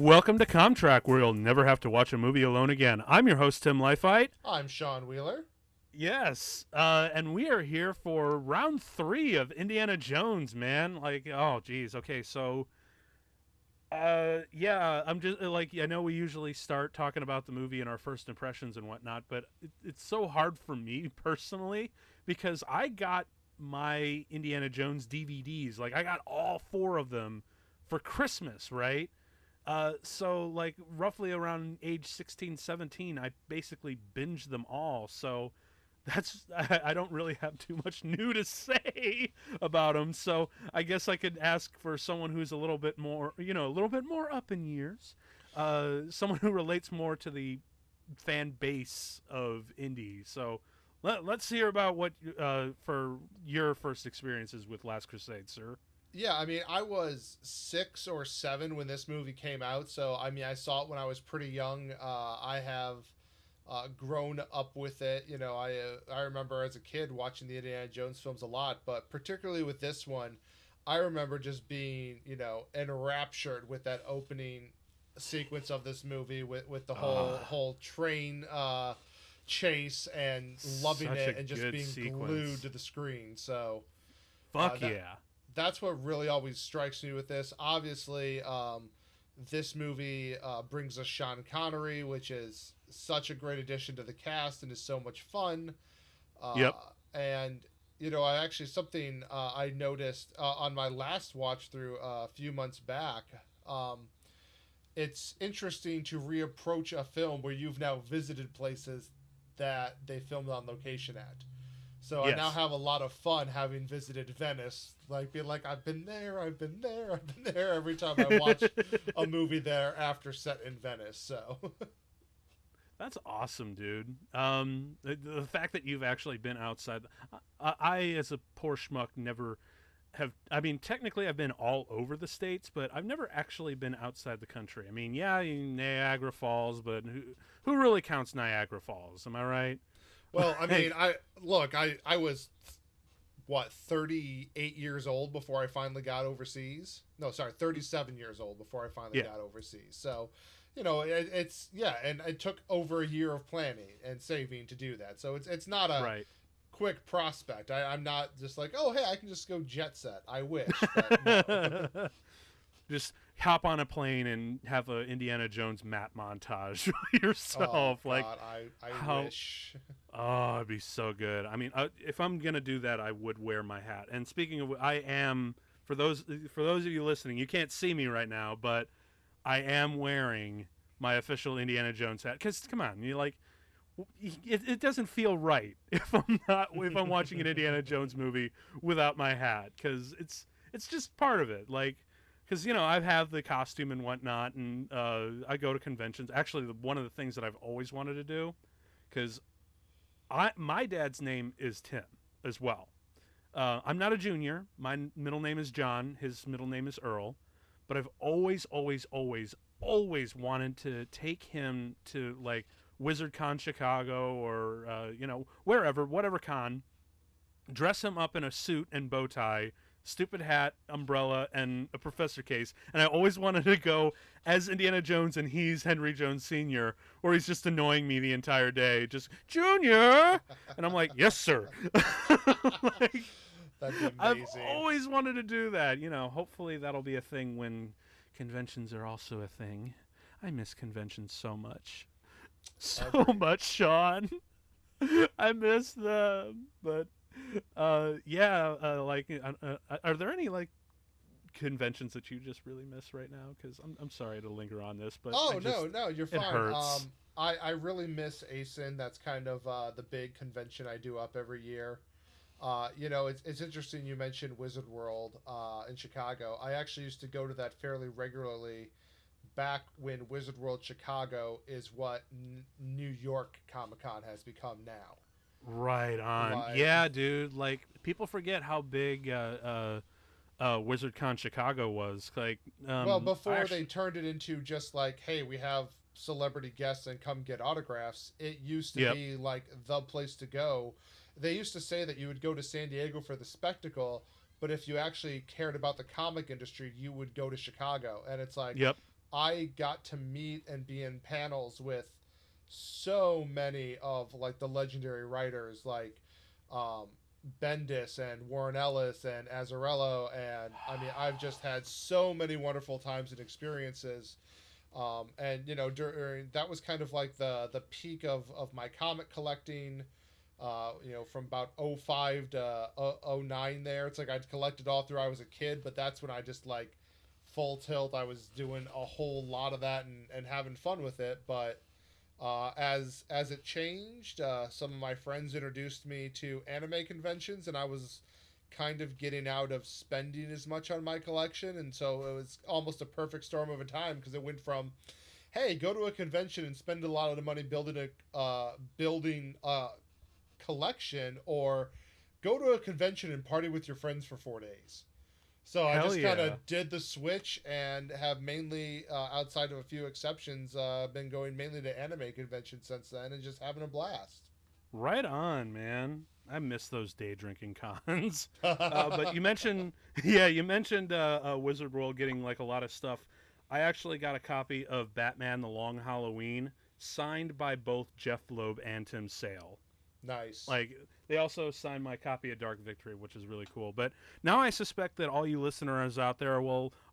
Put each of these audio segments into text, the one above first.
Welcome to Comtrack, where you'll never have to watch a movie alone again. I'm your host, Tim Leifheit. I'm Sean Wheeler. Yes, and we are here for round 3 of Indiana Jones, man. Oh, geez. Okay, so, yeah, I'm just, I know we usually start talking about the movie and our first impressions and whatnot, but it's so hard for me personally because I got my Indiana Jones DVDs. I got all 4 of them for Christmas, right? So roughly around age 16, 17, I basically binged them all. So I don't really have too much new to say about them. So I guess I could ask for someone who's a little bit more, a little bit more up in years, someone who relates more to the fan base of indie. So let's hear about what for your first experiences with Last Crusade, sir. Yeah, I mean, I was 6 or 7 when this movie came out, so I mean, I saw it when I was pretty young. I have grown up with it. I remember as a kid watching the Indiana Jones films a lot, but particularly with this one, I remember just being, enraptured with that opening sequence of this movie with the whole train chase and loving Such it a and just good being sequence. glued to the screen. So Fuck that, yeah. that's what really always strikes me with this. Obviously, this movie brings us Sean Connery, which is such a great addition to the cast and is so much fun. Yep. And I actually something I noticed on my last watch through a few months back. It's interesting to reapproach a film where you've now visited places that they filmed on location at. So Yes. I now have a lot of fun having visited Venice, being like, I've been there, I've been there, I've been there every time I watch a movie there after set in Venice. So That's awesome, dude. The fact that you've actually been outside. I as a poor schmuck, never have. I mean, technically, I've been all over the states, but I've never actually been outside the country. I mean, yeah, Niagara Falls, but who really counts Niagara Falls? Am I right? well, I mean, I was what 38 years old before I finally got overseas. No, sorry, 37 years old before I finally Yeah. got overseas. So, it's yeah, and it took over a year of planning and saving to do that. So it's not a Right. quick prospect. I'm not just like, oh hey, I can just go jet set. I wish, but no. Just hop on a plane and have a Indiana Jones map montage yourself. Oh God, I how- wish. Oh, it'd be so good. I mean, if I'm gonna do that, I would wear my hat. And speaking of, I am for those of you listening, you can't see me right now, but I am wearing my official Indiana Jones hat. Because come on, it doesn't feel right if I'm watching an Indiana Jones movie without my hat, because it's just part of it. Because I have the costume and whatnot, and I go to conventions. Actually, one of the things that I've always wanted to do, because my dad's name is Tim as well. I'm not a junior. My middle name is John. His middle name is Earl. But I've always, always, always, always wanted to take him to WizardCon Chicago or wherever, whatever con. Dress him up in a suit and bow tie, stupid hat, umbrella, and a professor case. And I always wanted to go as Indiana Jones and he's Henry Jones Sr., or he's just annoying me the entire day. Just, Junior! And I'm like, yes, sir. That'd be I've amazing. always wanted to do that. Hopefully that'll be a thing when conventions are also a thing. I miss conventions so much. So Agreed. much, Sean. I miss them. But yeah, are there any conventions that you just really miss right now? Because I'm sorry to linger on this, but Oh no, you're it fine. hurts. I really miss ASIN. That's kind of the big convention I do up every year. It's interesting you mentioned Wizard World in Chicago. I actually used to go to that fairly regularly back when Wizard World Chicago is what New York Comic Con has become now. Right on. Like, Yeah, dude. People forget how big WizardCon Chicago was. well, before actually, they turned it into just like, hey, we have celebrity guests and come get autographs, it used to Yep. be like the place to go. They used to say that you would go to San Diego for the spectacle, but if you actually cared about the comic industry, you would go to Chicago. And it's like, Yep. I got to meet and be in panels with so many of like the legendary writers like um, Bendis and Warren Ellis and Azzarello, and I mean I've just had so many wonderful times and experiences. And you know, during that was kind of like the peak of my comic collecting. You know, from about '05 to '09 there. It's like I'd collected all through I was a kid, but that's when I just like full tilt. I was doing a whole lot of that and having fun with it. But as it changed, some of my friends introduced me to anime conventions, and I was kind of getting out of spending as much on my collection, and so it was almost a perfect storm of a time because it went from, hey, go to a convention and spend a lot of the money building collection, or go to a convention and party with your friends for 4 days. So I Hell just kind yeah. of did the switch and have mainly, outside of a few exceptions, been going mainly to anime conventions since then and just having a blast. Right on, man. I miss those day drinking cons. But you mentioned, yeah, you mentioned Wizard World getting like a lot of stuff. I actually got a copy of Batman: The Long Halloween, signed by both Jeff Loeb and Tim Sale. Nice. Like they also signed my copy of Dark Victory, which is really cool. But now I suspect that all you listeners out there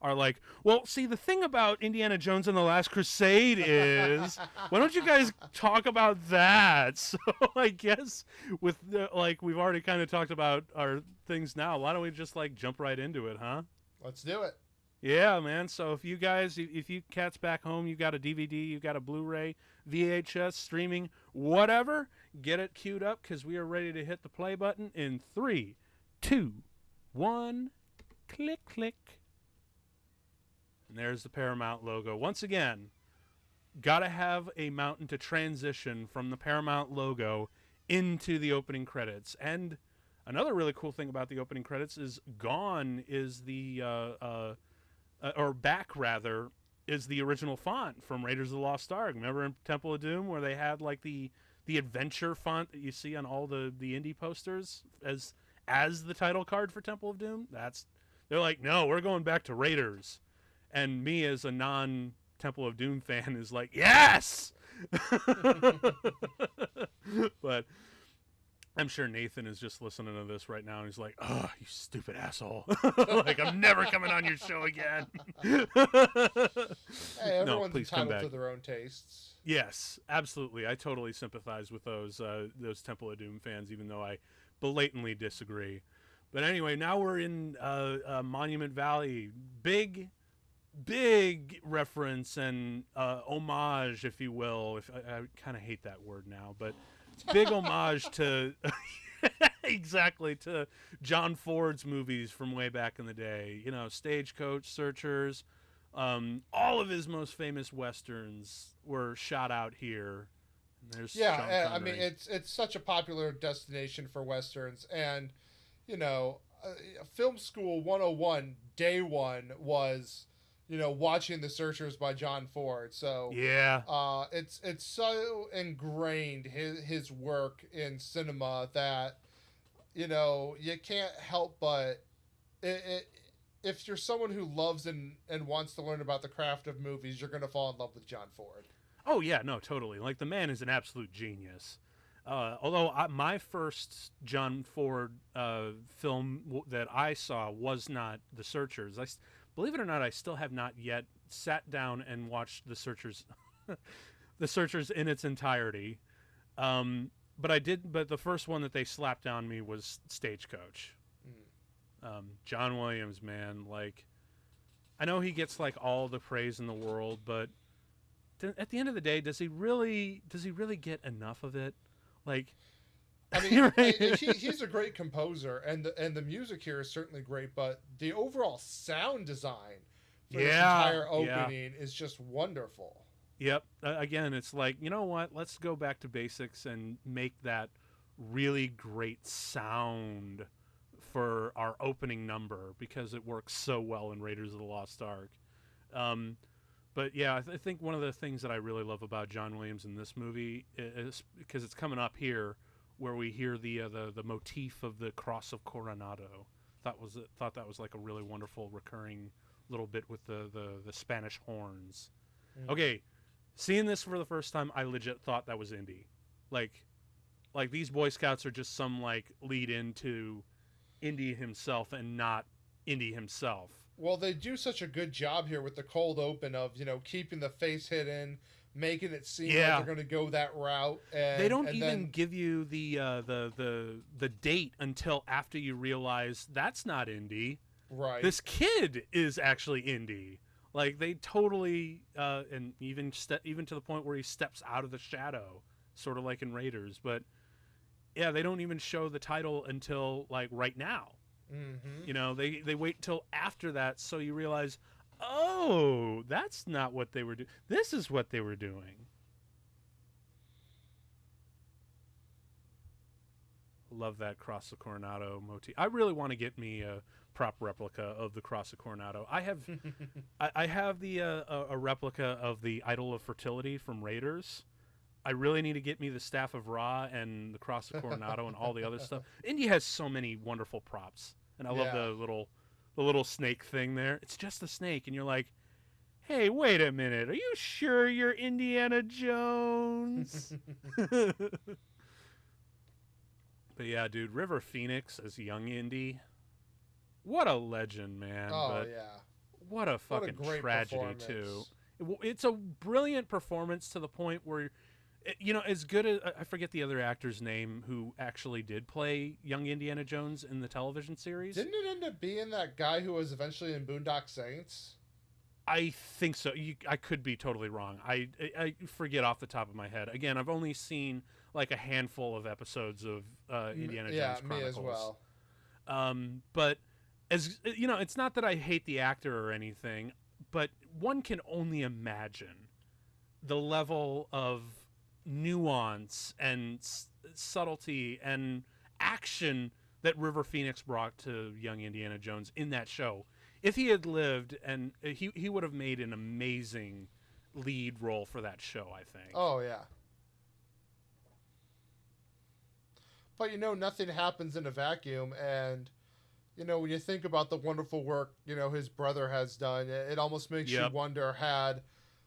are like, well, see, the thing about Indiana Jones and the Last Crusade is, why don't you guys talk about that? So I guess with like we've already kind of talked about our things now. Why don't we just like jump right into it, huh? Let's do it. Yeah, man. So if you guys, if you cats back home, you got a DVD, you got a Blu-ray, VHS, streaming, whatever, get it queued up because we are ready to hit the play button in 3, 2, 1, click, click. And there's the Paramount logo. Once again, got to have a mountain to transition from the Paramount logo into the opening credits. And another really cool thing about the opening credits is gone is the or back rather, is the original font from Raiders of the Lost Ark. Remember in Temple of Doom where they had like the adventure font that you see on all the indie posters as the title card for Temple of Doom? They're like, no, we're going back to Raiders. And me as a non Temple of Doom fan is like, yes. But I'm sure Nathan is just listening to this right now and he's like, oh, you stupid asshole. Like, I'm never coming on your show again. Hey, No, everyone's please come entitled back. to their own tastes. Yes, absolutely. I totally sympathize with those Temple of Doom fans, even though I blatantly disagree. But anyway, now we're in Monument Valley. Big reference and homage, if you will. I kind of hate that word now, but big homage to exactly to John Ford's movies from way back in the day. You know, Stagecoach, Searchers, all of his most famous westerns were shot out here. And there's Sean Yeah, I Connery. mean it's such a popular destination for westerns, and you know, film school 101 day one was, you know, watching The Searchers by John Ford. So Yeah, it's so ingrained his work in cinema that, you know, you can't help but if you're someone who loves and wants to learn about the craft of movies, you're gonna fall in love with John Ford. oh yeah, no, totally. Like the man is an absolute genius. Although my first John Ford film that I saw was not The Searchers. Believe it or not, I still have not yet sat down and watched The Searchers, The Searchers in its entirety. But I did. But the first one that they slapped on me was Stagecoach. John Williams, man, like I know he gets like all the praise in the world, but at the end of the day, does he really get enough of it? Like, I mean, right? he's a great composer, and the music here is certainly great, but the overall sound design for this entire opening is just wonderful. Yep. Again, it's like, you know what? Let's go back to basics and make that really great sound for our opening number because it works so well in Raiders of the Lost Ark. But yeah, I think one of the things that I really love about John Williams in this movie is because it's coming up here where we hear the motif of the Cross of Coronado. Thought that was like a really wonderful recurring little bit with the Spanish horns. Mm. Okay, seeing this for the first time, I legit thought that was Indy. Like these Boy Scouts are just some like lead into Indy himself and not Indy himself. Well, they do such a good job here with the cold open of, keeping the face hidden, making it seem like they're going to go that route. And they don't even give you the date until after you realize that's not Indy. Right. This kid is actually Indy. Like they totally, and even to the point where he steps out of the shadow, sort of like in Raiders. But yeah, they don't even show the title until like right now. Mm-hmm. They wait till after that, so you realize, oh, that's not what they were doing. This is what they were doing. Love that Cross of Coronado motif. I really want to get me a prop replica of the Cross of Coronado. I have, I have the a replica of the Idol of Fertility from Raiders. I really need to get me the Staff of Ra and the Cross of Coronado and all the other stuff. Indy has so many wonderful props, and I love the little snake thing there. It's just a snake, and you're like, hey, wait a minute. Are you sure you're Indiana Jones? But yeah, dude, River Phoenix as young Indy. What a legend, man. Oh, but yeah. what a fucking tragedy, too. It's a brilliant performance to the point where, as good as, I forget the other actor's name who actually did play young Indiana Jones in the television series. Didn't it end up being that guy who was eventually in Boondock Saints? I think so. I could be totally wrong. I forget off the top of my head. Again, I've only seen like a handful of episodes of Indiana Jones Chronicles. Me as well. But as it's not that I hate the actor or anything, but one can only imagine the level of nuance and subtlety and action that River Phoenix brought to young Indiana Jones in that show. If he had lived, and he would have made an amazing lead role for that show, I think. Oh, yeah. But, nothing happens in a vacuum, and, when you think about the wonderful work, his brother has done, it almost makes you wonder,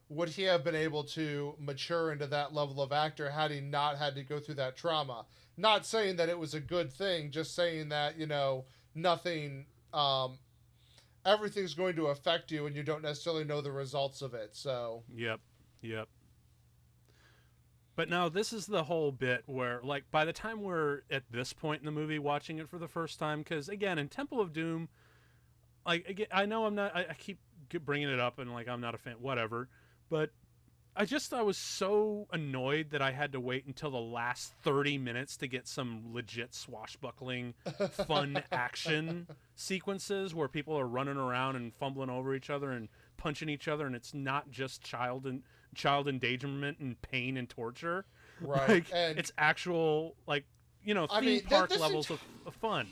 would he have been able to mature into that level of actor had he not had to go through that trauma? Not saying that it was a good thing, just saying that, nothing, everything's going to affect you and you don't necessarily know the results of it, so. Yep. But now this is the whole bit where, like, by the time we're at this point in the movie watching it for the first time, because, again, in Temple of Doom, like, again, I know I'm not, I keep bringing it up and, like, I'm not a fan, whatever, but I was so annoyed that I had to wait until the last 30 minutes to get some legit swashbuckling, fun action sequences where people are running around and fumbling over each other and punching each other, and it's not just child endangerment and pain and torture. Right. Like, and it's actual, like, theme park levels of fun.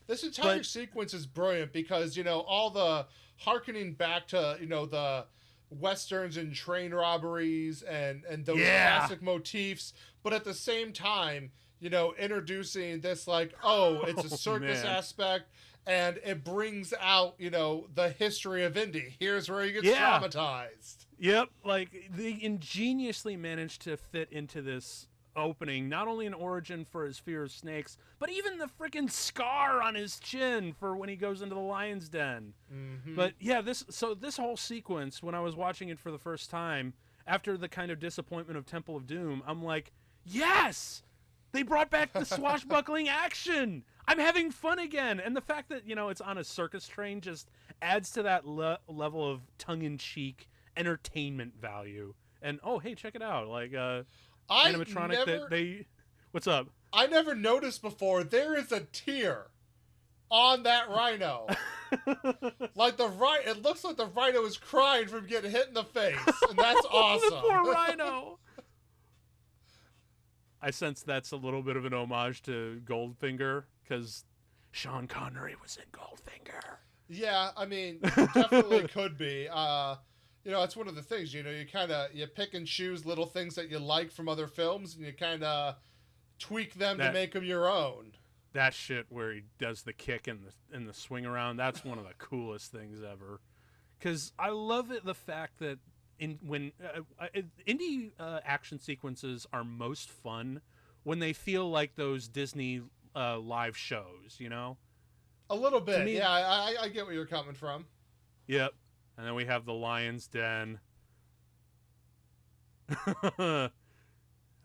This entire sequence is brilliant because, all the hearkening back to, the westerns and train robberies and those classic motifs, but at the same time, introducing this, like, it's a circus aspect, and it brings out, the history of Indy. Here's where he gets traumatized. Yep, like, they ingeniously managed to fit into this opening not only an origin for his fear of snakes, but even the freaking scar on his chin for when he goes into the lion's den. Mm-hmm. But yeah, this whole sequence, when I was watching it for the first time, after the kind of disappointment of Temple of Doom, I'm like, yes! They brought back the swashbuckling action! I'm having fun again! And the fact that, it's on a circus train just adds to that level of tongue-in-cheek entertainment value. And, oh, hey, check it out. Like, animatronic that they... What's up? I never noticed before, there is a tear on that rhino. Like, it looks like the rhino is crying from getting hit in the face. And that's awesome. The poor rhino! I sense that's a little bit of an homage to Goldfinger, because Sean Connery was in Goldfinger. Yeah, I mean, definitely could be. It's one of the things, you pick and choose little things that you like from other films, and you kind of tweak them to make them your own. That shit where he does the kick and the swing around, that's one of the coolest things ever. because I love it, the fact that when indie action sequences are most fun when they feel like those Disney live shows, you know? A little bit. To me, Yeah, I get where you're coming from. Yep. And then we have the Lion's Den. And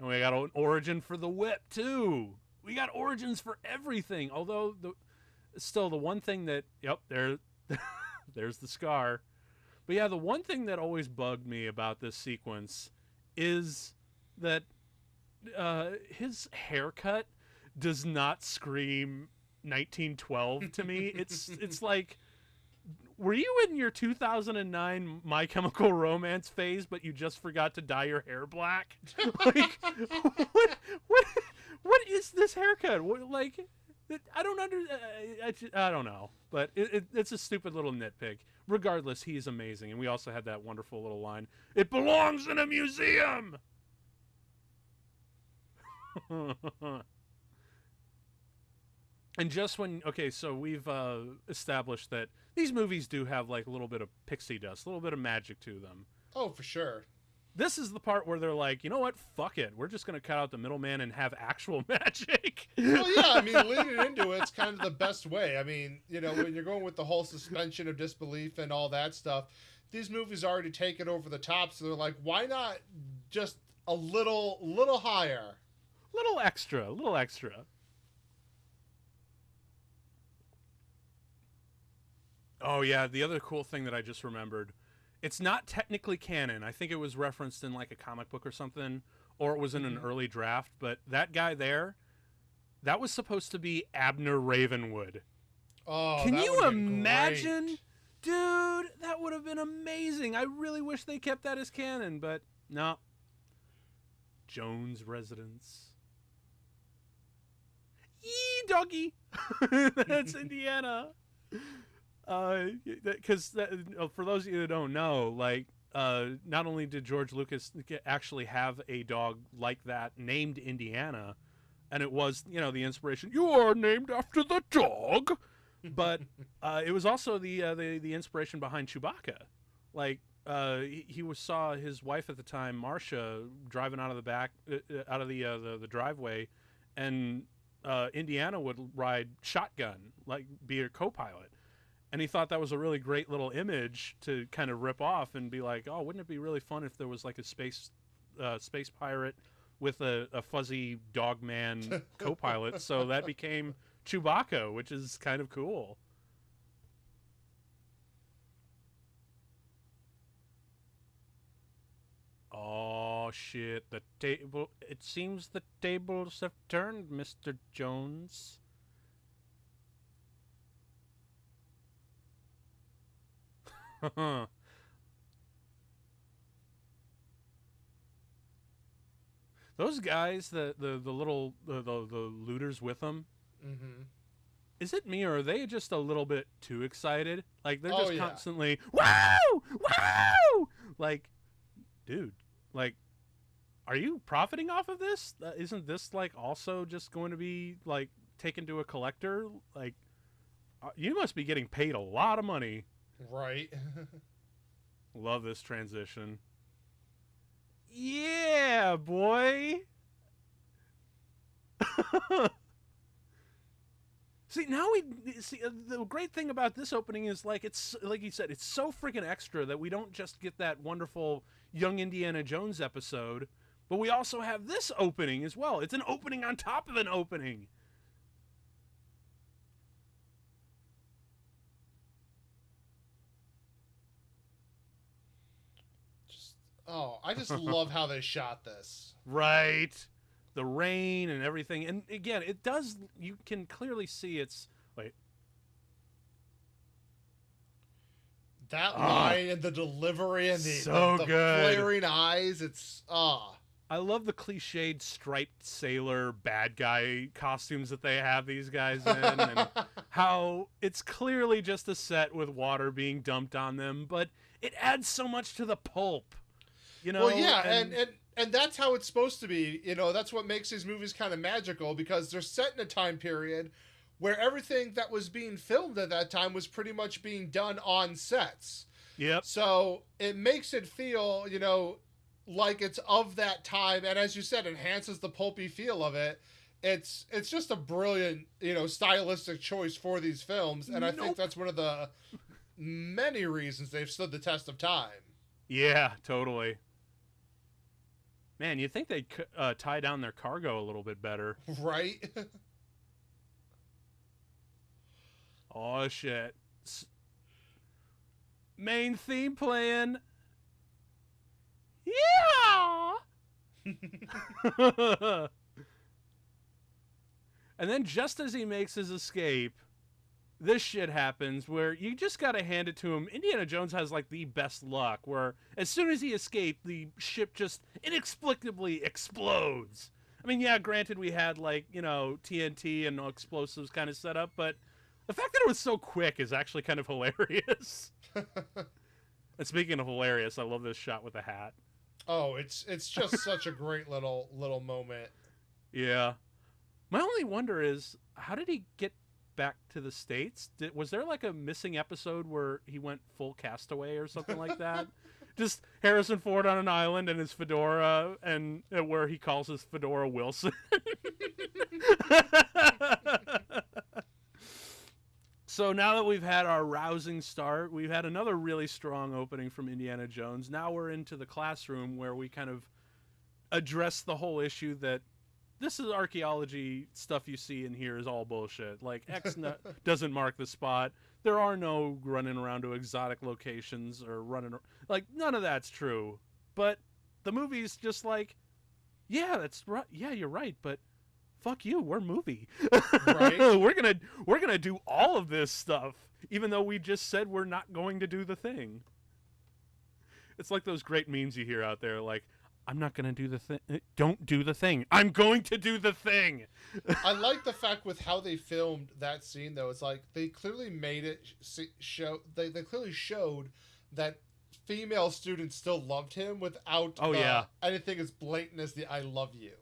we got an origin for the whip, too. We got origins for everything. Although, still, the one thing that... Yep, there's the scar. But yeah, the one thing that always bugged me about this sequence is that his haircut does not scream 1912 to me. It's like... Were you in your 2009 My Chemical Romance phase, but you just forgot to dye your hair black? Like, what is this haircut? Like, I don't I don't know, but it's a stupid little nitpick. Regardless, he's amazing, and we also had that wonderful little line: "It belongs in a museum." And just when, okay, so we've established that these movies do have like a little bit of pixie dust, a little bit of magic to them. Oh, for sure. This is the part where they're like, you know what? Fuck it. We're just going to cut out the middleman and have actual magic. Well, yeah, I mean, leading into it's kind of the best way. I mean, you know, when you're going with the whole suspension of disbelief and all that stuff, these movies already take it over the top, so they're like, why not just a little higher? Little extra. Oh, yeah, the other cool thing that I just remembered, it's not technically canon. I think it was referenced in like a comic book or something, or it was in an early draft, but that guy there, that was supposed to be Abner Ravenwood. Oh, can you imagine? Great. Dude, that would have been amazing. I really wish they kept that as canon, but no. Jones residence. Yee, doggy. That's Indiana. Because for those of you who don't know, like, not only did George Lucas actually have a dog like that named Indiana, and it was, you know, the inspiration, you are named after the dog, but it was also the inspiration behind Chewbacca. Like, he saw his wife at the time, Marcia, driving out of the back, out of the driveway, and Indiana would ride shotgun, like be a co-pilot. And he thought that was a really great little image to kind of rip off and be like, oh, wouldn't it be really fun if there was like a space pirate with a fuzzy dog man co-pilot? So that became Chewbacca, which is kind of cool. Oh, shit. It seems the tables have turned, Mr. Jones. Those guys, the little the looters with them. Mm-hmm. Is it me, or are they just a little bit too excited? Like they're just constantly wow, wow. Like, dude, like, are you profiting off of this? Isn't this like also just going to be like taken to a collector? Like, you must be getting paid a lot of money. Right. Love this transition. Yeah, boy. See, now the great thing about this opening is like it's like you said, it's so freaking extra that we don't just get that wonderful young Indiana Jones episode, but we also have this opening as well. It's an opening on top of an opening. Oh, I just love how they shot this. Right. The rain and everything. And again, it does, you can clearly see it's, wait. That line and the delivery and the good. flaring eyes, it's, I love the cliched striped sailor bad guy costumes that they have these guys in, and how it's clearly just a set with water being dumped on them, but it adds so much to the pulp. You know, well, yeah, and that's how it's supposed to be. You know, that's what makes these movies kind of magical, because they're set in a time period where everything that was being filmed at that time was pretty much being done on sets. Yep. So it makes it feel, like it's of that time, and as you said, enhances the pulpy feel of it. It's just a brilliant, stylistic choice for these films, and I think Nope. that's one of the many reasons they've stood the test of time. Yeah, totally. Man, you'd think they'd tie down their cargo a little bit better. Right? Oh, shit. Main theme playing. Yeah! And then just as he makes his escape, this shit happens where you just gotta hand it to him. Indiana Jones has like the best luck where as soon as he escaped, the ship just inexplicably explodes. I mean, yeah, granted we had like, TNT and explosives kind of set up, but the fact that it was so quick is actually kind of hilarious. And speaking of hilarious, I love this shot with the hat. Oh, it's just such a great little moment. Yeah. My only wonder is, how did he get back to the States? Was there like a missing episode where he went full castaway or something like that? Just Harrison Ford on an island and his fedora, and where he calls his fedora Wilson. So now that we've had our rousing start, we've had another really strong opening from Indiana Jones. Now we're into the classroom where we kind of address the whole issue that this is archaeology stuff you see in here is all bullshit. Like, doesn't mark the spot. There are no running around to exotic locations or like, none of that's true. But the movie's just like, yeah, that's right. Yeah, you're right. But fuck you, we're movie. Right? we're gonna do all of this stuff, even though we just said we're not going to do the thing. It's like those great memes you hear out there, like, I'm not gonna do the thing. Don't do the thing. I'm going to do the thing. I like the fact with how they filmed that scene, though. It's like they clearly made it show. They clearly showed that female students still loved him without anything as blatant as the "I love you."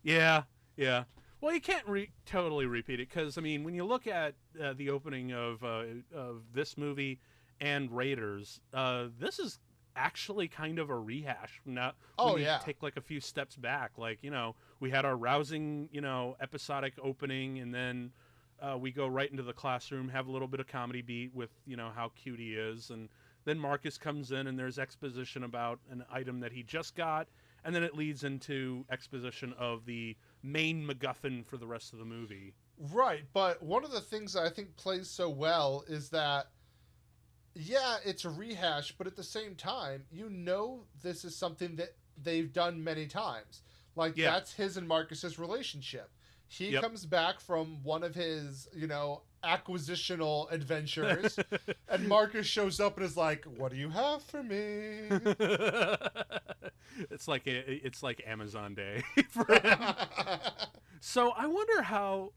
Yeah. Yeah. Well, you can't totally repeat it because, I mean, when you look at the opening of this movie and Raiders, this is actually kind of a rehash. Now, take like a few steps back, like, we had our rousing, episodic opening, and then we go right into the classroom, have a little bit of comedy beat with, how cute he is, and then Marcus comes in and there's exposition about an item that he just got, and then it leads into exposition of the main MacGuffin for the rest of the movie. Right, but one of the things that I think plays so well is that, yeah, it's a rehash, but at the same time, this is something that they've done many times. Like, that's his and Marcus's relationship. He comes back from one of his, acquisitional adventures, and Marcus shows up and is like, "What do you have for me?" It's like Amazon Day for him. So I wonder how,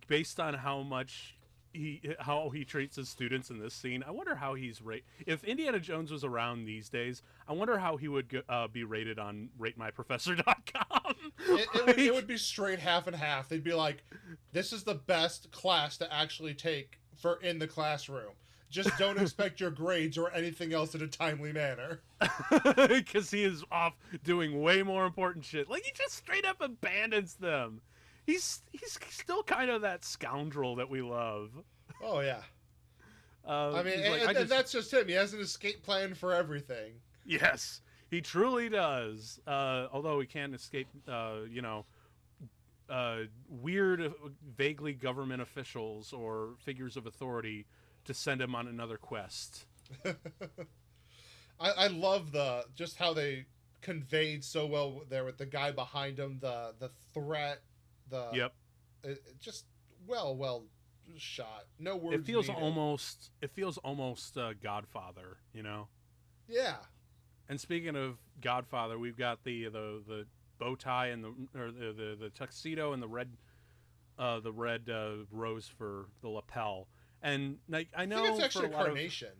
based on how he treats his students in this scene, I wonder how he's if Indiana Jones was around these days, I wonder how he would be rated on RateMyProfessor.com. It would be straight half and half. They'd be like, "This is the best class to actually take for in the classroom. Just don't expect your grades or anything else in a timely manner." Because he is off doing way more important shit. Like, he just straight up abandons them. He's still kind of that scoundrel that we love. Oh, yeah. I mean, and that's just him. He has an escape plan for everything. Yes, he truly does. Although he can't escape, weird, vaguely government officials or figures of authority to send him on another quest. I love just how they conveyed so well there with the guy behind him, the threat. Just well shot. No words. It feels needed. almost Godfather, Yeah. And speaking of Godfather, we've got the bow tie and the tuxedo and the red rose for the lapel. And like, I know think it's actually a carnation.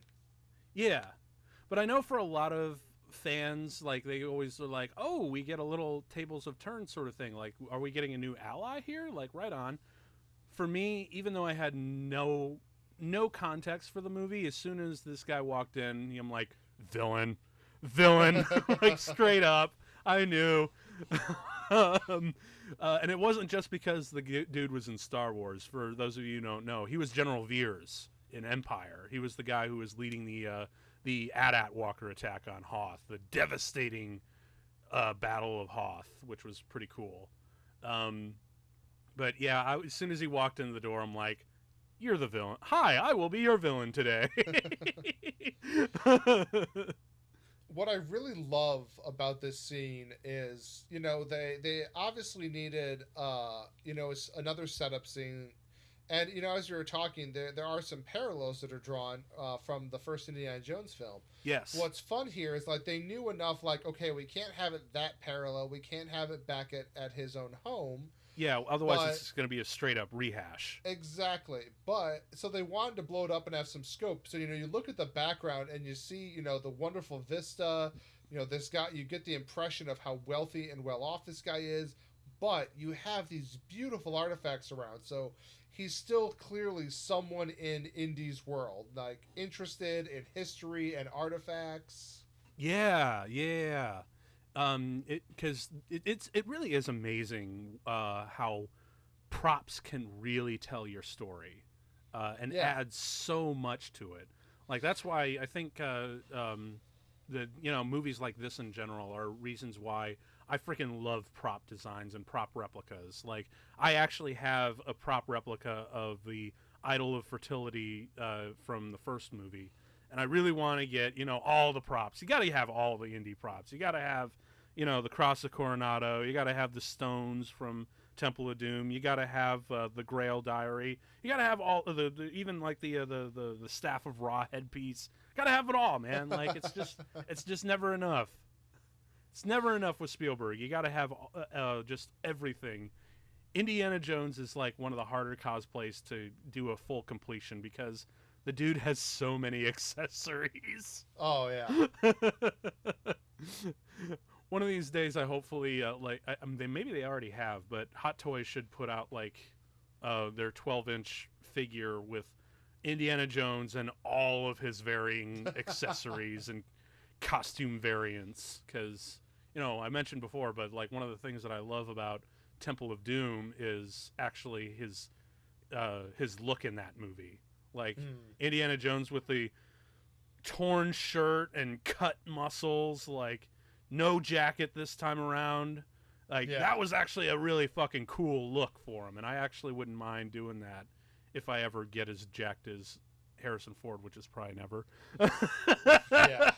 But I know for a lot of fans, like, they always are like, "Oh, we get a little tables of turn sort of thing. Like, are we getting a new ally here?" Like, right on. For me, even though I had no no context for the movie. As soon as this guy walked in, I'm like, villain, villain, like straight up. I knew. And it wasn't just because the dude was in Star Wars. For those of you who don't know, he was General Veers in Empire. He was the guy who was leading the AT-AT Walker attack on Hoth, the devastating Battle of Hoth, which was pretty cool. But yeah, as soon as he walked into the door, I'm like, "You're the villain. Hi, I will be your villain today." What I really love about this scene is, they obviously needed, another setup scene. And, as you were talking, there are some parallels that are drawn from the first Indiana Jones film. Yes. What's fun here is, like, they knew enough, like, okay, we can't have it that parallel. We can't have it back at his own home. Yeah, otherwise it's going to be a straight-up rehash. Exactly. But, so they wanted to blow it up and have some scope. So, you look at the background and you see, the wonderful vista. This guy, you get the impression of how wealthy and well-off this guy is. But you have these beautiful artifacts around. So he's still clearly someone in Indy's world, like interested in history and artifacts. Yeah. Because it really is amazing how props can really tell your story and add so much to it. Like that's why I think the movies like this in general are reasons why I freaking love prop designs and prop replicas. Like I actually have a prop replica of the Idol of Fertility from the first movie, and I really want to get all the props. You got to have all the Indy props. You got to have the Cross of Coronado. You got to have the stones from Temple of Doom. You got to have the Grail Diary. You got to have all of the even like the Staff of Ra headpiece. Got to have it all, man. Like it's just never enough. It's never enough with Spielberg. You got to have just everything. Indiana Jones is like one of the harder cosplays to do a full completion because the dude has so many accessories. Oh yeah. One of these days, I hopefully maybe they already have, but Hot Toys should put out like their 12-inch figure with Indiana Jones and all of his varying accessories and costume variants. Because I mentioned before, but like one of the things that I love about Temple of Doom is actually his look in that movie. Like Indiana Jones with the torn shirt and cut muscles, like. No jacket this time around. Like that was actually a really fucking cool look for him, and I actually wouldn't mind doing that if I ever get as jacked as Harrison Ford, which is probably never. Yeah.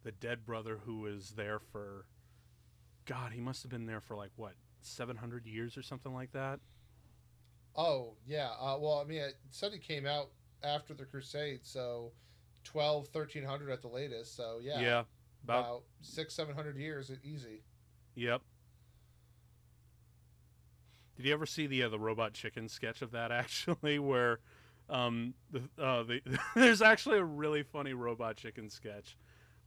The dead brother who was there for God, he must have been there for like what 700 years or something like that. Oh yeah. Well, I mean, it said it came out after the Crusade, so 1300 at the latest. So yeah. Yeah. About 600-700 years, easy. Yep. Did you ever see the Robot Chicken sketch of that actually, where there's actually a really funny Robot Chicken sketch.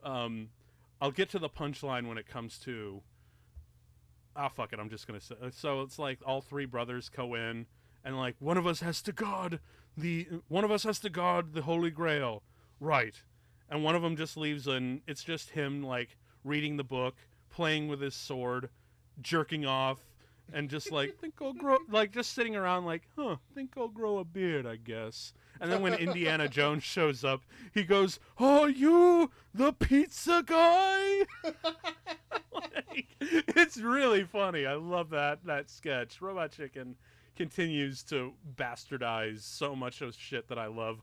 I'll get to the punchline when it comes to. Fuck it, I'm just gonna say. So it's like all three brothers go in, and like one of us has to guard the Holy Grail, right? And one of them just leaves, and it's just him like reading the book, playing with his sword, jerking off, and just like think I'll grow, like just sitting around like, think I'll grow a beard, I guess. And then when Indiana Jones shows up, he goes, "Are you the pizza guy?" Like, it's really funny. I love that sketch. Robot Chicken continues to bastardize so much of shit that I love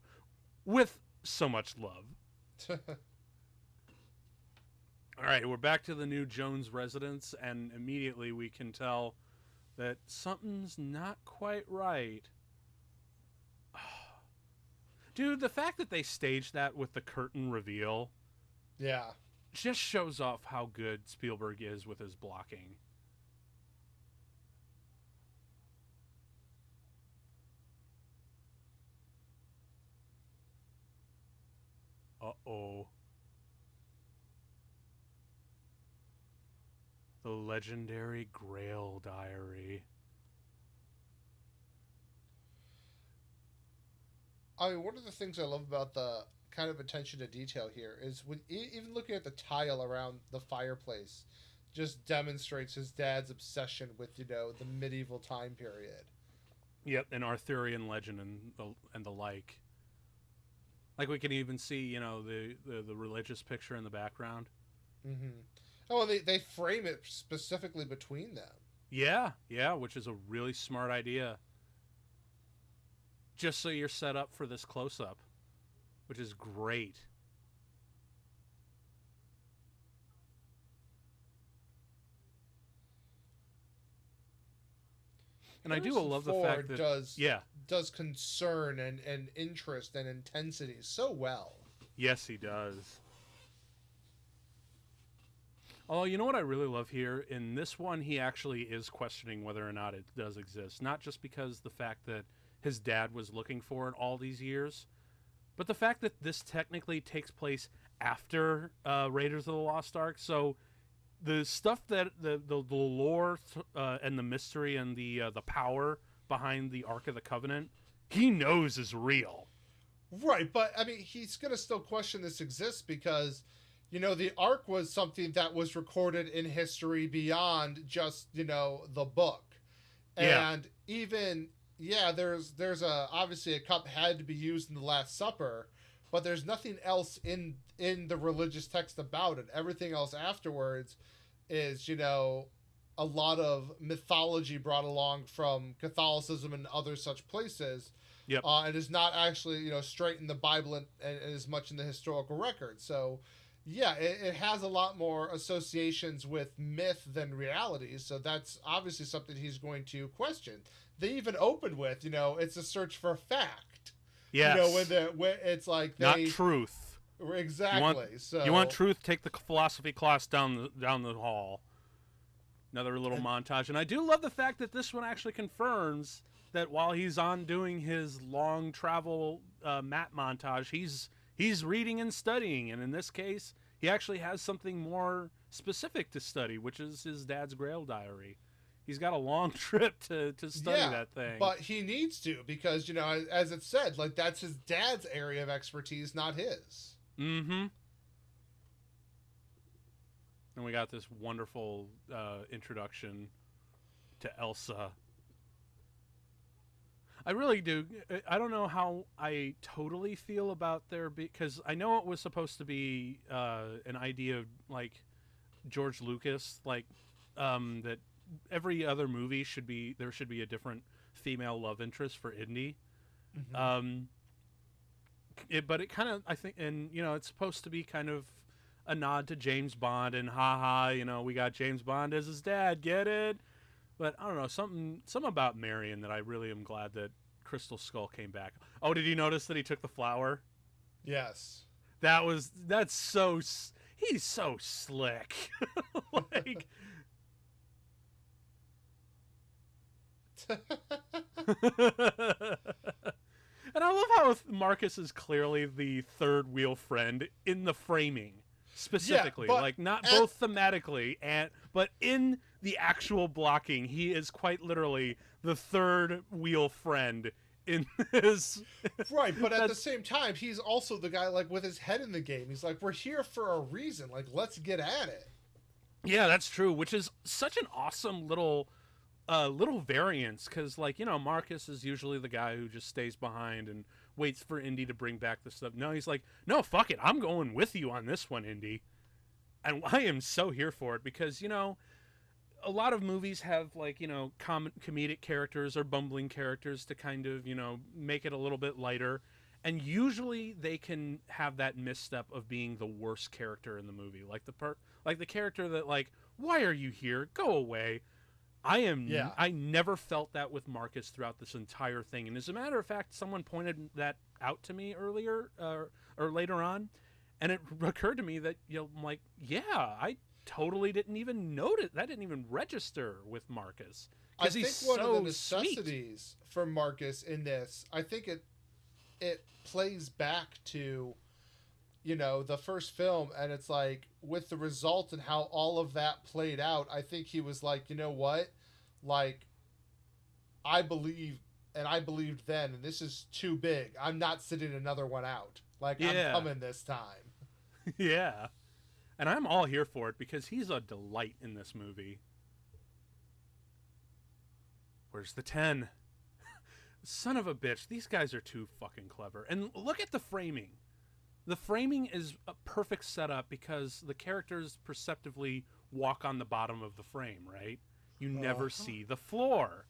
with so much love. All right, we're back to the new Jones residence, and immediately we can tell that something's not quite right. Dude, the fact that they staged that with the curtain reveal, yeah, just shows off how good Spielberg is with his blocking. Uh-oh. The legendary Grail Diary. I mean, one of the things I love about the kind of attention to detail here is when even looking at the tile around the fireplace just demonstrates his dad's obsession with, the medieval time period. Yep, an Arthurian legend and the like. Like we can even see, the religious picture in the background. Mm-hmm. Oh, and they frame it specifically between them. Yeah, which is a really smart idea. Just so you're set up for this close-up, which is great. And I do love the fact that does concern and interest and intensity so well. Yes, he does. Oh, you know what I really love here? In this one, he actually is questioning whether or not it does exist. Not just because the fact that his dad was looking for it all these years, but the fact that this technically takes place after Raiders of the Lost Ark. So the stuff that the lore and the mystery and the power behind the Ark of the Covenant, he knows is real. Right, but I mean, he's going to still question this exists because, the Ark was something that was recorded in history beyond just, the book. And even, there's obviously a cup had to be used in the Last Supper, but there's nothing else in the religious text about it. Everything else afterwards is, a lot of mythology brought along from Catholicism and other such places. Yep. And is not actually, straight in the Bible and as much in the historical record. So, it has a lot more associations with myth than reality. So that's obviously something he's going to question. They even opened with, it's a search for fact. Yes. When it's like not truth. Exactly. You want truth? Take the philosophy class down the hall. Another little montage, and I do love the fact that this one actually confirms that while he's on doing his long travel map montage, he's reading and studying, and in this case, he actually has something more specific to study, which is his dad's Grail Diary. He's got a long trip to study that thing. But he needs to because, as it said, like that's his dad's area of expertise, not his. Mm-hmm. And we got this wonderful introduction to Elsa. I really do. I don't know how I totally feel about because I know it was supposed to be an idea of like George Lucas, like that every other movie there should be a different female love interest for Indy. Mm-hmm. But it kind of, I think, and it's supposed to be kind of a nod to James Bond and we got James Bond as his dad, get it? But I don't know, something about Marion that I really am glad that Crystal Skull came back. Oh, did you notice that he took the flower? Yes. He's so slick. Like And I love how Marcus is clearly the third wheel friend in the framing. Specifically, like not both thematically but in the actual blocking, he is quite literally the third wheel friend in this. Right, but at the same time, he's also the guy like with his head in the game. He's like, we're here for a reason. Like, let's get at it. Yeah, that's true. Which is such an awesome little variance because, like, Marcus is usually the guy who just stays behind and waits for Indy to bring back the stuff. No, he's like, no, fuck it. I'm going with you on this one, Indy. And I am so here for it because, a lot of movies have, like, comedic characters or bumbling characters to kind of, make it a little bit lighter. And usually they can have that misstep of being the worst character in the movie. Like the character that, like, why are you here? Go away. I never felt that with Marcus throughout this entire thing. And as a matter of fact, someone pointed that out to me earlier or later on. And it occurred to me that, I'm like, yeah, I totally didn't even notice. That didn't even register with Marcus. I think one of the necessities for Marcus in this, I think it plays back to, the first film, and it's like with the result and how all of that played out, I think he was like, you know what, like I believe, and I believed then, and this is too big. I'm not sitting another one out. Like, Yeah. I'm coming this time. Yeah. And I'm all here for it because he's a delight in this movie. Where's the 10? Son of a bitch. These guys are too fucking clever. And look at the framing. The framing is a perfect setup because the characters perceptively walk on the bottom of the frame, right? You never see the floor.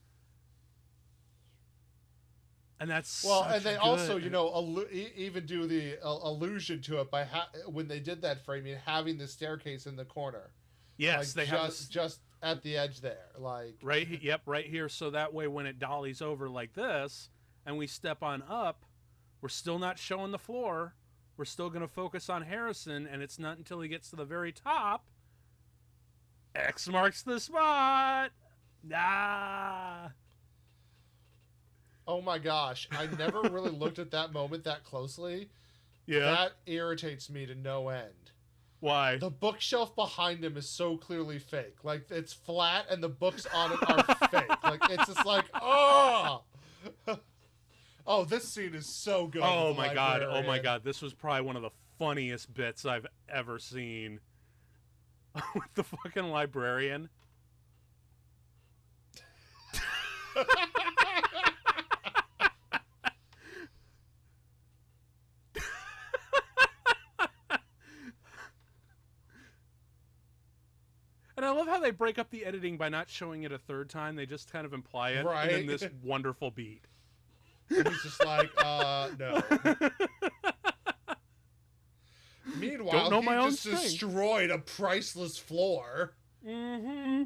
And that's and they good. also, even do the allusion to it by when they did that framing, having the staircase in the corner. Yes, like, they just at the edge there, like right here. So that way, when it dollies over like this, and we step on up, we're still not showing the floor. We're still going to focus on Harrison, and it's not until he gets to the very top. X marks the spot. Ah. Oh my gosh, I never really looked at that moment that closely. Yeah. That irritates me to no end. Why? The bookshelf behind him is so clearly fake. Like, it's flat and the books on it are fake. Like, it's just like, oh! Oh, this scene is so good. Oh my god. This was probably one of the funniest bits I've ever seen. With the fucking librarian. And I love how they break up the editing by not showing it a third time. They just kind of imply it. Right. And then this wonderful beat. And he's just like, no. Meanwhile, he just destroyed a priceless floor. Mm-hmm.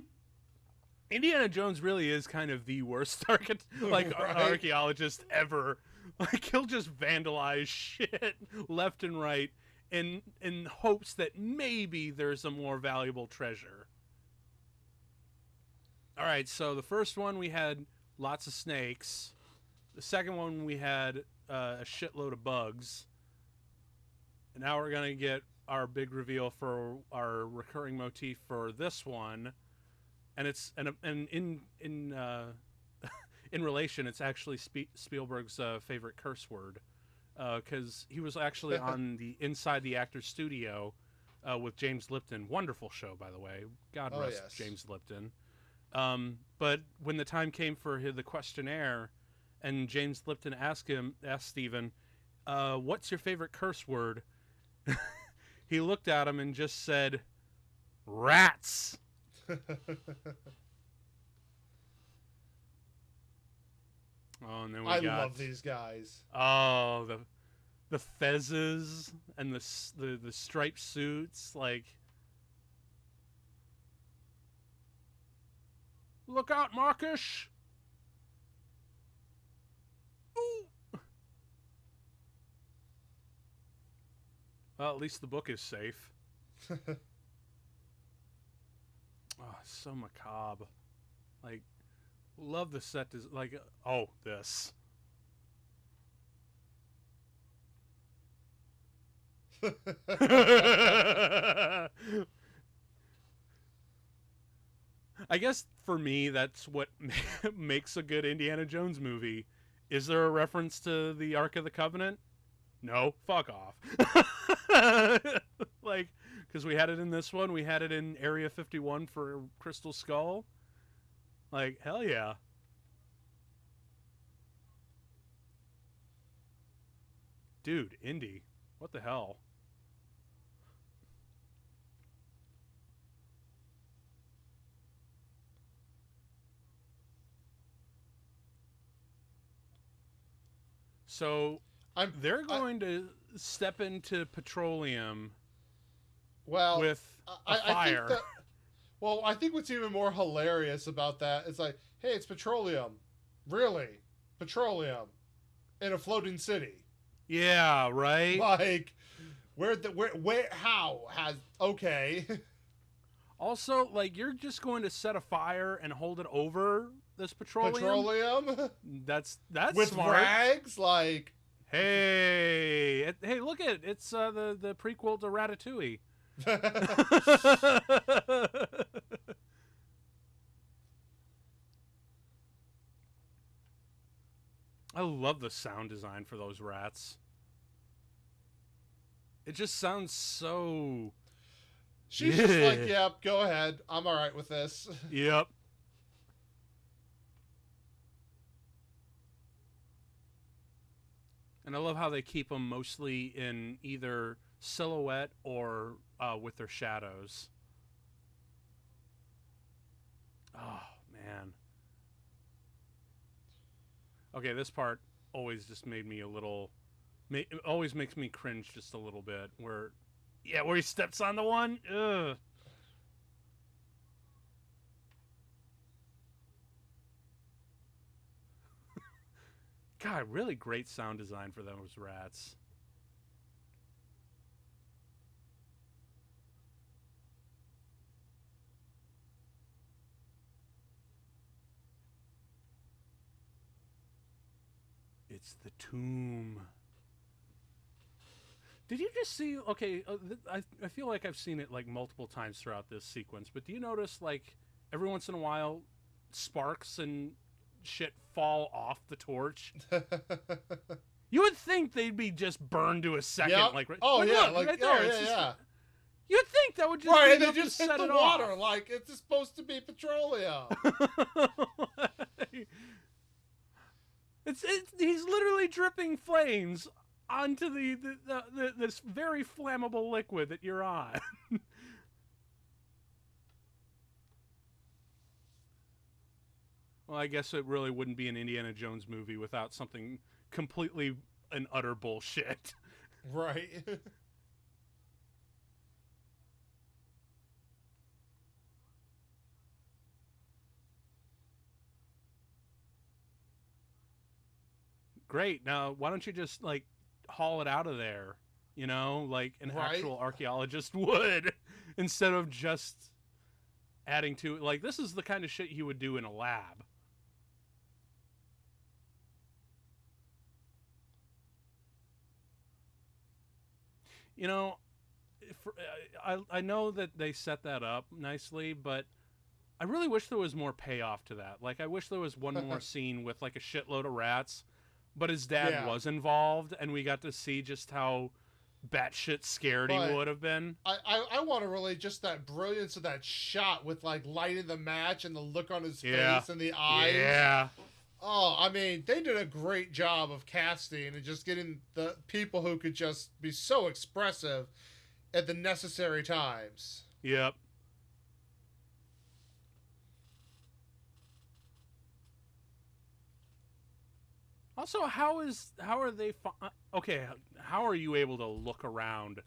Indiana Jones really is kind of the worst archaeologist ever. Like, he'll just vandalize shit left and right in hopes that maybe there's a more valuable treasure. All right, so the first one we had lots of snakes. The second one we had a shitload of bugs. And now we're gonna get our big reveal for our recurring motif for this one, and it's and in in relation, it's actually Spielberg's favorite curse word, because he was actually on the Inside the Actors Studio with James Lipton. Wonderful show, by the way. God rest James Lipton. But when the time came for the questionnaire, and James Lipton asked Stephen, "What's your favorite curse word?" He looked at him and just said, "Rats." Oh, and then I love these guys. Oh, the fezzes and the striped suits, like, look out, Marcus. Ooh. Well, at least the book is safe. Oh, it's so macabre. Like, love the set. Like, oh, this. I guess for me, that's what makes a good Indiana Jones movie. Is there a reference to the Ark of the Covenant? No, fuck off. Like, because we had it in this one, we had it in Area 51 for Crystal Skull. Like, hell yeah. Dude, Indy, what the hell? So they're going to step into petroleum with a fire. I think what's even more hilarious about that is like, hey, it's petroleum. Really? Petroleum in a floating city. Yeah, right? Like, how has, okay. Also, like, you're just going to set a fire and hold it over this petroleum? Petroleum? That's with smart. rags? Like, Hey, look at it. It's the prequel to Ratatouille. I love the sound design for those rats. It just sounds so. She's just like, yep, go ahead. I'm all right with this. Yep. And I love how they keep them mostly in either silhouette or with their shadows. Oh, man. Okay, this part always just made me a little. It always makes me cringe just a little bit. Where he steps on the one. Ugh. God, really great sound design for those rats. It's the tomb. Did you just see? Okay, I feel like I've seen it like multiple times throughout this sequence, but do you notice like every once in a while sparks and shit fall off the torch? You would think they'd be just burned to a second. Yep. Like, oh like, yeah, look, like right there. oh yeah, Just, yeah. You'd think that would just Right, be and they enough to just hit set the it water off. like it's supposed to be petroleum. He's literally dripping flames onto this very flammable liquid that you're on. Well, I guess it really wouldn't be an Indiana Jones movie without something completely and utter bullshit. Right. Great. Now, why don't you just like haul it out of there? You know, like an actual archaeologist would, instead of just adding to it. Like, this is the kind of shit you would do in a lab. You know, I know that they set that up nicely, but I really wish there was more payoff to that. Like, I wish there was one more scene with like a shitload of rats, but his dad was involved, and we got to see just how batshit scared he would have been. I want to relate just that brilliance of that shot with like lighting the match and the look on his face and the eyes. Yeah. Oh, I mean, they did a great job of casting and just getting the people who could just be so expressive at the necessary times. Yep. Also, how are they okay, how are you able to look around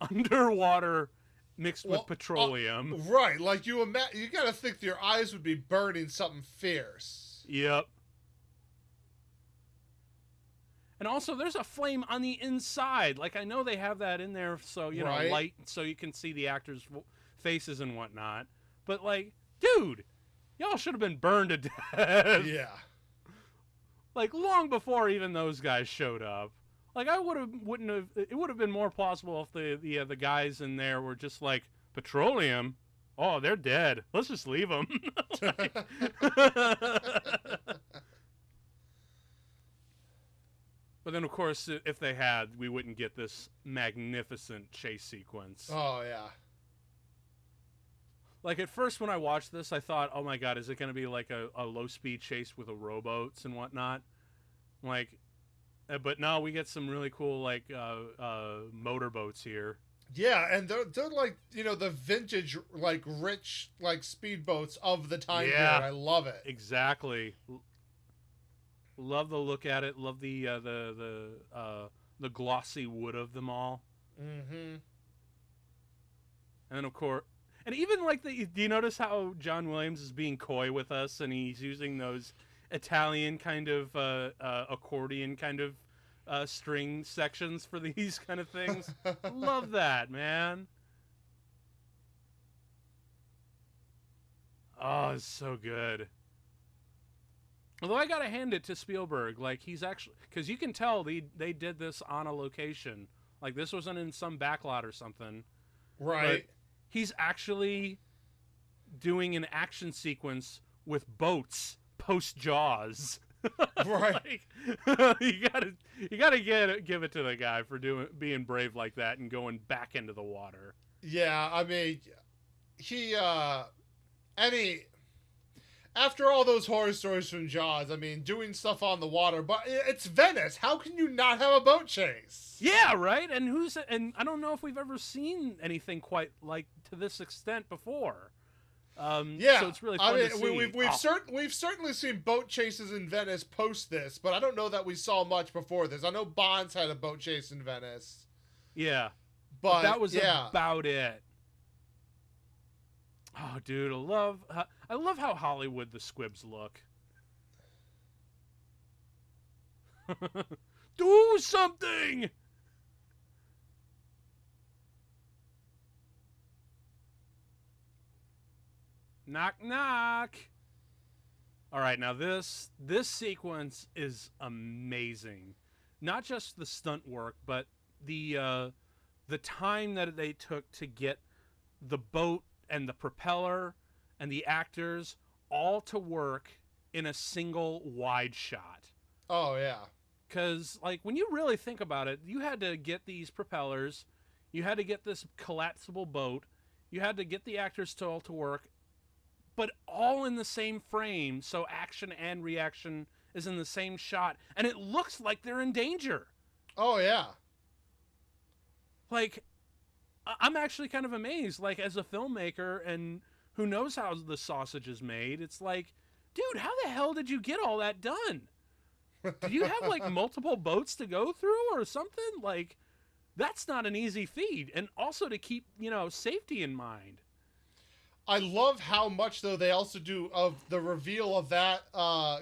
underwater mixed with petroleum? Right, like you got to think your eyes would be burning something fierce. Yep. And also, there's a flame on the inside. Like, I know they have that in there so, you know, light, so you can see the actors' faces and whatnot. But, like, dude, y'all should have been burned to death. Yeah. Like, long before even those guys showed up. Like, it would have been more plausible if the guys in there were just like, petroleum? Oh, they're dead. Let's just leave them. But then, of course, if they had, we wouldn't get this magnificent chase sequence. Oh, yeah. Like, at first when I watched this, I thought, oh my god, is it going to be like a low-speed chase with rowboats and whatnot? Like, but no, we get some really cool, like, motorboats here. Yeah, and they're like, you know, the vintage, like, rich, like, speedboats of the time period. I love it. Exactly. Love the look at it. Love the glossy wood of them all. Mm-hmm. And then, of course, and even like do you notice how John Williams is being coy with us, and he's using those Italian kind of accordion kind of string sections for these kind of things? Love that, man. Oh, it's so good. Although I gotta hand it to Spielberg, like he's actually, because you can tell they did this on a location, like this wasn't in some backlot or something. Right. But he's actually doing an action sequence with boats post Jaws. Right. Like, you gotta give it to the guy for being brave like that and going back into the water. Yeah, I mean, he after all those horror stories from Jaws, I mean, doing stuff on the water, but it's Venice. How can you not have a boat chase? Yeah, right. And I don't know if we've ever seen anything quite like to this extent before. Yeah, so it's really fun to see. We've certainly seen boat chases in Venice post this, but I don't know that we saw much before this. I know Bond's had a boat chase in Venice. Yeah, but that was about it. Oh, dude, I love how Hollywood the squibs look. Do something! Knock, knock. All right, now this sequence is amazing. Not just the stunt work, but the time that they took to get the boat and the propeller and the actors all to work in a single wide shot. Oh, yeah. Because, like, when you really think about it, you had to get these propellers, you had to get this collapsible boat, you had to get the actors to all to work, but all in the same frame, so action and reaction is in the same shot, and it looks like they're in danger. Oh, yeah. Like, I'm actually kind of amazed, like, as a filmmaker and who knows how the sausage is made, it's like, dude, how the hell did you get all that done? Do you have, like, multiple boats to go through or something? Like, that's not an easy feat. And also to keep, safety in mind. I love how much, though, they also do of the reveal of that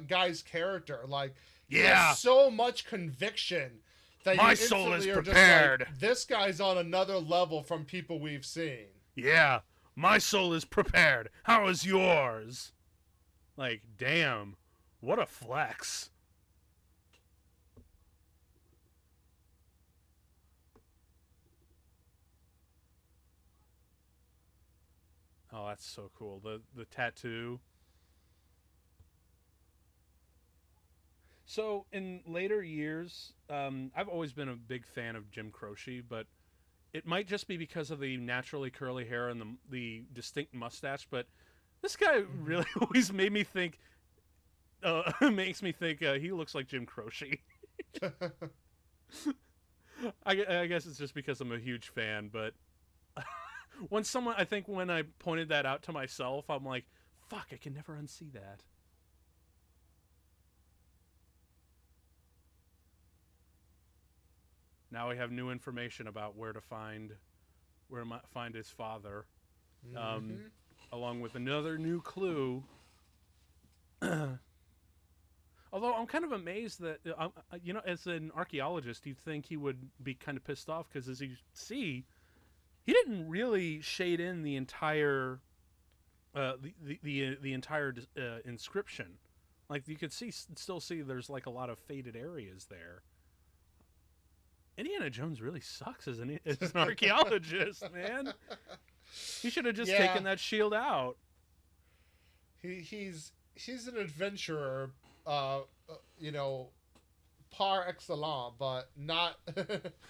guy's character. Like, he has so much conviction that my soul is prepared. Like, this guy's on another level from people we've seen. Yeah, my soul is prepared. How is yours? Like, damn, what a flex. Oh, that's so cool. The tattoo. So in later years, I've always been a big fan of Jim Croce, but it might just be because of the naturally curly hair and the distinct mustache. But this guy really always made me think. Makes me think he looks like Jim Croce. I guess it's just because I'm a huge fan, but. When I pointed that out to myself, I'm like, fuck, I can never unsee that. Now we have new information about where to find his father, along with another new clue. Although I'm kind of amazed that, as an archaeologist, you'd think he would be kind of pissed off because, as you see, he didn't really shade in the entire the entire inscription. Like, you could still see there's like a lot of faded areas there. Indiana Jones really sucks as an archaeologist, man. He should have just taken that shield out. He's an adventurer, par excellence, but not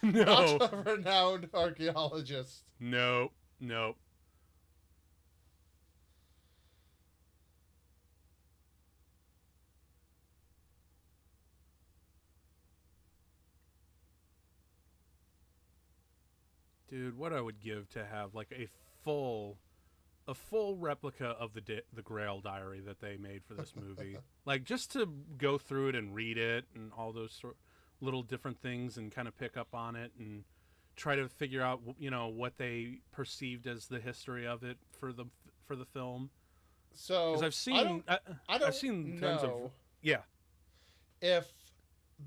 not a renowned archaeologist. Nope. Dude, what I would give to have like a full replica of the Grail diary that they made for this movie. Like, just to go through it and read it and all those little different things and kind of pick up on it and try to figure out, what they perceived as the history of it for the film. So, because I've seen tons of if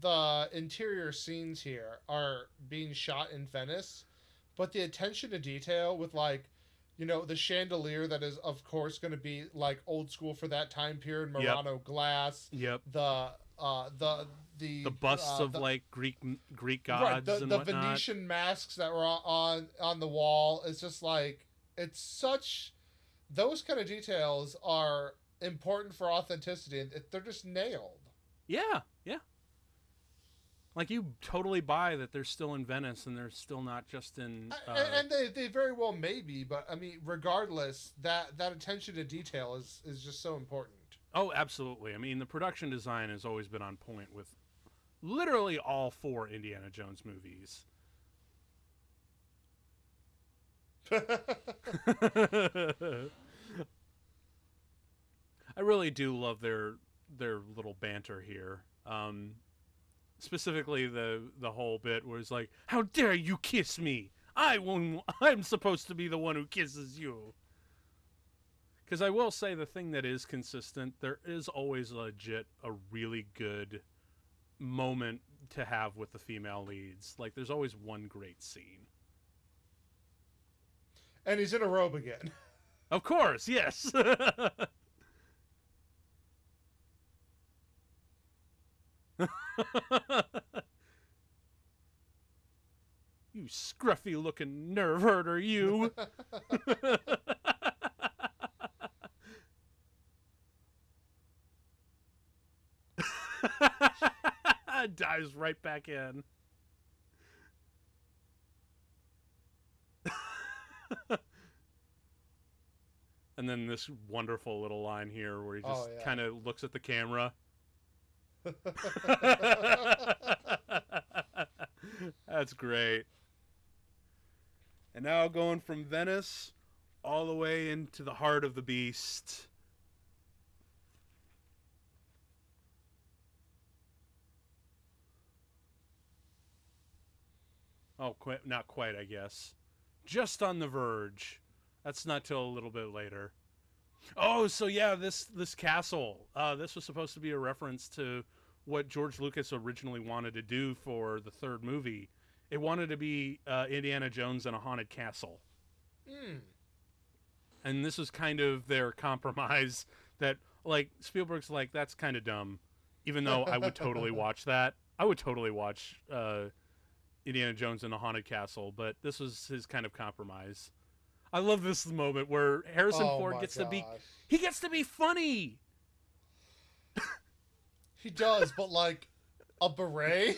the interior scenes here are being shot in Venice, but the attention to detail with, like, the chandelier that is, of course, going to be like old school for that time period, Yep. Murano glass, Yep. the The busts of the like Greek right, gods and the whatnot. Venetian masks that were on the wall. It's just like, it's such, those kind of details are important for authenticity, and they're just nailed. Yeah, yeah. Like you totally buy that they're still in Venice and they're still not just in. And they very well may be, but I mean, regardless, that attention to detail is just so important. Oh, absolutely. I mean, the production design has always been on point with literally all 4 Indiana Jones movies. I really do love their little banter here. Specifically, the whole bit where it's like, "How dare you kiss me? I'm supposed to be the one who kisses you." Because I will say the thing that is consistent, there is always legit a really good moment to have with the female leads. Like, there's always one great scene. And he's in a robe again. Of course, yes. You scruffy looking nerve herder, you. Dives right back in. And then this wonderful little line here where he just kind of looks at the camera. That's great. And now going from Venice all the way into the heart of the beast. Oh, not quite, I guess. Just on the verge. That's not till a little bit later. Oh, so yeah, this castle. This was supposed to be a reference to what George Lucas originally wanted to do for the 3rd movie. It wanted to be Indiana Jones in a haunted castle. And this was kind of their compromise that, like, Spielberg's like, that's kind of dumb. Even though I would totally watch that. I would totally watch Indiana Jones in a haunted castle, but this was his kind of compromise. I love this moment where Harrison Ford gets to be funny. He does, but like a beret.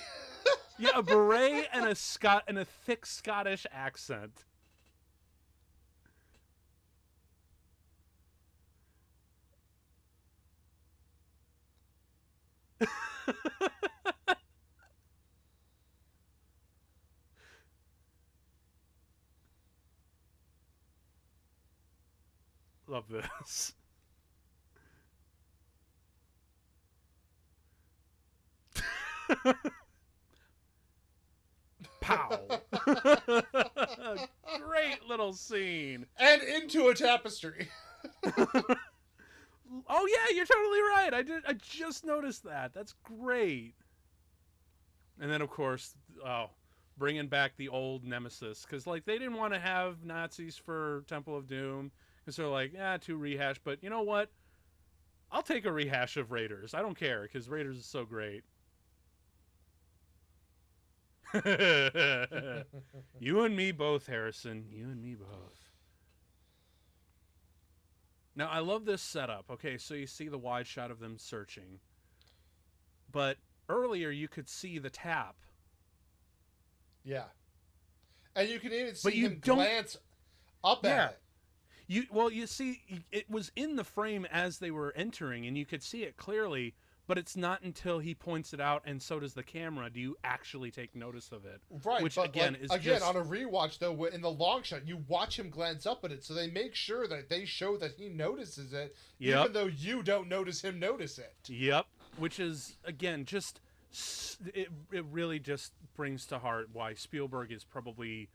Yeah, a beret and a thick Scottish accent. Love this. Pow. Great little scene. And into a tapestry. Oh yeah, you're totally right. I just noticed that. That's great. And then of course, bringing back the old nemesis, because like they didn't want to have Nazis for Temple of Doom, because they're like, too rehash. But you know what? I'll take a rehash of Raiders. I don't care, because Raiders is so great. You and me both, Harrison. You and me both. Now, I love this setup. Okay, so you see the wide shot of them searching. But earlier, you could see the tap. Yeah. And you can even see him glance up at it. You see, it was in the frame as they were entering, and you could see it clearly, but it's not until he points it out, and so does the camera, do you actually take notice of it. Right, which, but again, on a rewatch, though, in the long shot, you watch him glance up at it, so they make sure that they show that he notices it, even though you don't notice him notice it. Yep, which is, again, just... It really just brings to heart why Spielberg is probably...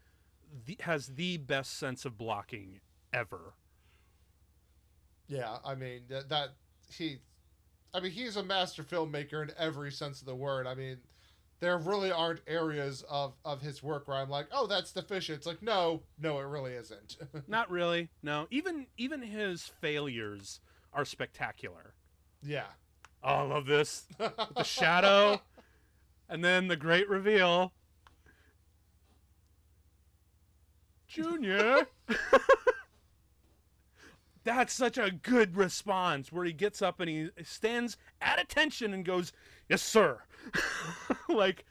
has the best sense of blocking ever. Yeah, I mean, he's a master filmmaker in every sense of the word. I mean, there really aren't areas of his work where I'm like, oh, that's deficient. It's like, no, it really isn't. Not really. No. Even his failures are spectacular. Yeah. Oh, I love this. With the shadow, and then the great reveal. Junior. That's such a good response where he gets up and he stands at attention and goes, "Yes, sir." Like,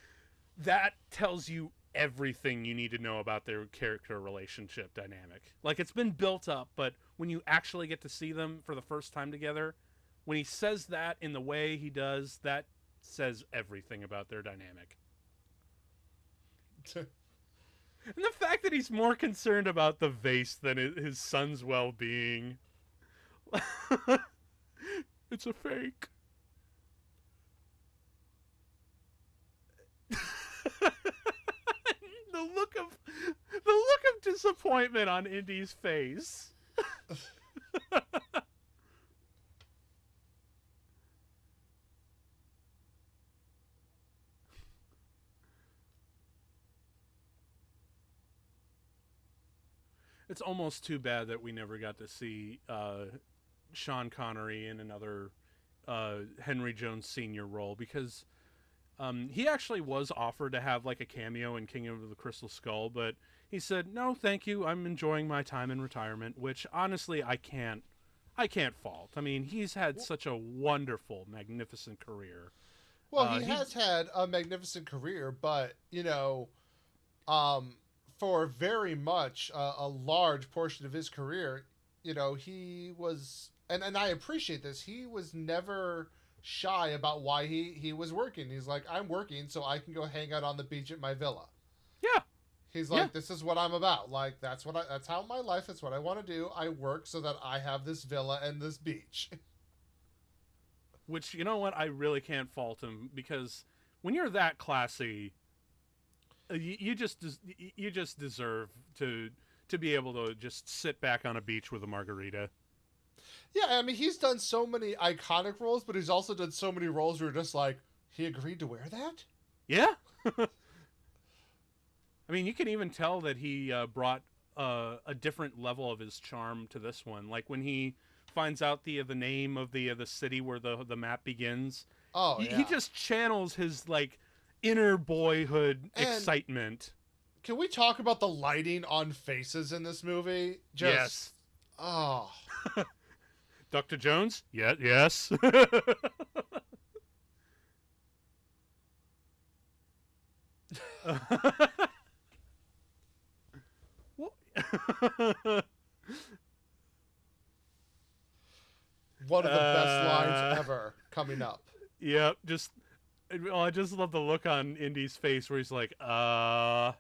that tells you everything you need to know about their character relationship dynamic. Like, it's been built up, but when you actually get to see them for the first time together, when he says that in the way he does, that says everything about their dynamic. And the fact that he's more concerned about the vase than his son's well-being. It's a fake. the look of disappointment on Indy's face. It's almost too bad that we never got to see Sean Connery in another Henry Jones Sr. role, because he actually was offered to have like a cameo in King of the Crystal Skull, but he said, "No, thank you. I'm enjoying my time in retirement," which honestly I can't fault. I mean, he's had such a wonderful, magnificent career. Well, he has had a magnificent career, but for very much a large portion of his career, he was, and I appreciate this. He was never shy about why he was working. He's like, I'm working so I can go hang out on the beach at my villa. Yeah. He's like, this is what I'm about. Like, that's how my life, that's what I want to do. I work so that I have this villa and this beach. Which, you know what, I really can't fault him, because when you're that classy, you just deserve to be able to just sit back on a beach with a margarita. Yeah, I mean, he's done so many iconic roles, but he's also done so many roles where you're just like, he agreed to wear that? Yeah. I mean, you can even tell that he brought a different level of his charm to this one. Like when he finds out the name of the city where the map begins. Oh, he just channels his like inner boyhood excitement. Can we talk about the lighting on faces in this movie? Yes. Oh. Dr. Jones? Yeah, yes. One of the best lines ever coming up. Yep, I just love the look on Indy's face where he's like, and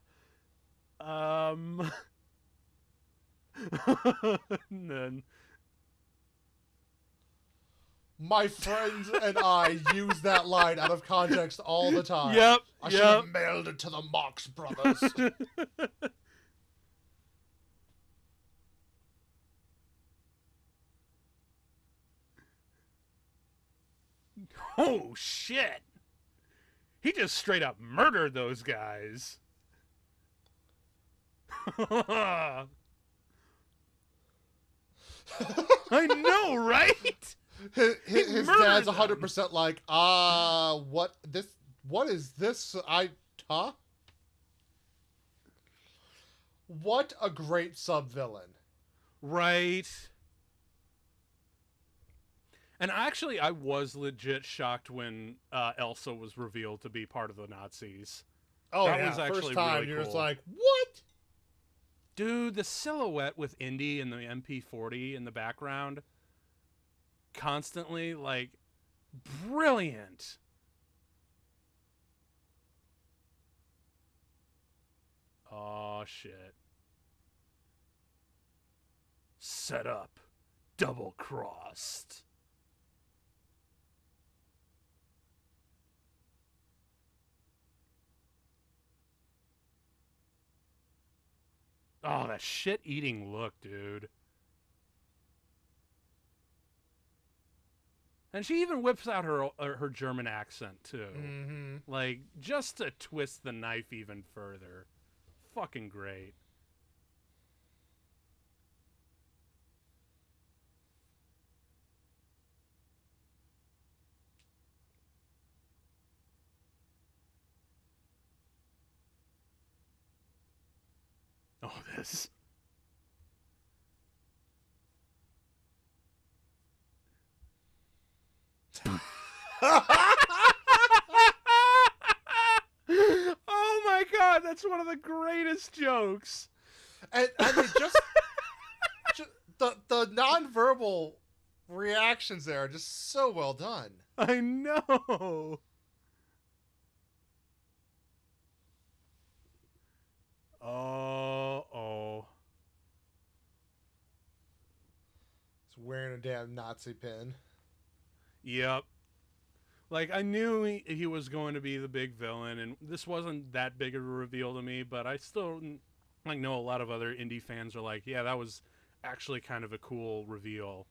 then, my friends and I use that line out of context all the time. Yep. I should have mailed it to the Marx Brothers. Oh, shit. He just straight up murdered those guys. I know, right? His dad's 100% like, what is this? What a great sub-villain. Right. And actually, I was legit shocked when Elsa was revealed to be part of the Nazis. Oh, that yeah. was actually First time, really you're cool. just like, what? Dude, the silhouette with Indy and the MP40 in the background, constantly, like, brilliant. Oh, shit. Set up. Double-crossed. Oh, that shit-eating look, dude. And she even whips out her German accent too. Mm-hmm. Like, just to twist the knife even further. Fucking great. Oh, this. Oh my god, that's one of the greatest jokes. And it just the nonverbal reactions there are just so well done. I know. Oh. He's wearing a damn Nazi pin. Yep. Like, I knew he was going to be the big villain, and this wasn't that big of a reveal to me, but I still, like, know a lot of other indie fans are like, yeah, that was actually kind of a cool reveal.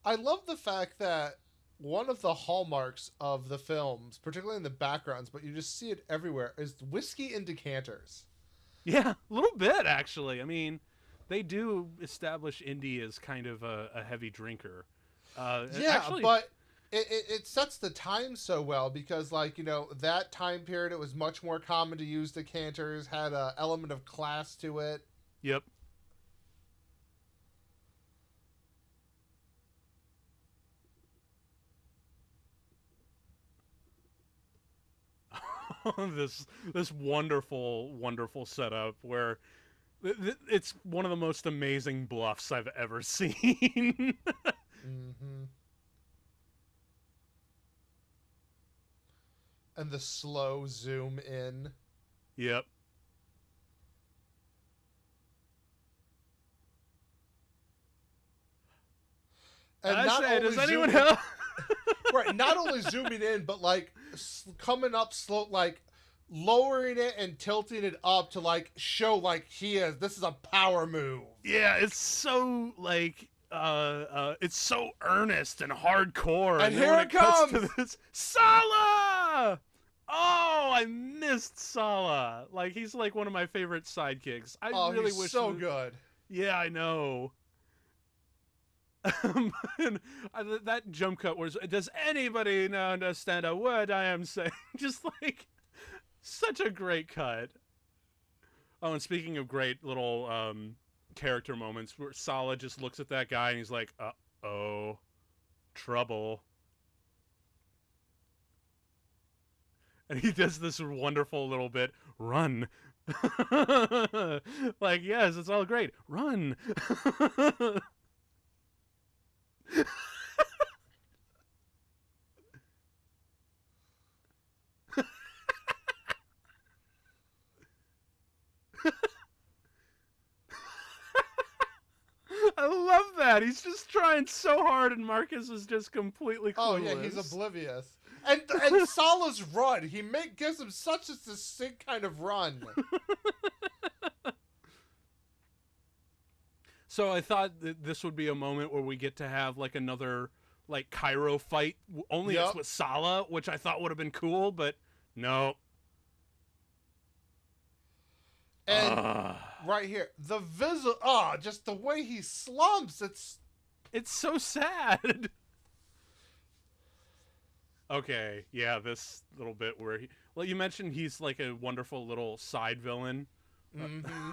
I love the fact that one of the hallmarks of the films, particularly in the backgrounds, but you just see it everywhere, is whiskey in decanters. Yeah, a little bit, actually. I mean, they do establish Indy as kind of a heavy drinker. Actually, but it sets the time so well because, like, that time period, it was much more common to use decanters, had an element of class to it. Yep. this wonderful setup where it's one of the most amazing bluffs I've ever seen. Mm-hmm. And the slow zoom in. Yep. And I say, does anyone help? Right, not only zooming in, but like coming up slow, like lowering it and tilting it up to like show like this is a power move. Yeah, it's so like it's so earnest and hardcore. And then here when it cuts comes! to this Sala! Oh, I missed Sala. Like, he's like one of my favorite sidekicks. I really he's wish so good. Yeah, I know. And that jump cut was, does anybody now understand a word I am saying? Just like such a great cut. Oh, and speaking of great little character moments, where Sala just looks at that guy and he's like, "Uh-oh, trouble." And he does this wonderful little bit, "Run." Like, yes, it's all great. Run. I love that. He's just trying so hard, and Marcus is just completely clueless. Oh yeah, he's oblivious. And Sala's run, gives him such a succinct kind of run. So I thought that this would be a moment where we get to have like another like Cairo fight, only it's with Sala, which I thought would have been cool, but no. And right here, just the way he slumps, it's so sad. Okay, yeah, this little bit where you mentioned he's like a wonderful little side villain. Mm-hmm.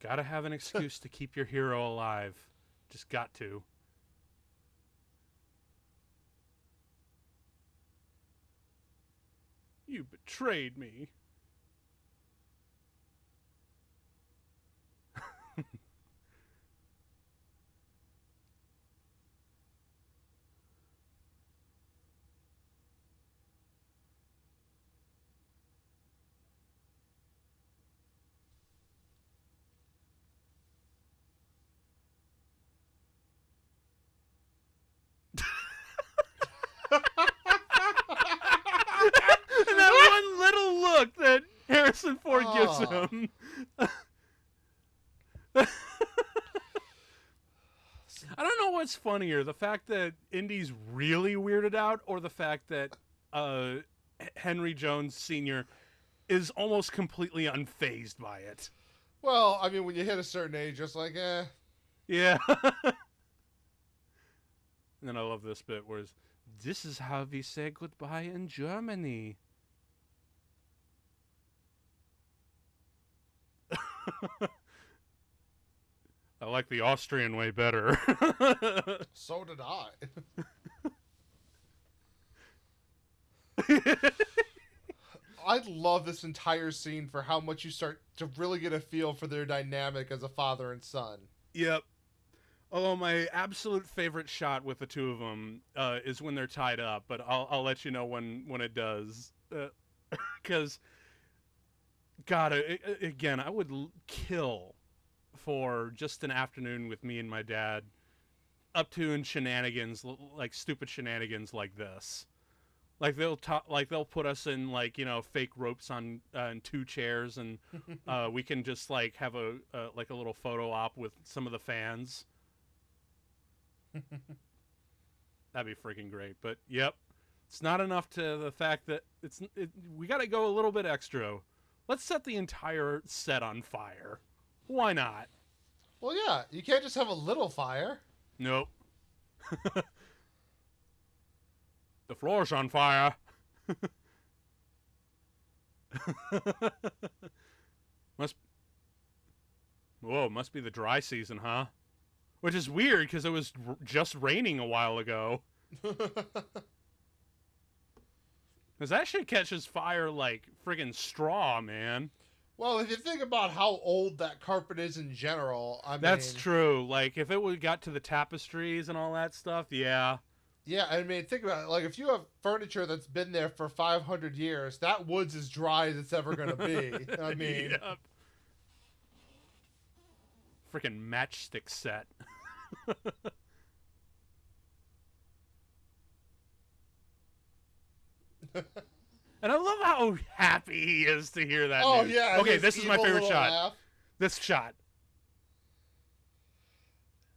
Gotta have an excuse to keep your hero alive. Just got to. You betrayed me. throws him. I don't know what's funnier, the fact that Indy's really weirded out, or the fact that Henry Jones Sr. is almost completely unfazed by it. Well, I mean, when you hit a certain age, just like, eh. Yeah. And then I love this bit where it's, this is how we say goodbye in Germany. I like the Austrian way better. So did I. I love this entire scene for how much you start to really get a feel for their dynamic as a father and son. Yep. Although my absolute favorite shot with the two of them is when they're tied up, but I'll let you know when it does. Because, God, again, I would kill for just an afternoon with me and my dad up to in shenanigans, like stupid shenanigans like this. Like they'll put us in like, you know, fake ropes on two chairs, and we can just like have a little photo op with some of the fans. That'd be freaking great. But yep, it's not enough to the fact that we got to go a little bit extra. Let's set the entire set on fire. Why not? Well, yeah, you can't just have a little fire. Nope. The floor's on fire. Must be the dry season, huh? Which is weird because it was just raining a while ago. Because that shit catches fire like friggin' straw, man. Well, if you think about how old that carpet is in general, That's true. Like, if it got to the tapestries and all that stuff, yeah. Yeah, I mean, think about it. Like, if you have furniture that's been there for 500 years, that wood's as dry as it's ever going to be. I mean... Yep. Freaking matchstick set. And I love how happy he is to hear that news. Yeah. Okay, this is my favorite shot. Laugh. This shot.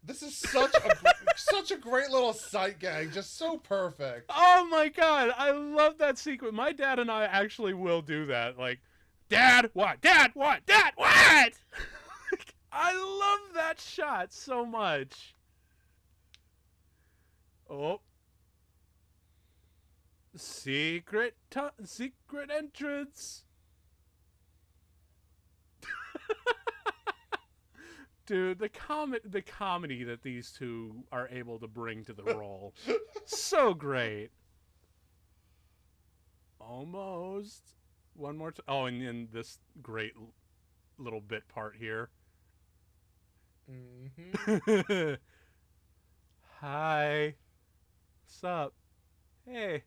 This is such a great little sight gag, just so perfect. Oh my god, I love that sequence. My dad and I actually will do that. Like, Dad, what? Dad, what? Dad, what? I love that shot so much. Oh. Secret entrance. Dude, the comedy that these two are able to bring to the role. So great. Almost. One more time. Oh, and then this great little bit part here. Mm-hmm. Hi. What's up? Hey.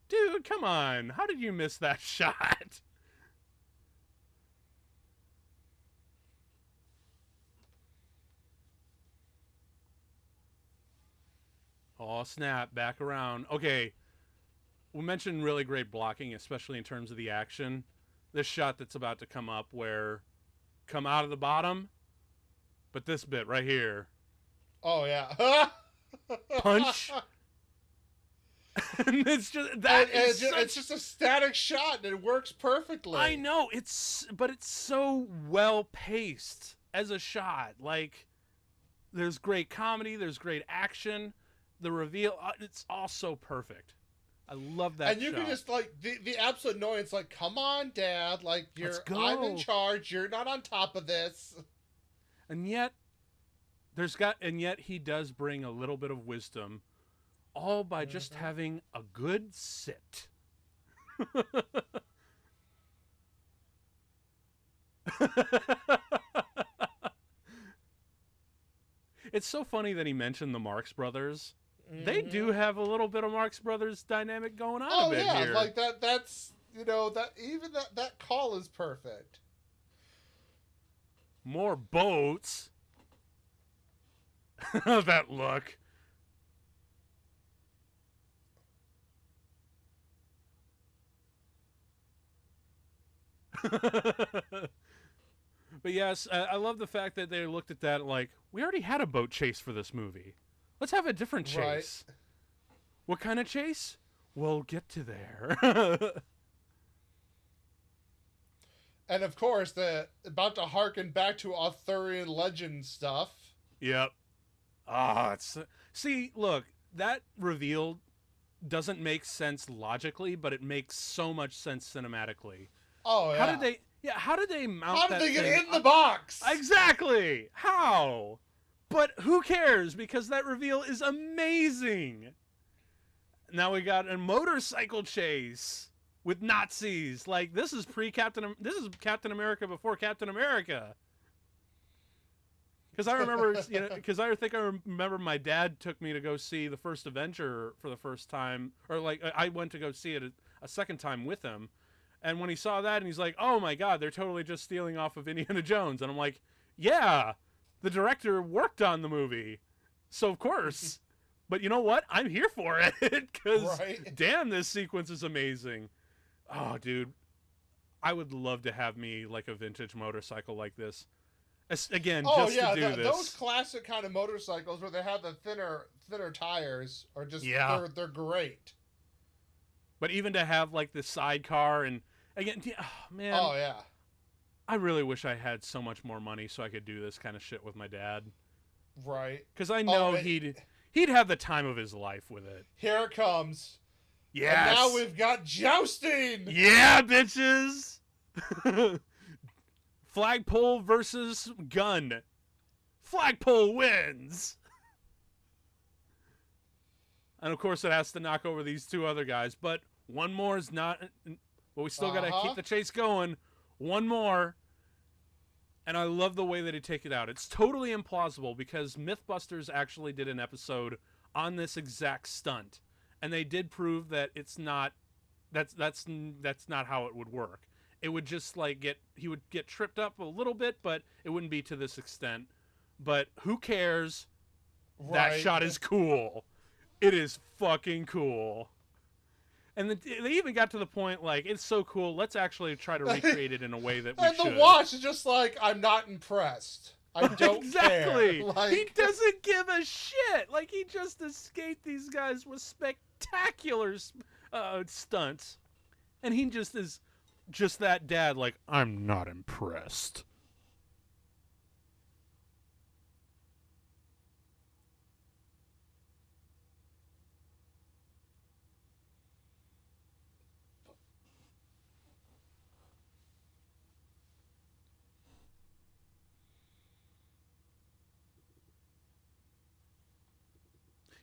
Dude, come on. How did you miss that shot? Oh, snap. Back around. Okay. We mentioned really great blocking, especially in terms of the action. This shot that's about to come up where come out of the bottom, but this bit right here. Oh, yeah. Punch. And it's just that it's just a static shot and it works perfectly. I know, but it's so well paced as a shot. Like, there's great comedy, there's great action, the reveal, it's all so perfect. I love that. And you can just like the absolute annoyance, like, come on, Dad, like I'm in charge, you're not on top of this. And yet he does bring a little bit of wisdom. All by just having a good sit. It's so funny that he mentioned the Marx Brothers. Mm-hmm. They do have a little bit of Marx Brothers dynamic going on a bit here. Like that's that call is perfect. More boats. That look. But yes, I love the fact that they looked at that like, we already had a boat chase for this movie. Let's have a different Right. chase. What kind of chase? We'll get to there. And of course, the about to harken back to Arthurian legend stuff. Yep. Ah, it's see, look, that reveal doesn't make sense logically, but it makes so much sense cinematically. Oh yeah. How did they? Yeah, how did they mount How that did they get thing in the box? Exactly. How? But who cares? Because that reveal is amazing. Now we got a motorcycle chase with Nazis. Like this is This is Captain America before Captain America. Because I remember, because I think I remember my dad took me to go see the first Avenger for the first time, or like I went to go see it a second time with him. And when he saw that, and he's like, "Oh my God, they're totally just stealing off of Indiana Jones," and I'm like, "Yeah, the director worked on the movie, so of course." But you know what? I'm here for it because damn, this sequence is amazing. Oh, dude, I would love to have me like a vintage motorcycle like this. Again, just to do this. Those classic kind of motorcycles where they have the thinner tires are just they're great. But even to have like the sidecar and again, man. Oh yeah. I really wish I had so much more money so I could do this kind of shit with my dad. Right. Because I know he'd have the time of his life with it. Here it comes. Yes. And now we've got jousting. Yeah, bitches. Flagpole versus gun. Flagpole wins. And of course it has to knock over these two other guys, but one more is not, but we still got to keep the chase going. One more. And I love the way that they take it out. It's totally implausible because Mythbusters actually did an episode on this exact stunt. And they did prove that it's not, that's not how it would work. It would just like he would get tripped up a little bit, but it wouldn't be to this extent. But who cares? Right. That shot is cool. It is fucking cool. And they even got to the point like, it's so cool, let's actually try to recreate it in a way that we should. And the watch is just like, I'm not impressed. I don't exactly. care. Like... He doesn't give a shit. Like, he just escaped these guys with spectacular stunts. And he just is just that dad, like, I'm not impressed.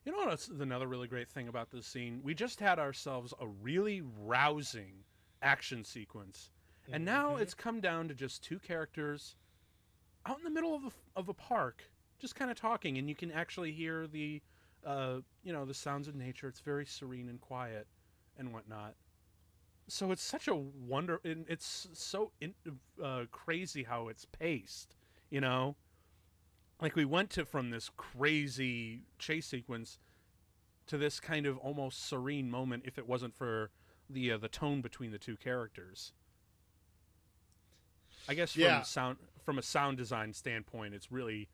You know what's another really great thing about this scene? We just had ourselves a really rousing action sequence. And now it's come down to just two characters out in the middle of a park, just kind of talking, and you can actually hear the the sounds of nature. It's very serene and quiet and whatnot. So it's such a wonder. It's so crazy how it's paced, you know? Like we went from this crazy chase sequence to this kind of almost serene moment if it wasn't for the tone between the two characters. I guess from a sound design standpoint, it's really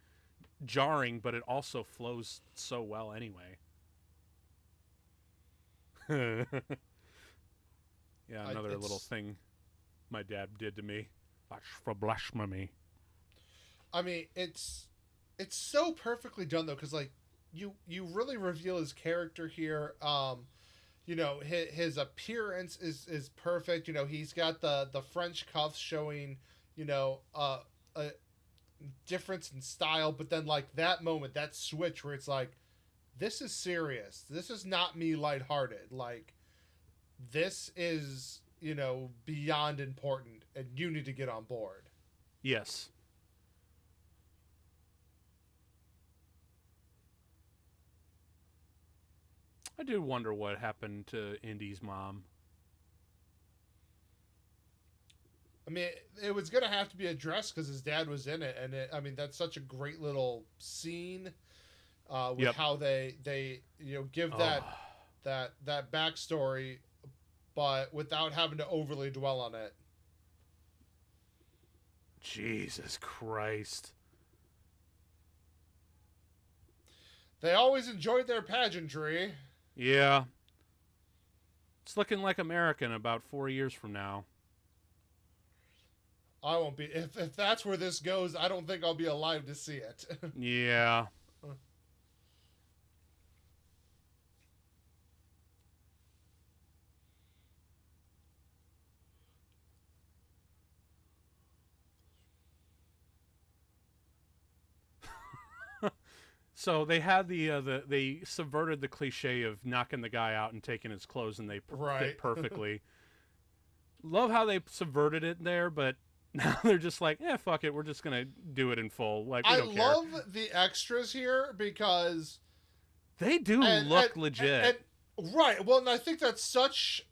jarring, but it also flows so well anyway. Yeah, another little thing my dad did to me. That's for blasphemy. I mean, it's so perfectly done though, because like you really reveal his character here. His appearance is perfect. He's got the French cuffs showing a difference in style, but then like that moment, that switch where it's like, this is serious. This is not me lighthearted. Like this is beyond important, and you need to get on board. Yes. I do wonder what happened to Indy's mom. I mean, it was going to have to be addressed because his dad was in it. And that's such a great little scene. with Yep. how they give Oh, that backstory, but without having to overly dwell on it. Jesus Christ. They always enjoyed their pageantry. Yeah. It's looking like America in about 4 years from now. I won't be if that's where this goes. I don't think I'll be alive to see it. Yeah. So they had they subverted the cliche of knocking the guy out and taking his clothes, and they Right. fit perfectly. Love how they subverted it there, but now they're just like, fuck it, we're just gonna do it in full. Like, we I don't care. love the extras here because They do look legit. right. Well, and I think that's such.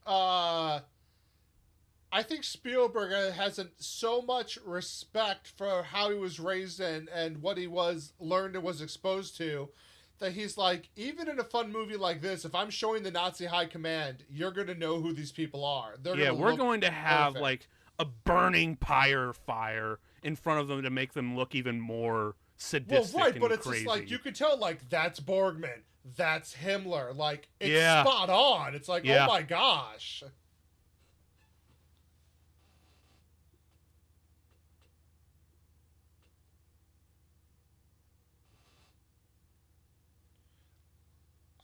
I think Spielberg has so much respect for how he was raised and what he learned and was exposed to, that he's like, even in a fun movie like this, if I'm showing the Nazi high command, you're gonna know who these people are. We're going to have perfect. like a burning pyre fire in front of them to make them look even more sadistic. Well, right, and but it's crazy. just like you could tell, like, that's Borgman, that's Himmler, like, it's Yeah. spot on. It's like, Yeah. oh my gosh.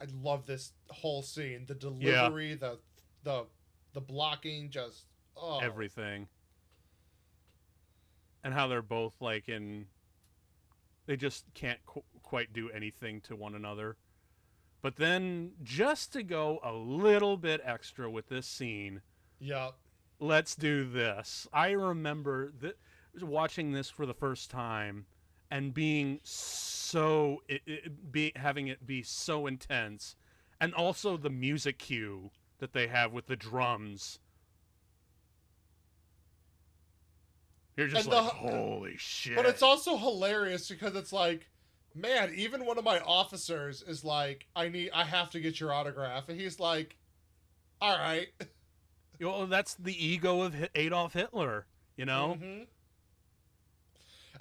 I love this whole scene. The delivery, the blocking, just everything, and how they're both like they just can't quite do anything to one another. But then, just to go a little bit extra with this scene, Yep. let's do this. I remember watching this for the first time and being so having it be so intense, and also the music cue that they have with the drums. You're just And like, holy shit. But it's also hilarious because it's like, man, even one of my officers is like, I have to get your autograph, and he's like, all right. Well, that's the ego of Adolf Hitler, you know? Mm-hmm.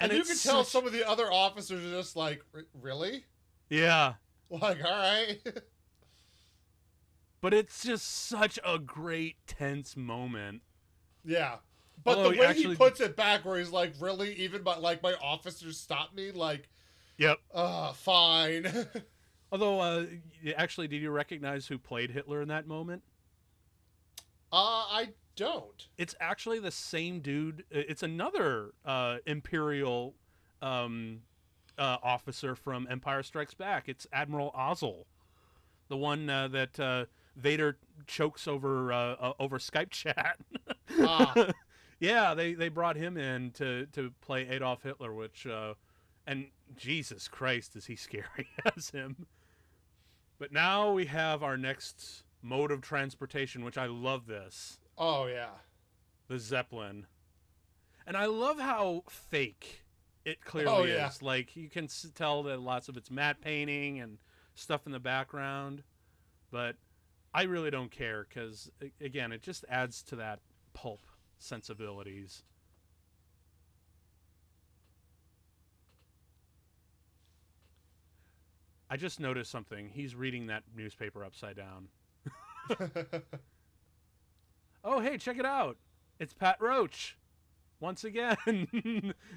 And you can tell some of the other officers are just like, really? Yeah. Like, all right. But it's just such a great, tense moment. Yeah. But the way he puts it back where he's like, really? Even my officers stopped me? Like, yep. Fine. Although, actually, did you recognize who played Hitler in that moment? I don't. It's actually the same dude. It's another Imperial officer from Empire Strikes Back. It's Admiral Ozzel, the one that Vader chokes over Skype chat. Yeah, they brought him in to play Adolf Hitler, which and Jesus Christ, is he scary as him. But now we have our next mode of transportation, which I love this. Oh, yeah. The Zeppelin. And I love how fake it clearly is. Like, you can tell that lots of it's matte painting and stuff in the background. But I really don't care because, again, it just adds to that pulp sensibilities. I just noticed something. He's reading that newspaper upside down. Oh, hey, check it out. It's Pat Roach, once again,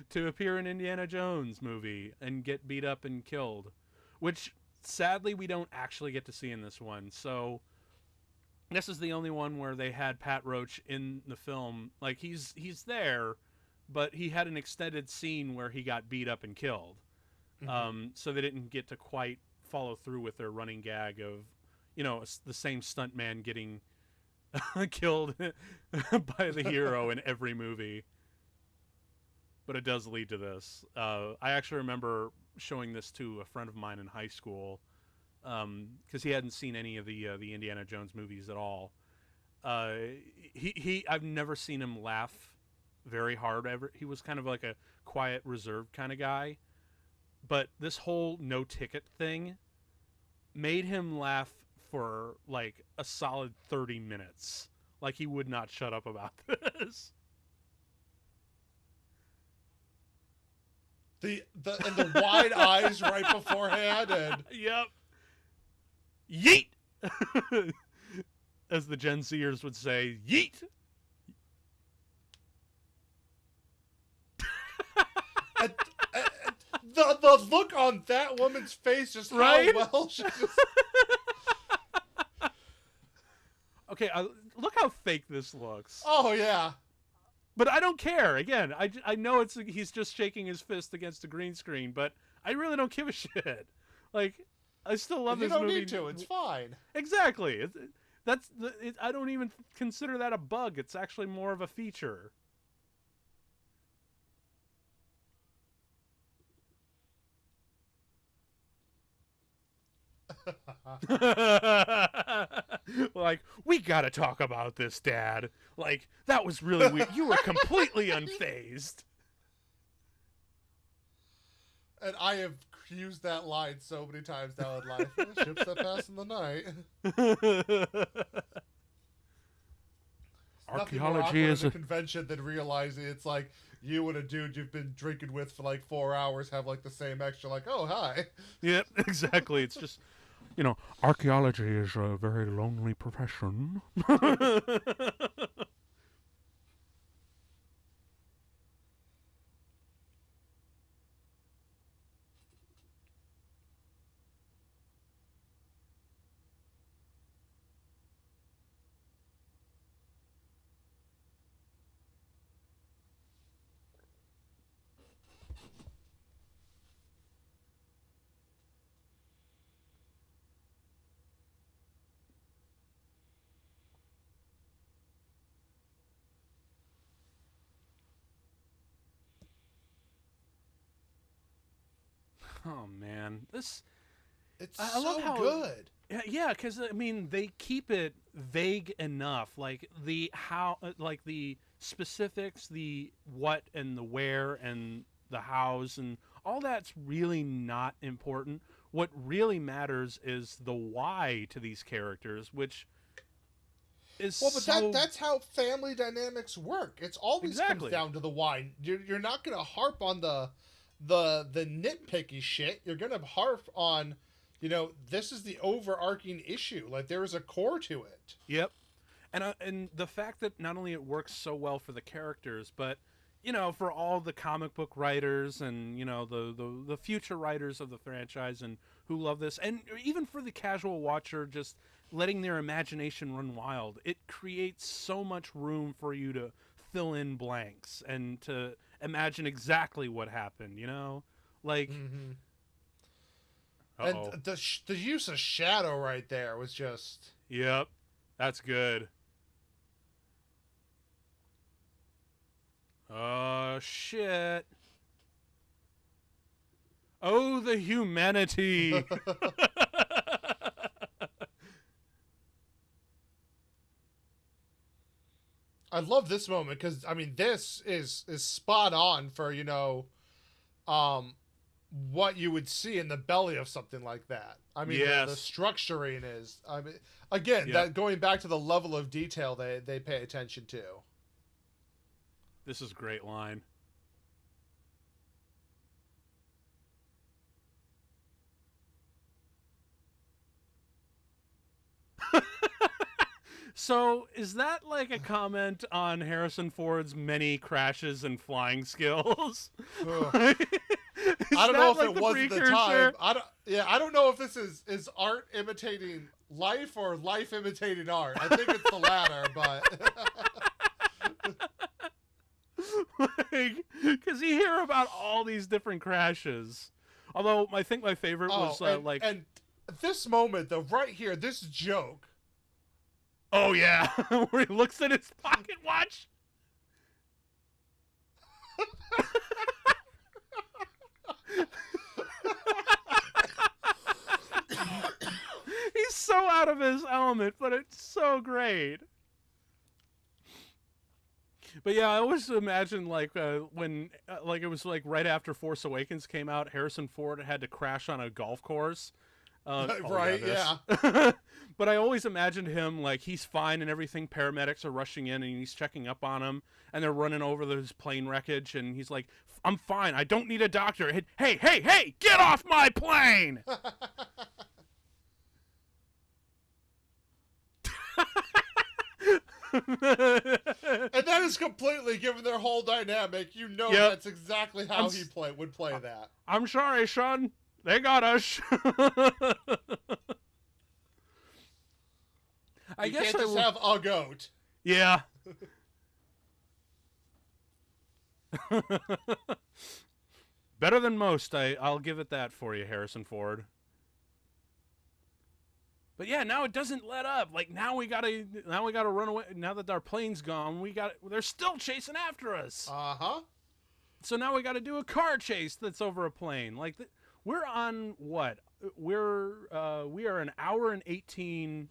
to appear in Indiana Jones movie and get beat up and killed, which, sadly, we don't actually get to see in this one. So this is the only one where they had Pat Roach in the film. Like, he's there, but he had an extended scene where he got beat up and killed. Mm-hmm. So they didn't get to quite follow through with their running gag of, the same stuntman getting killed by the hero in every movie. But it does lead to this. I actually remember showing this to a friend of mine in high school because he hadn't seen any of the Indiana Jones movies at all. I've never seen him laugh very hard ever. He was kind of like a quiet, reserved kind of guy. but this whole no ticket thing made him laugh for like a solid 30 minutes. Like he would not shut up about this. The wide eyes right beforehand, and yep. Yeet! As the Gen Zers would say, yeet! The look on that woman's face, just right? how well she just... Okay, look how fake this looks. Oh, yeah. But I don't care. Again, I know he's just shaking his fist against a green screen, but I really don't give a shit. Like, I still love this movie. You don't need to. It's fine. Exactly. I don't even consider that a bug. It's actually more of a feature. Like, we gotta talk about this, Dad. Like, that was really weird. You were completely unfazed. And I have used that line so many times now in life. Ships that pass in the night. Archaeology is a convention than realizing it's like you and a dude you've been drinking with for like 4 hours have like the same extra, like, oh, hi. Yep, exactly. It's just, archaeology is a very lonely profession. Oh man, it's I so love how good. Yeah, because I mean they keep it vague enough, like the specifics, the what and the where and the hows and all that's really not important. What really matters is the why to these characters, which is that's how family dynamics work. It's always comes down to the why. You're not going to harp on the nitpicky shit. You're going to harp on, this is the overarching issue. Like, there is a core to it. Yep. And the fact that not only it works so well for the characters, but for all the comic book writers and the future writers of the franchise and who love this, and even for the casual watcher, just letting their imagination run wild, it creates so much room for you to fill in blanks and to imagine exactly what happened. Like. Mm-hmm. Uh-oh. And the use of shadow right there was just... Yep, that's good. Oh, shit. Oh, the humanity. I love this moment because, I mean, this is spot on for, what you would see in the belly of something like that. I mean, yes. the structuring is, I mean, again, that going back to the level of detail they pay attention to. This is a great line. So, is that like a comment on Harrison Ford's many crashes and flying skills? I don't know if it was at the time. I don't know if this is art imitating life or life imitating art. I think it's the latter, but because you hear about all these different crashes. Although I think my favorite was and this moment though, right here, this joke. Oh yeah, where he looks at his pocket watch. He's so out of his element, but it's so great. But yeah, I always imagine like when like it was like right after Force Awakens came out, Harrison Ford had to crash on a golf course. Right? Yeah. But I always imagined him like he's fine and everything. Paramedics are rushing in and he's checking up on him, and they're running over his plane wreckage, and he's like, "I'm fine. I don't need a doctor. Hey, hey, hey! Get off my plane!" And that is completely, given their whole dynamic, you know, Yep. that's exactly how he would play that. I'm sorry, son. They got us. I You guess can't just have a goat. Yeah. Better than most. I'll give it that for you, Harrison Ford. But yeah, now it doesn't let up. Like now we gotta run away. Now that our plane's gone, they're still chasing after us. Uh-huh. So now we got to do a car chase that's over a plane. Like we're on what? We are an hour and 18,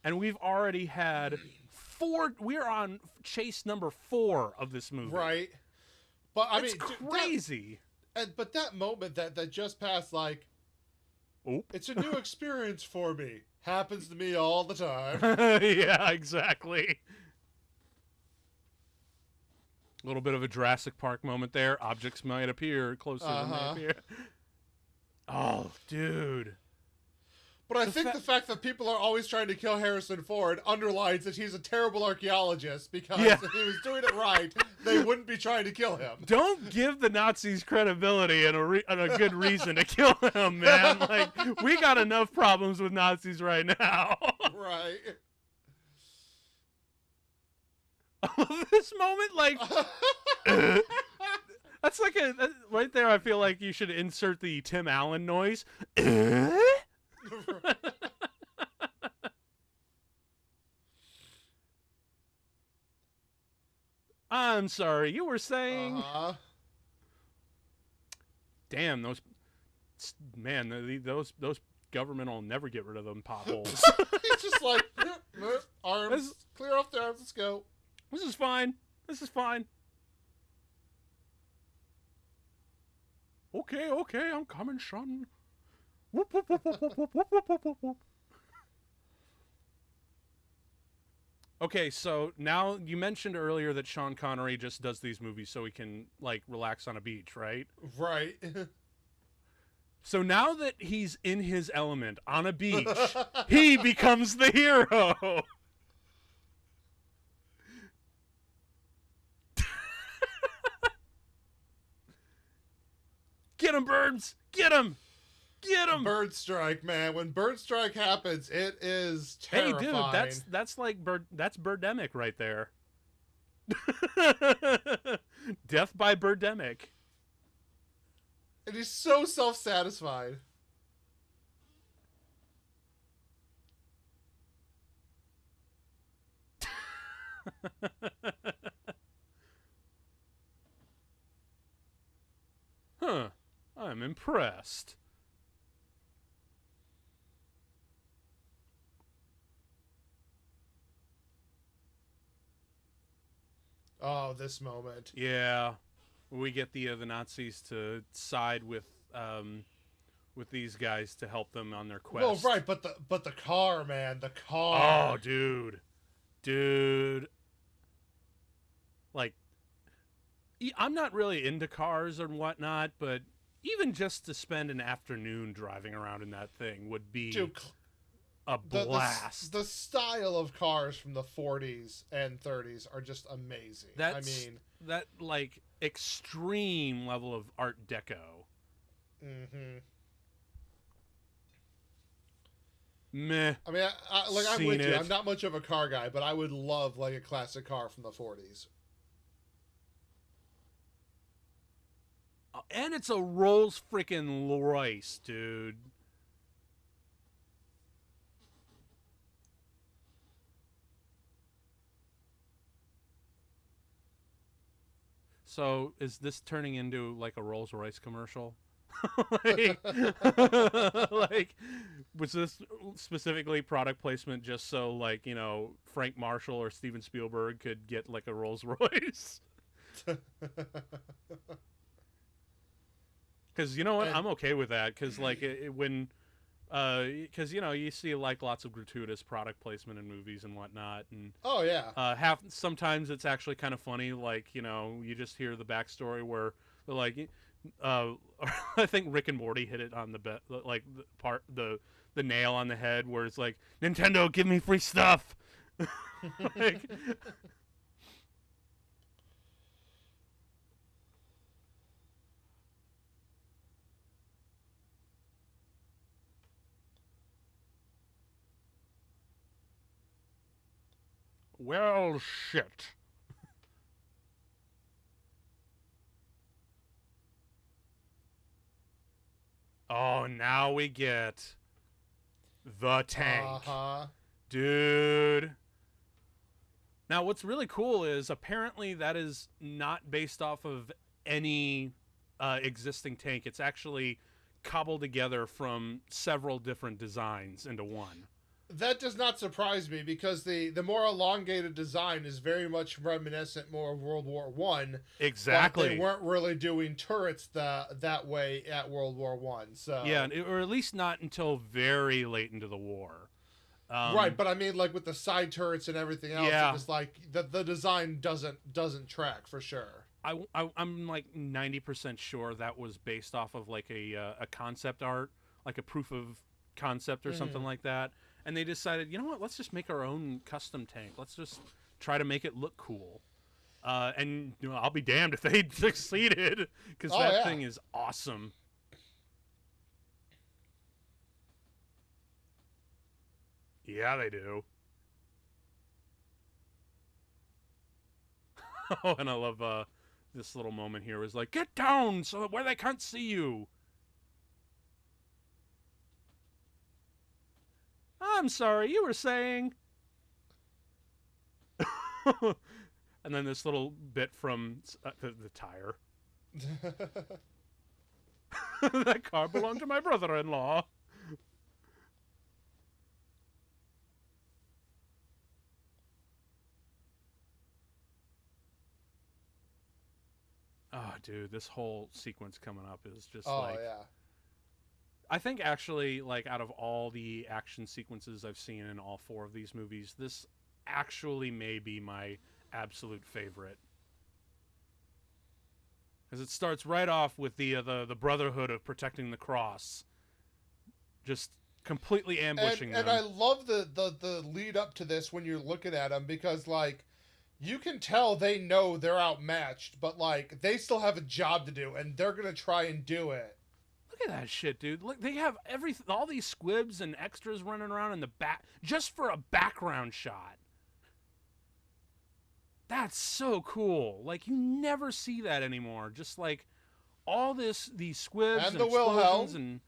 and we've already had 4. We're on chase number 4 of this movie. Right. But I It's mean, crazy. but that moment that just passed, like, Oop. it's a new experience for me. Happens to me all the time. Yeah, exactly. A little bit of a Jurassic Park moment there. Objects might appear closer than they appear. Oh, dude. But I think the fact that people are always trying to kill Harrison Ford underlines that he's a terrible archaeologist, because if he was doing it right, they wouldn't be trying to kill him. Don't give the Nazis credibility and a good reason to kill him, man. Like, we got enough problems with Nazis right now. Right. This moment, like... That's like right there, I feel like you should insert the Tim Allen noise. I'm sorry, you were saying... Damn, those government will never get rid of them potholes. It's just like, arms, clear off the arms, let's go. This is fine. This is fine. Okay, I'm coming, son. Whoop, whoop, whoop, whoop, whoop, whoop, whoop, whoop, whoop, whoop. Okay, so now you mentioned earlier that Sean Connery just does these movies so he can, like, relax on a beach, right? Right. So now that he's in his element on a beach, he becomes the hero. Get him, birds! Get him! Get him! Bird strike, man. When bird strike happens, it is terrifying. Hey, dude, that's like that's birdemic right there. Death by birdemic. And he's so self-satisfied. Huh. I'm impressed. Oh, this moment. Yeah. We get the Nazis to side with these guys to help them on their quest. Well, right, but the car, man, the car. Oh, dude. Like, I'm not really into cars and whatnot, but even just to spend an afternoon driving around in that thing would be a blast. The style of cars from the 40s and 30s are just amazing. That, like, extreme level of Art Deco. Mm-hmm. Meh. I mean, I'm with you. I'm not much of a car guy, but I would love, like, a classic car from the 40s. And it's a Rolls freaking Royce, dude. So, is this turning into like a Rolls Royce commercial? like, like, was this specifically product placement just so, like, Frank Marshall or Steven Spielberg could get like a Rolls Royce? Because you know what, And I'm okay with that. Because like when, because you see like lots of gratuitous product placement in movies and whatnot, and oh yeah. sometimes it's actually kind of funny. Like you just hear the backstory where they're like, I think Rick and Morty hit it on like the nail on the head, where it's like, Nintendo, give me free stuff. Like, well, shit. Oh, now we get the tank, Uh-huh. dude. Now, what's really cool is apparently that is not based off of any existing tank. It's actually cobbled together from several different designs into one. That does not surprise me because the more elongated design is very much reminiscent more of World War One. But they Exactly. weren't really doing turrets that way at World War One. So Yeah, or at least not until very late into the war. right, but I mean, like with the side turrets and everything else, Yeah. it was like the design doesn't track for sure. I'm like 90% sure that was based off of like a concept art, like a proof of concept or something like that. And they decided, you know what? Let's just make our own custom tank. Let's just try to make it look cool. And I'll be damned if they succeeded, because Oh that yeah. thing is awesome. Yeah, they do. Oh, and I love this little moment here. Is like, get down so that where they can't see you. I'm sorry, you were saying. And then this little bit from the tire. That car belonged to my brother-in-law. Oh, dude, this whole sequence coming up is just Oh like, yeah. I think actually, like, out of all the action sequences I've seen in all four of these movies, this actually may be my absolute favorite. Because it starts right off with the Brotherhood of protecting the cross, just completely ambushing And them. I love the lead up to this when you're looking at them because like you can tell they know they're outmatched, but like they still have a job to do and they're gonna try and do it. Look at that shit, dude. Look, they have all these squibs and extras running around in the back just for a background shot. That's so cool. Like, you never see that anymore. Just like all these squibs And and the explosions Wilhelm. and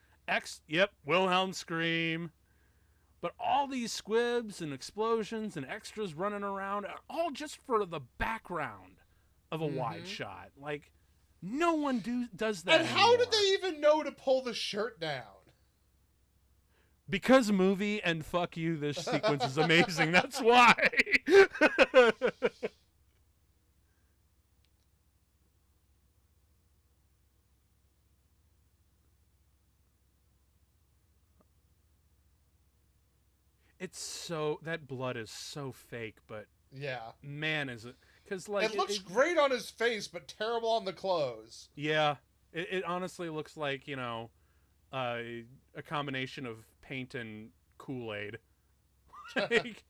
yep, Wilhelm scream. But all these squibs and explosions and extras running around are all just for the background of a wide shot. Like, no one does that And how anymore. did they even know to pull the shirt down? Because movie and fuck you, this sequence is amazing. That's why. It's so, that blood is so fake, but Yeah. man, is it? Because like It looks great on his face, but terrible on the clothes. yeah, it honestly looks like a combination of paint and Kool-Aid. Like,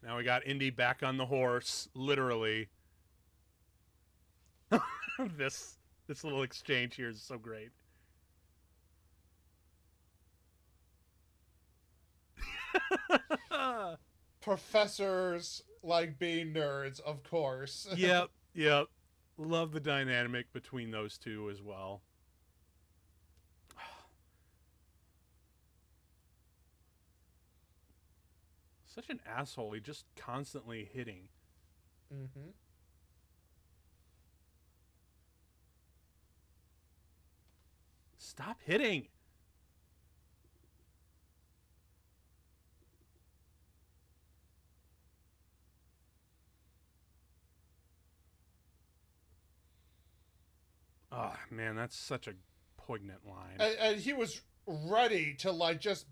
now we got Indy back on the horse, literally. This little exchange here is so great. Professors like being nerds, of course. Yep, yep. Love the dynamic between those two as well. Such an asshole. He just constantly hitting. Mm-hmm. Stop hitting. Oh, man, that's such a poignant line. And he was ready to like just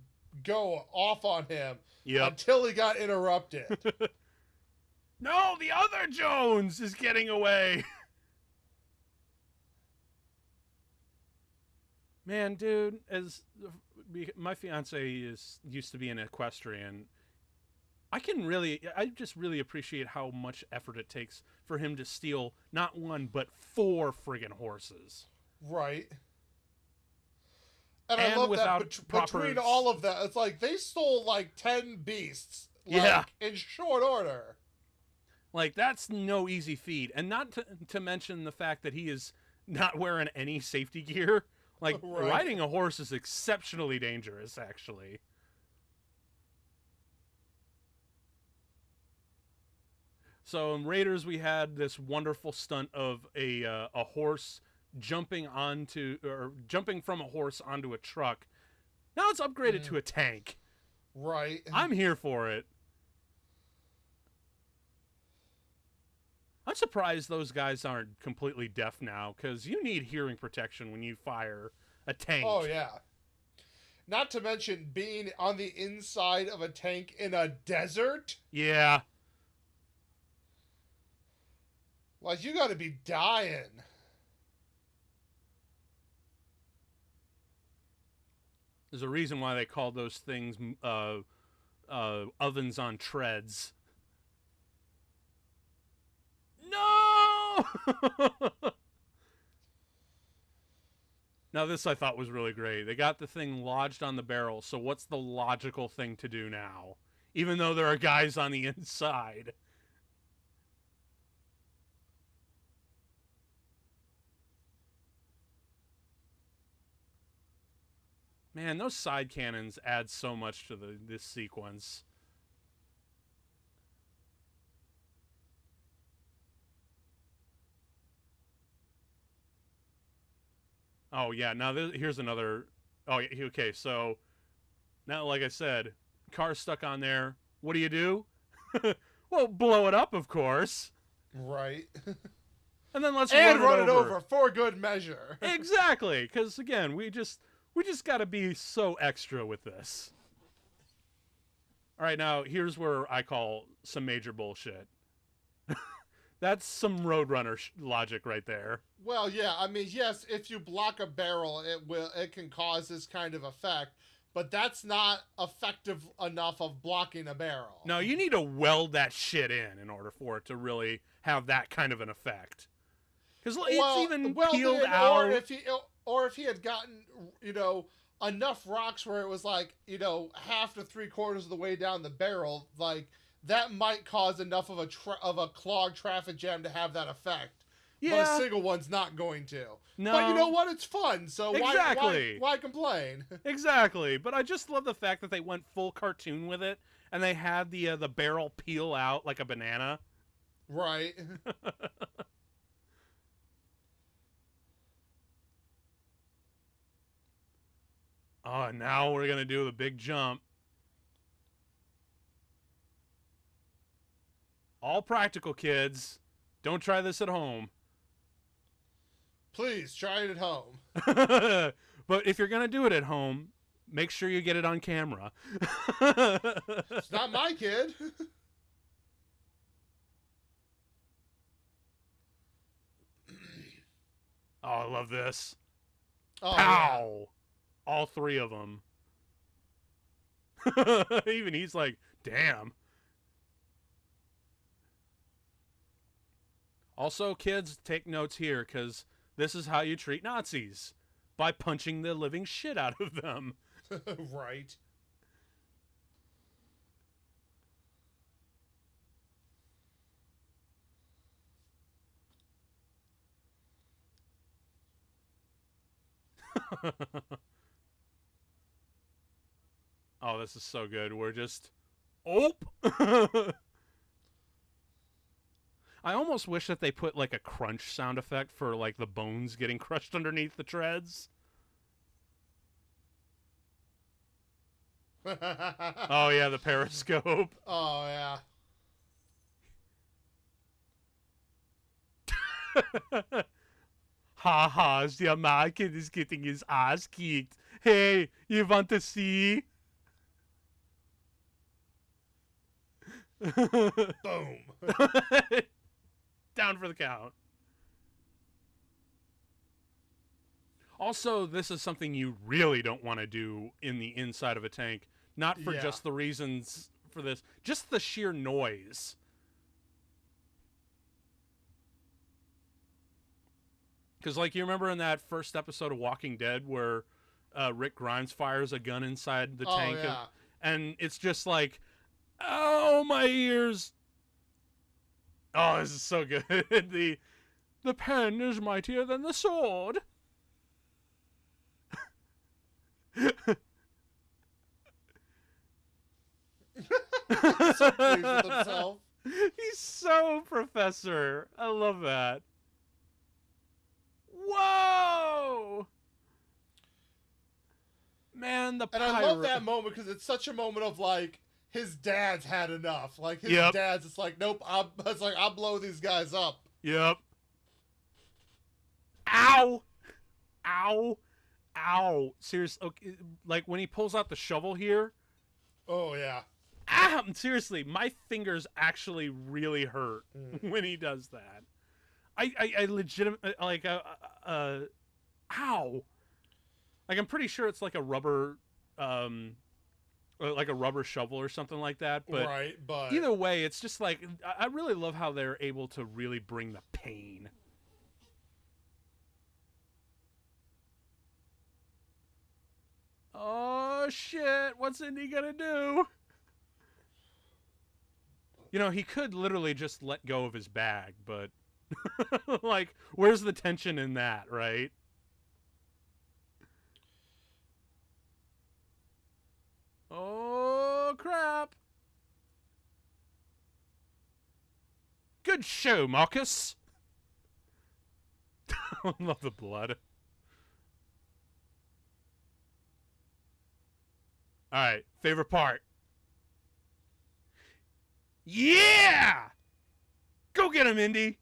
go off on him Yep. until he got interrupted. No, the other Jones is getting away. Man, dude, as my fiance used to be an equestrian, I just really appreciate how much effort it takes for him to steal not one but 4 friggin' horses. Right. And And I love without that proper between all of that, it's like they stole like 10 beasts, like, Yeah. in short order. Like, that's no easy feat. And not to mention the fact that he is not wearing any safety gear. Like, Right. riding a horse is exceptionally dangerous, actually. So in Raiders, we had this wonderful stunt of a horse jumping from a horse onto a truck. Now it's upgraded to a tank. Right. I'm here for it. I'm surprised those guys aren't completely deaf now, because you need hearing protection when you fire a tank. Oh, yeah. Not to mention being on the inside of a tank in a desert. Yeah. Like, you gotta be dying. There's a reason why they call those things ovens on treads. No! Now, this I thought was really great. They got the thing lodged on the barrel, so what's the logical thing to do now? Even though there are guys on the inside. Man, those side cannons add so much to this sequence. Oh, yeah. Now, here's another... Oh, okay. So, now, like I said, car's stuck on there. What do? Well, blow it up, of course. Right. And then let's and run it over for good measure. Exactly. Because, again, we just got to be so extra with this. All right, now, here's where I call some major bullshit. That's some Roadrunner logic right there. Well, yeah, I mean, yes, if you block a barrel, it can cause this kind of effect, but that's not effective enough of blocking a barrel. No, you need to weld that shit in order for it to really have that kind of an effect. Because it's even peeled out. Or if he had gotten, enough rocks where it was like, half to 3/4 of the way down the barrel, like, that might cause enough of a clogged traffic jam to have that effect. Yeah. But a single one's not going to. No. But you know what? It's fun, so Exactly. why complain? Exactly. But I just love the fact that they went full cartoon with it, and they had the barrel peel out like a banana. Right. Oh, now we're going to do the big jump. All practical, kids. Don't try this at home. Please, try it at home. But if you're going to do it at home, make sure you get it on camera. It's not my kid. Oh, I love this. Oh, Pow! yeah. All 3 of them. Even he's like, damn. Also, kids, take notes here, because this is how you treat Nazis. By punching the living shit out of them. Right. Oh, this is so good. We're just... Oop! I almost wish that they put, like, a crunch sound effect for, like, the bones getting crushed underneath the treads. Oh yeah, the periscope. Oh yeah. Ha ha, the American is getting his ass kicked. Hey, you want to see? Boom. Down for the count. Also, this is something you really don't want to do in the inside of a tank. Not for just the reasons for this, just the sheer noise. Because, like, you remember in that first episode of Walking Dead where Rick Grimes fires a gun inside the tank? Yeah. And it's just like, oh, my ears. Oh, this is so good. The pen is mightier than the sword. So pleased with himself. He's so professor. I love that. Whoa! Man, the And I love that moment because it's such a moment of like his dad's had enough. Like his dad's, it's like, nope. I'll blow these guys up. Yep. Ow! Ow! Ow! Seriously, okay, like when he pulls out the shovel here. Oh yeah. Seriously, my fingers actually really hurt when he does that. I legitimately like ow. Like I'm pretty sure it's like a rubber shovel or something like that, but right, but either way, it's just like I really love how they're able to really bring the pain. Oh shit, what's Indy gonna do? You know, he could literally just let go of his bag, but like, where's the tension in that, right? Oh, crap. Good show, Marcus. I love the blood. All right, favorite part. Yeah! Go get him, Indy.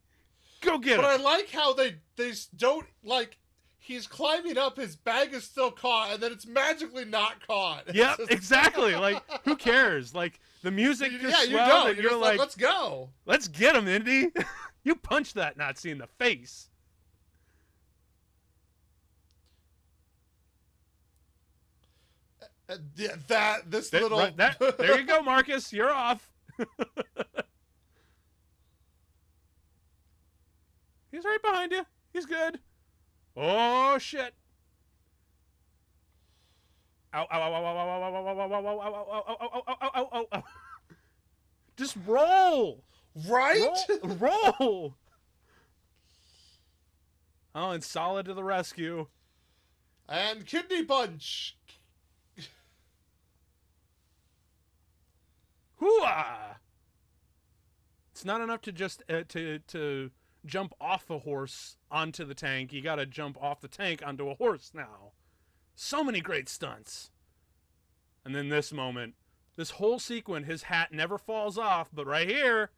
Go get him. But I like how they don't, like, he's climbing up, his bag is still caught, and then it's magically not caught. Yep, exactly. Like, who cares? Like, the music just you swelled, don't. and You're you're just like, let's go. Let's get him, Indy. You punch that Nazi in the face. Yeah, there you go, Marcus. You're off. He's right behind you. He's good. Oh shit. Ow, ow, ow, ow, ow, ow, ow, ow, ow, ow, ow, ow, ow, ow, ow, ow. Just roll. Right? Roll. Oh, and Solid to the rescue. And kidney punch. Hooah! It's not enough to just to jump off the horse onto the tank. You got to jump off the tank onto a horse now. So many great stunts. And then this moment, this whole sequence, his hat never falls off, but right here,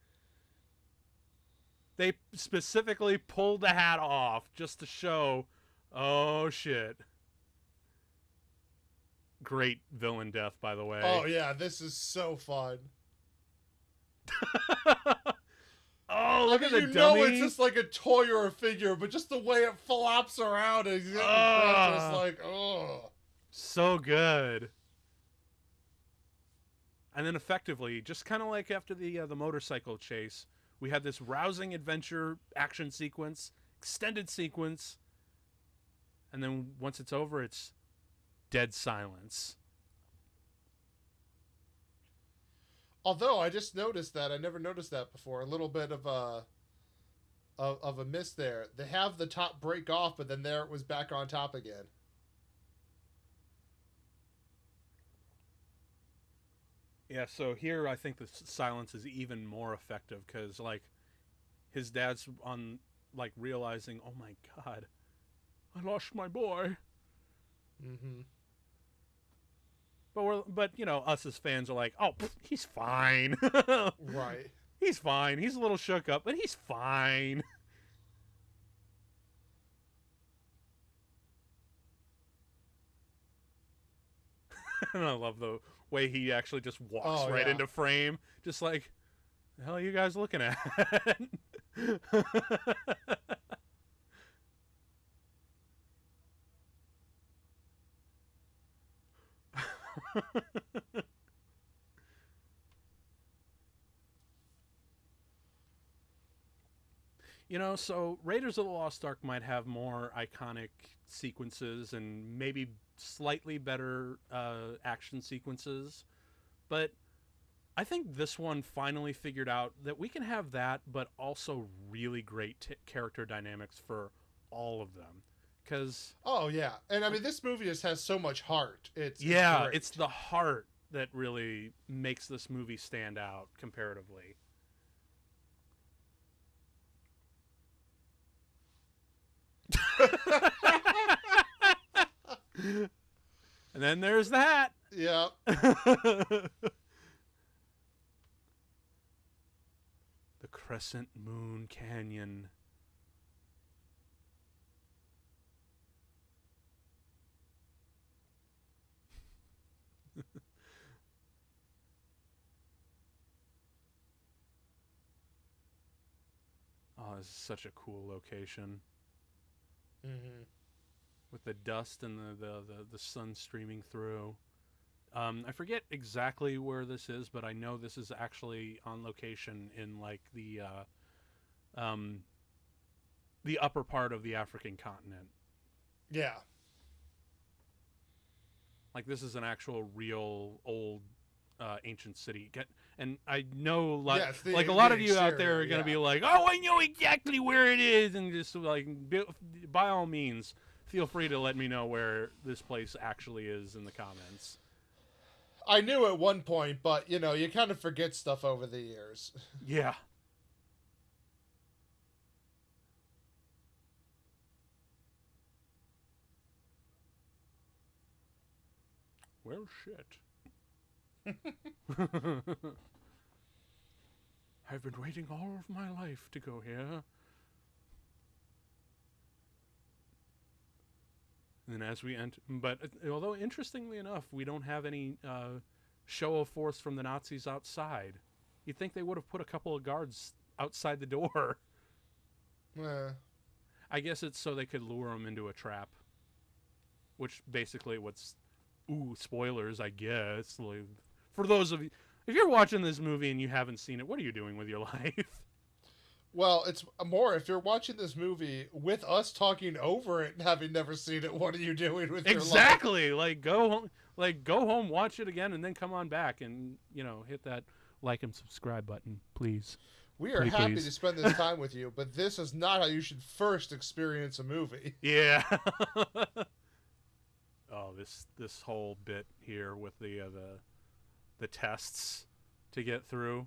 they specifically pulled the hat off just to show, oh shit. Great villain death, by the way. Oh yeah, this is so fun. Oh, look at the dummy. You know it's just like a toy or a figure, but just the way it flops around and it's like, oh. So good. And then effectively, just kind of like after the motorcycle chase, we had this rousing adventure action sequence, extended sequence, and then once it's over, it's dead silence. Although I just noticed that, I never noticed that before. A little bit of a miss there. They have the top break off, but then there it was back on top again. Yeah, so here I think the silence is even more effective because, like, his dad's on, like, realizing, oh my god, I lost my boy. Mm-hmm. but you know, us as fans are like, oh, pff, he's fine. Right. He's fine. He's a little shook up, but he's fine. And I love the way he actually just walks Oh right yeah. into frame, just like, the hell are you guys looking at? You know, so Raiders of the Lost Ark might have more iconic sequences and maybe slightly better action sequences, but I think this one finally figured out that we can have that, but also really great character dynamics for all of them. Because, Oh yeah. And I mean, this movie just has so much heart. It's yeah, great. it's the heart that really makes this movie stand out comparatively. And then there's that. Yeah. The Crescent Moon Canyon. Oh, this is such a cool location. Hmm. With the dust and the sun streaming through. I forget exactly where this is, but I know this is actually on location in like the upper part of the African continent. Yeah. Like this is an actual real old ancient city. And I know Yeah, it's like a lot the of you out there exterior, are gonna yeah. be like, oh, I know exactly where it is, and just like by all means, feel free to let me know where this place actually is in the comments. I knew at one point, but you know, you kind of forget stuff over the years. Yeah. Well, shit. I've been waiting all of my life to go here. And as we enter, but although interestingly enough, we don't have any show of force from the Nazis outside. You'd think they would have put a couple of guards outside the door. Eh. I guess it's so they could lure them into a trap. Which basically what's, ooh, spoilers, I guess. Like, for those of you, if you're watching this movie and you haven't seen it, what are you doing with your life? Well, it's more if you're watching this movie with us talking over it and having never seen it. What are you doing with your life? Exactly. Go home, watch it again, and then come on back and hit that like and subscribe button, please. We are happy to spend this time with you, but this is not how you should first experience a movie. Yeah. Oh, this whole bit here with the tests to get through.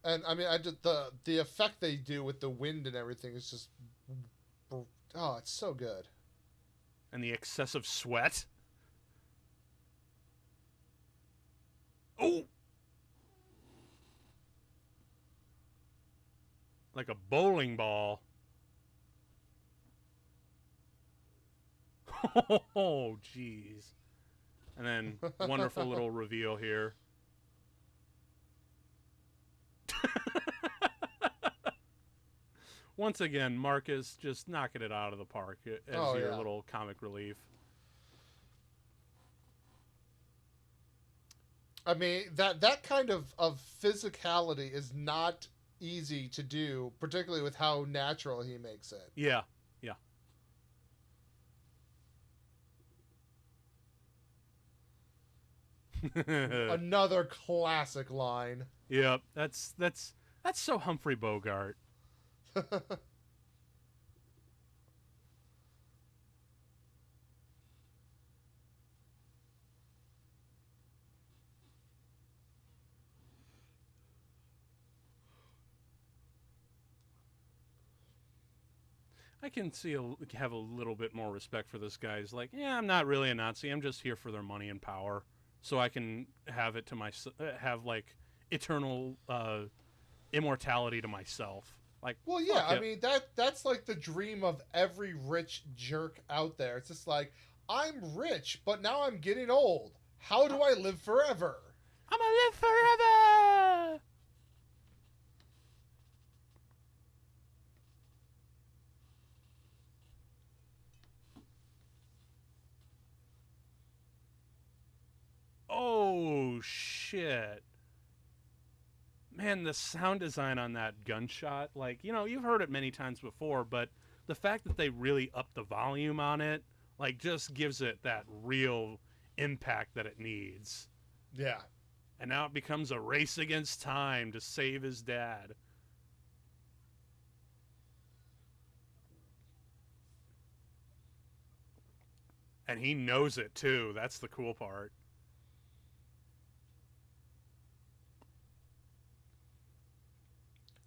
And I mean, I did the effect they do with the wind and everything is just, oh, it's so good. And the excessive sweat. Oh! Like a bowling ball. Oh, jeez. And then wonderful little reveal here. Once again, Marcus just knocking it out of the park as your little comic relief. I mean, that kind of physicality is not easy to do, particularly with how natural he makes it. Yeah, yeah. Another classic line. Yep, that's so Humphrey Bogart. I can have a little bit more respect for this guy. He's like, yeah, I'm not really a Nazi. I'm just here for their money and power. so I can have it to have like eternal immortality to myself. Like, Well, yeah, fuck I it. mean that's like the dream of every rich jerk out there. It's just like, I'm rich, but now I'm getting old. How do I live forever? I'm gonna live forever. Oh shit. Man, the sound design on that gunshot, like, you've heard it many times before, but the fact that they really upped the volume on it, like, just gives it that real impact that it needs. Yeah. And now it becomes a race against time to save his dad. And he knows it, too. That's the cool part.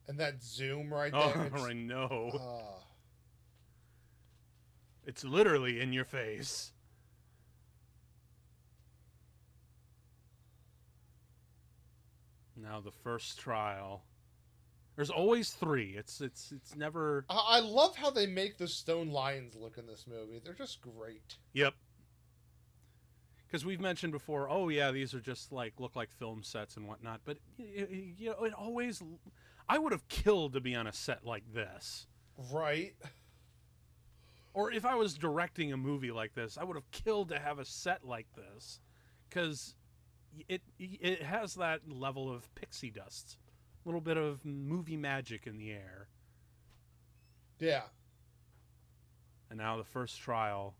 And that zoom right Oh, there. I know. Uh, It's literally in your face. Now the first trial. There's always 3. It's never. I love how they make the stone lions look in this movie. They're just great. Yep. Because we've mentioned before, oh yeah, these are just like look like film sets and whatnot. But it always. I would have killed to be on a set like this. Right. Or if I was directing a movie like this, I would have killed to have a set like this, because it has that level of pixie dust, a little bit of movie magic in the air. Yeah. And now the first trial,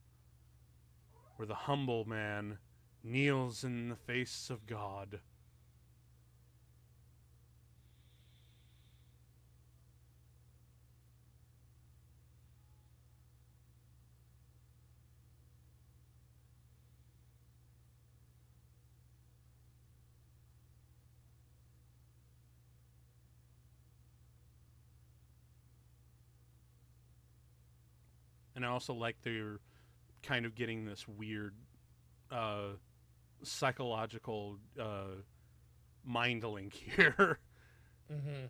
where the humble man kneels in the face of God. And I also like they're kind of getting this weird psychological mind link here. Mm-hmm.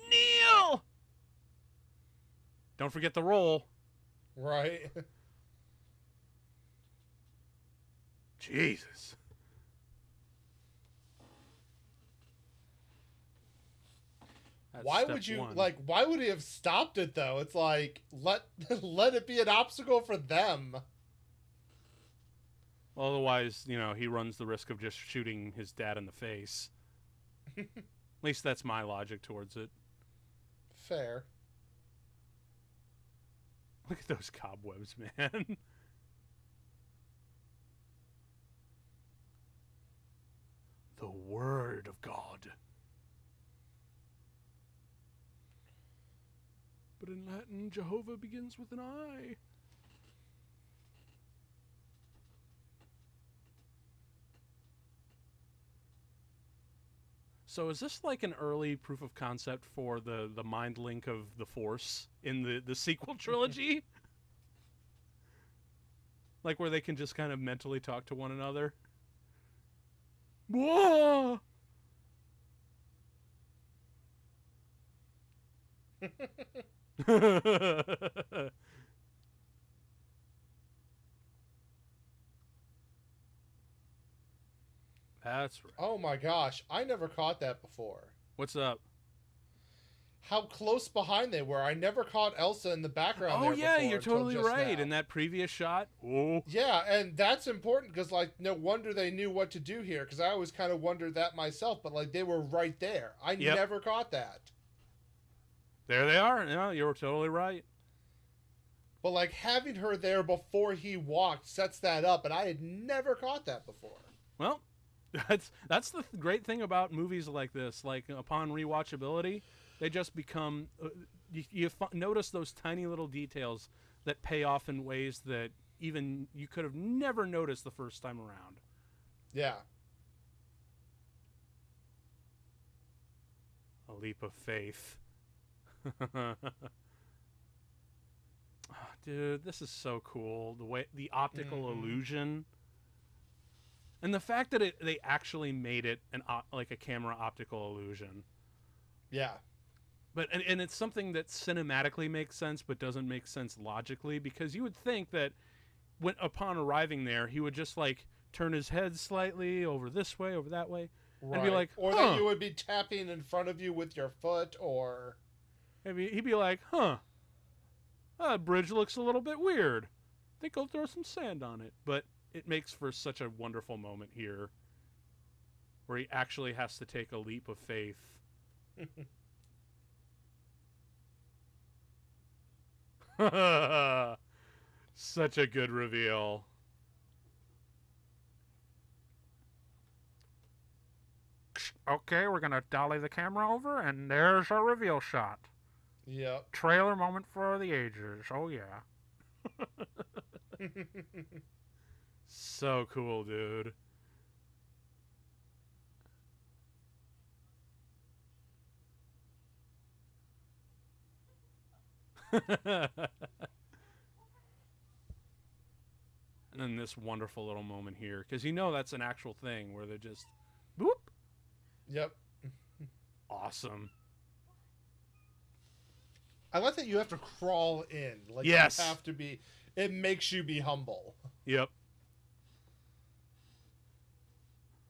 Kneel! Don't forget the roll. Right. Jesus. That's Why step would you one. why would he have stopped it though? It's like, let it be an obstacle for them. Otherwise, he runs the risk of just shooting his dad in the face. At least that's my logic towards it. Fair. Look at those cobwebs, man. The Word of God. But in Latin, Jehovah begins with an I. So is this like an early proof of concept for the mind link of the Force in the sequel trilogy? Like where they can just kind of mentally talk to one another? Whoa! That's right. Oh my gosh, I never caught that before. What's up? How close behind they were. I never caught Elsa in the background. Oh there yeah, before you're until totally just right. now. In that previous shot, oh Yeah, and that's important because, like, no wonder they knew what to do here. Because I always kind of wondered that myself, but like they were right there. I Yep. never caught that. there they are. No, you're totally right. But like having her there before he walked sets that up, and I had never caught that before. Well, that's the great thing about movies like this. Like upon rewatchability, they just become you notice those tiny little details that pay off in ways that even you could have never noticed the first time around. Yeah. A leap of faith. Dude, this is so cool. The optical Mm-hmm. illusion, and the fact that they actually made it like a camera optical illusion. Yeah. But and it's something that cinematically makes sense, but doesn't make sense logically, because you would think that when upon arriving there, he would just like turn his head slightly over this way, over that way, and be Right. like, Or that "Huh." you would be tapping in front of you with your foot, or Maybe he'd be like, "Huh, that bridge looks a little bit weird. I think I'll throw some sand on it." But it makes for such a wonderful moment here, where he actually has to take a leap of faith. Such a good reveal. Okay, we're gonna dolly the camera over, and there's our reveal shot. Yep. Trailer moment for the ages. Oh yeah. So cool, dude. And then this wonderful little moment here, because you know that's an actual thing where they're just, boop, Yep. awesome. I like that you have to crawl in. Like, Yes. you have to be. It makes you be humble. Yep.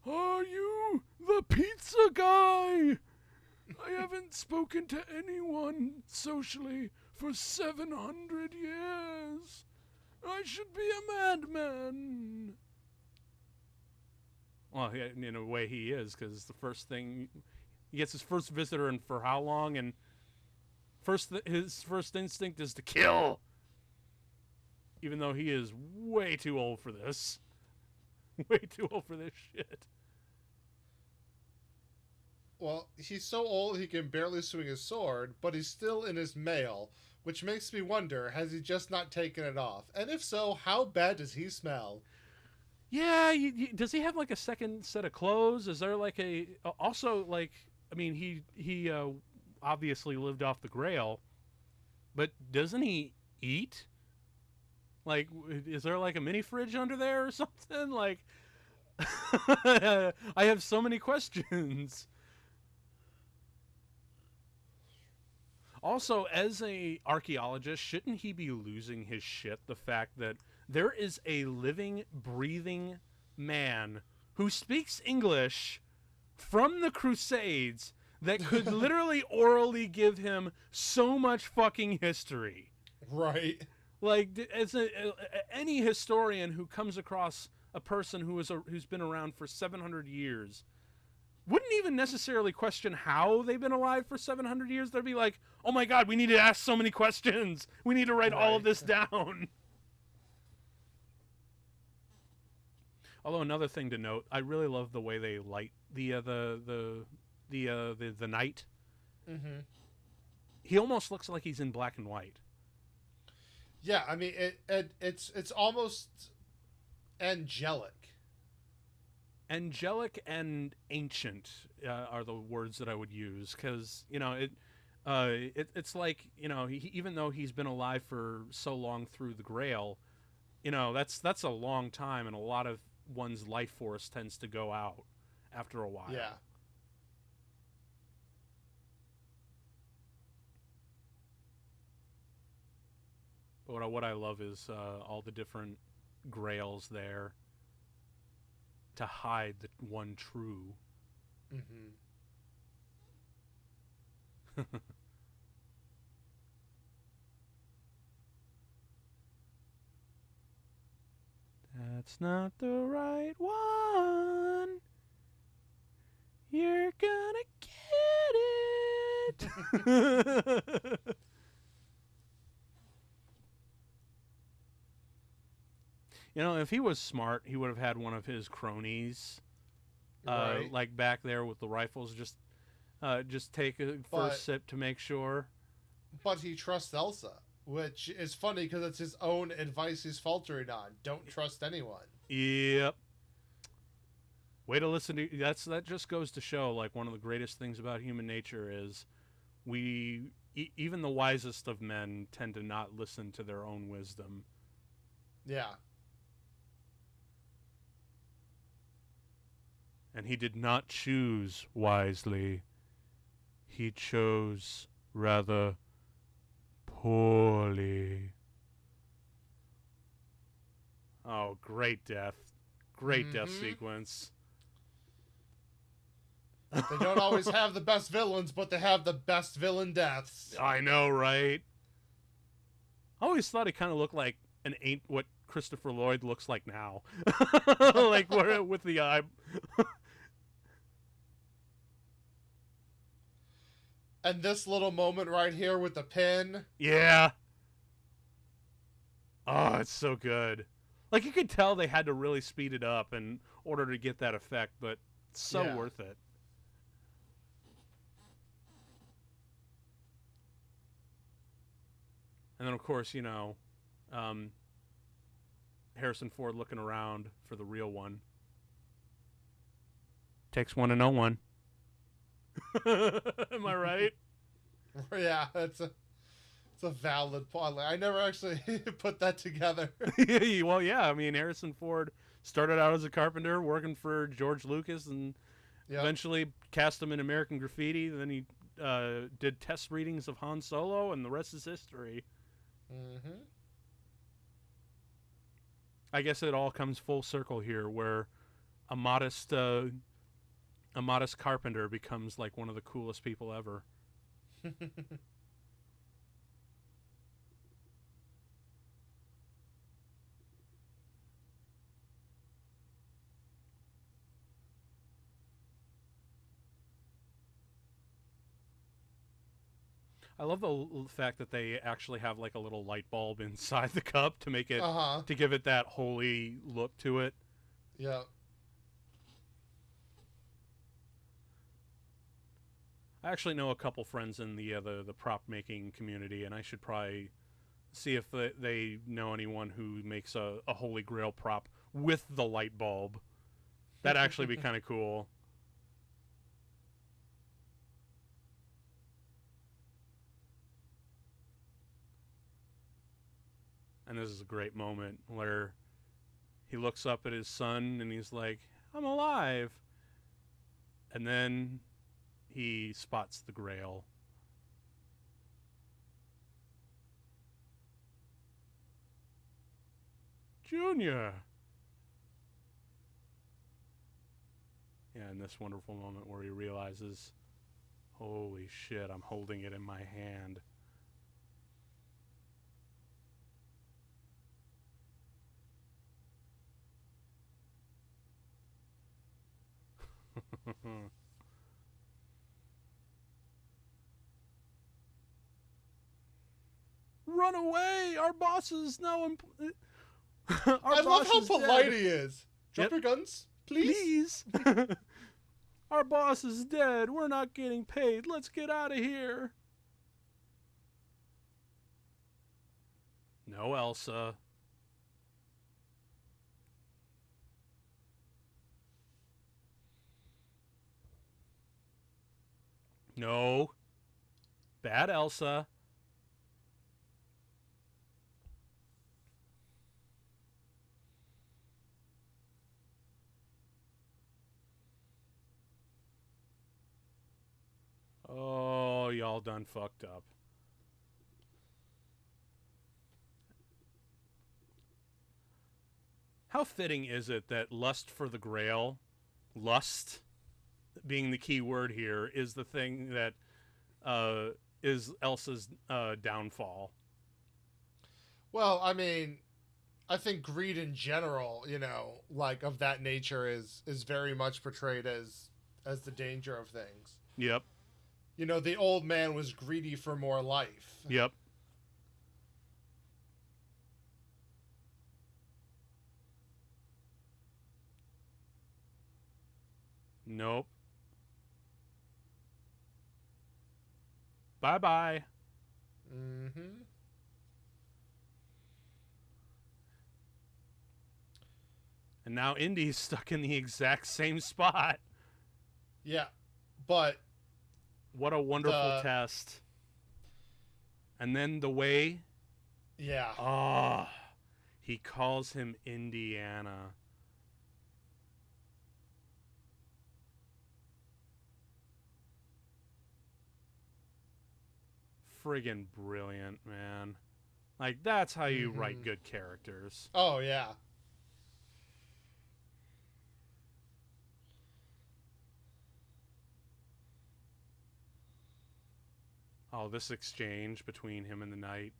Are you the pizza guy? I haven't spoken to anyone socially for 700 years. I should be a madman. Well, in a way he is, because the first thing, he gets his first visitor, and for how long? And his first instinct is to kill. Even though he is way too old for this. Way too old for this shit. Well, he's so old he can barely swing his sword, but he's still in his mail, which makes me wonder, has he just not taken it off? And if so, how bad does he smell? Yeah, does he have like a second set of clothes? Is there like also like, I mean, he obviously lived off the Grail, but doesn't he eat? Like, is there like a mini fridge under there or something? Like, I have so many questions. Also, as a archaeologist, shouldn't he be losing his shit? The fact that there is a living, breathing man who speaks English from the Crusades that could literally orally give him so much fucking history. Right. Like, as any historian who comes across a person who's been around for 700 years wouldn't even necessarily question how they've been alive for 700 years. They'd be like, oh my god, we need to ask so many questions. We need to write all of this down. Although another thing to note, I really love the way they light the night. Mm-hmm. He almost looks like he's in black and white. Yeah, I mean, it's almost angelic. Angelic and ancient are the words that I would use, because it's like, even though he's been alive for so long through the Grail, that's a long time, and a lot of one's life force tends to go out after a while. Yeah. But what I love is all the different Grails there to hide the one true. Mm-hmm. That's not the right one. You're gonna get it. If he was smart, he would have had one of his cronies, Right. like back there with the rifles, just take a first sip to make sure. But he trusts Elsa, which is funny because it's his own advice he's faltering on. Don't trust anyone. Yep. Way to listen to that just goes to show, like, one of the greatest things about human nature is we even the wisest of men tend to not listen to their own wisdom. Yeah. And he did not choose wisely. He chose rather poorly. Oh, great death. Great death sequence. They don't always have the best villains, but they have the best villain deaths. I know, right? I always thought he kind of looked like what Christopher Lloyd looks like now. Like with the eye. And this little moment right here with the pin. Yeah. Oh, it's so good. Like, you could tell they had to really speed it up in order to get that effect, but it's so worth it. And then, of course, Harrison Ford looking around for the real one. Takes one to know one. Am I right? Yeah, it's a valid point. I never actually put that together. Well, yeah. I mean, Harrison Ford started out as a carpenter working for George Lucas and eventually cast him in American Graffiti. Then he did test readings of Han Solo, and the rest is history. Mm-hmm. I guess it all comes full circle here, where a modest carpenter becomes like one of the coolest people ever. I love the fact that they actually have like a little light bulb inside the cup to make it to give it that holy look to it. Yeah. I actually know a couple friends in the prop making community, and I should probably see if they know anyone who makes a Holy Grail prop with the light bulb. That'd actually be kind of cool. And this is a great moment where he looks up at his son and he's like, "I'm alive." And then he spots the Grail. Junior. Yeah, and this wonderful moment where he realizes, holy shit, I'm holding it in my hand. Run away! Our boss is now. I love how polite he is. Drop your guns, please. Our boss is dead. We're not getting paid. Let's get out of here. No, Elsa. No. Bad Elsa. Oh, y'all done fucked up. How fitting is it that lust for the Grail, lust being the key word here, is the thing that is Elsa's downfall? Well, I mean, I think greed in general, like of that nature is very much portrayed as the danger of things. Yep. The old man was greedy for more life. Yep. Nope. Bye-bye. Mm-hmm. And now Indy's stuck in the exact same spot. Yeah, but what a wonderful test. And then the way, Yeah. he calls him Indiana. Friggin' brilliant, man. Like, that's how you write good characters. Oh, yeah. Oh, this exchange between him and the knight.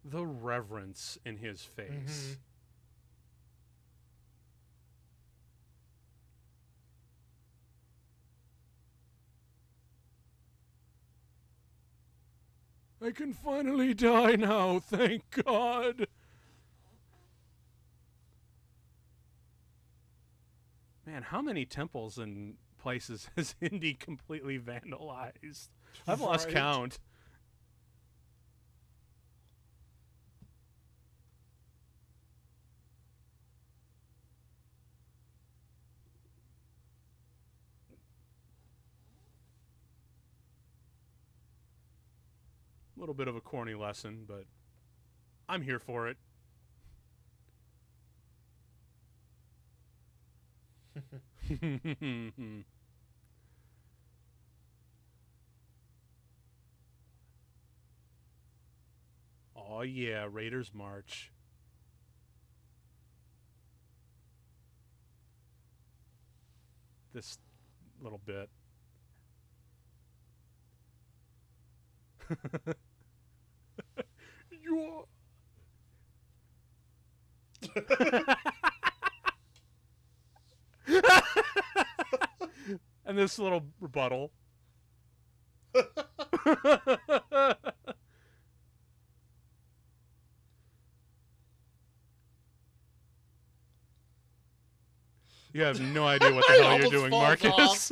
The reverence in his face. I can finally die now, thank God. Man, how many temples and places has Indy completely vandalized? I've lost count. A little bit of a corny lesson, but I'm here for it. Oh yeah, Raiders March. This little bit. You're... And this little rebuttal. You have no idea what the hell you're doing, Marcus.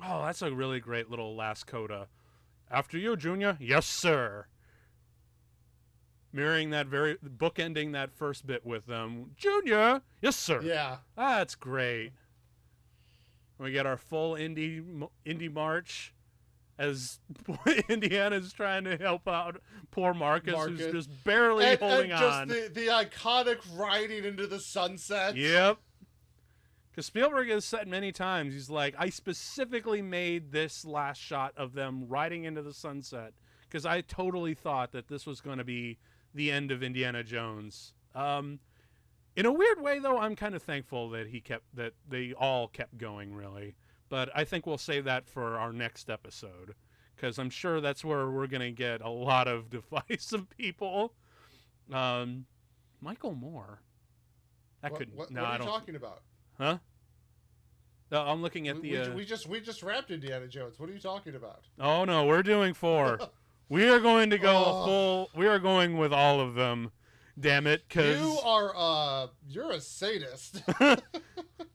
Oh, that's a really great little last coda. After you, Junior. Yes, sir. Mirroring that very bookending that first bit with them. Junior. Yes, sir. Yeah. That's great. We get our full Indy march as Indiana's trying to help out poor Marcus. Who's just barely holding on. Just the iconic riding into the sunset. Yep. Because Spielberg has said many times, he's like, I specifically made this last shot of them riding into the sunset because I totally thought that this was going to be the end of Indiana Jones. In a weird way, though, I'm kind of thankful that they all kept going, really. But I think we'll save that for our next episode because I'm sure that's where we're going to get a lot of divisive people. Michael Moore. What are you talking about? Huh? I'm looking at we just wrapped Indiana Jones. What are you talking about? Oh no, we're doing 4. We are going to go full. We are going with all of them. Damn it, because you're a sadist.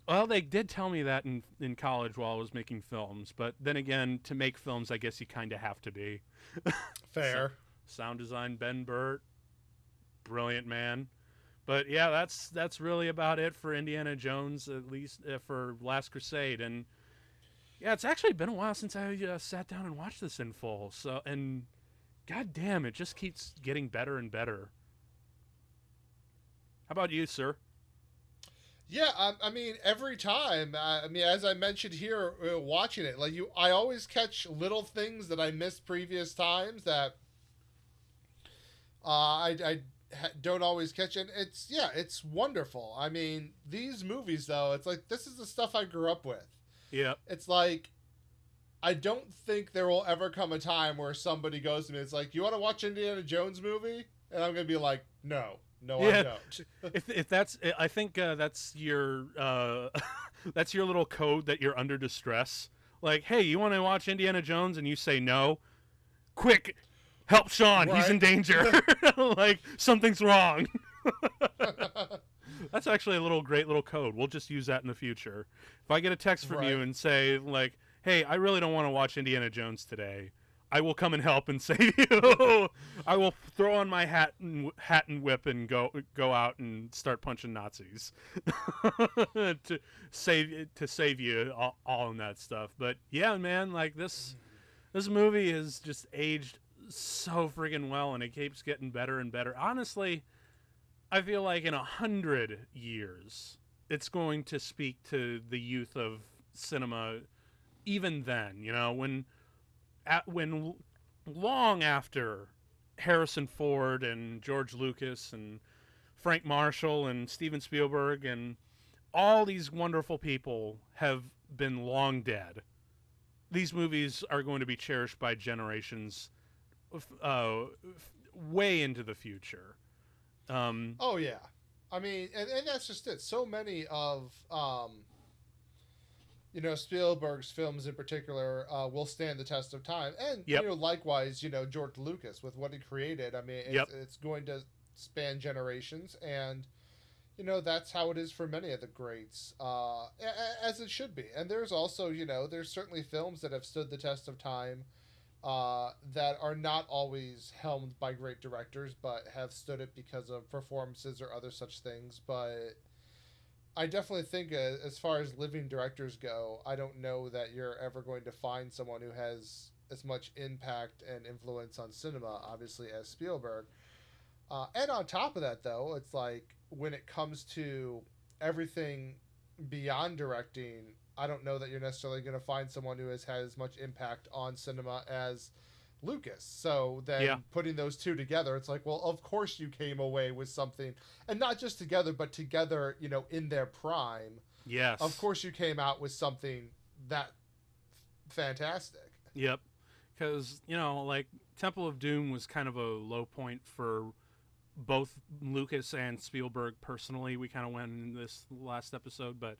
Well, they did tell me that in college while I was making films, but then again, to make films, I guess you kind of have to be. Fair. Sound design, Ben Burt, brilliant man. But yeah, that's really about it for Indiana Jones, at least for Last Crusade. And yeah, it's actually been a while since I sat down and watched this in full. So, and god damn, it just keeps getting better and better. How about you, sir? Yeah, I mean, every time, as I mentioned here, watching it, I always catch little things that I missed previous times that I don't always catch, and it's wonderful. I mean, these movies, though, it's like, this is the stuff I grew up with. Yeah. It's like, I don't think there will ever come a time where somebody goes to me, it's like, you want to watch Indiana Jones movie? And I'm going to be like, no, I don't. if that's, I think that's your that's your little code that you're under distress. Like, hey, you want to watch Indiana Jones? And you say no. Quick, help Sean. Right. He's in danger. Like, something's wrong. That's actually a great little code. We'll just use that in the future. If I get a text from you Right. and say like, "Hey, I really don't want to watch Indiana Jones today," I will come and help and save you. I will throw on my hat and whip and go out and start punching Nazis to save you all in that stuff. But yeah, man, like this movie has just aged so friggin' well, and it keeps getting better and better. Honestly, I feel like in 100 years, it's going to speak to the youth of cinema. Even then, when long after Harrison Ford and George Lucas and Frank Marshall and Steven Spielberg and all these wonderful people have been long dead, these movies are going to be cherished by generations uh, way into the future. Oh yeah, I mean, and that's just it. So many of Spielberg's films in particular will stand the test of time, and Yep. likewise, George Lucas with what he created. I mean, Yep. it's going to span generations, and that's how it is for many of the greats, as it should be. And there's also there's certainly films that have stood the test of time that are not always helmed by great directors, but have stood it because of performances or other such things. But I definitely think, as far as living directors go, I don't know that you're ever going to find someone who has as much impact and influence on cinema, obviously, as Spielberg. And on top of that, though, it's like when it comes to everything beyond directing, I don't know that you're necessarily going to find someone who has had as much impact on cinema as Lucas. So then Yeah. putting those two together, it's like, well, of course you came away with something, and not just together, but together, in their prime. Yes. Of course you came out with something that fantastic. Yep. Because like Temple of Doom was kind of a low point for both Lucas and Spielberg personally. We kind of went in this last episode, but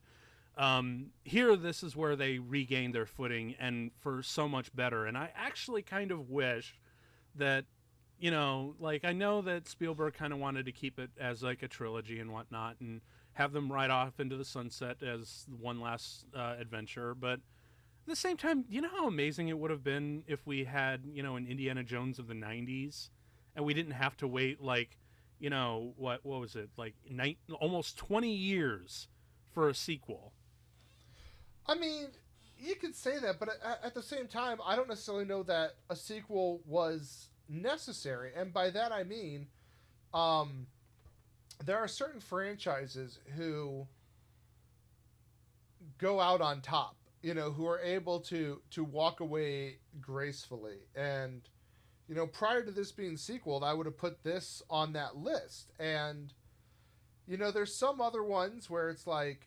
here this is where they regained their footing, and for so much better. And I actually kind of wish that like I know that Spielberg kind of wanted to keep it as like a trilogy and whatnot, and have them ride off into the sunset as one last adventure. But at the same time, how amazing it would have been if we had an Indiana Jones of the 90s, and we didn't have to wait like what was it, like almost 20 years for a sequel. I mean, you could say that, but at the same time, I don't necessarily know that a sequel was necessary. And by that I mean, there are certain franchises who go out on top, who are able to walk away gracefully. And prior to this being sequeled, I would have put this on that list. And there's some other ones where it's like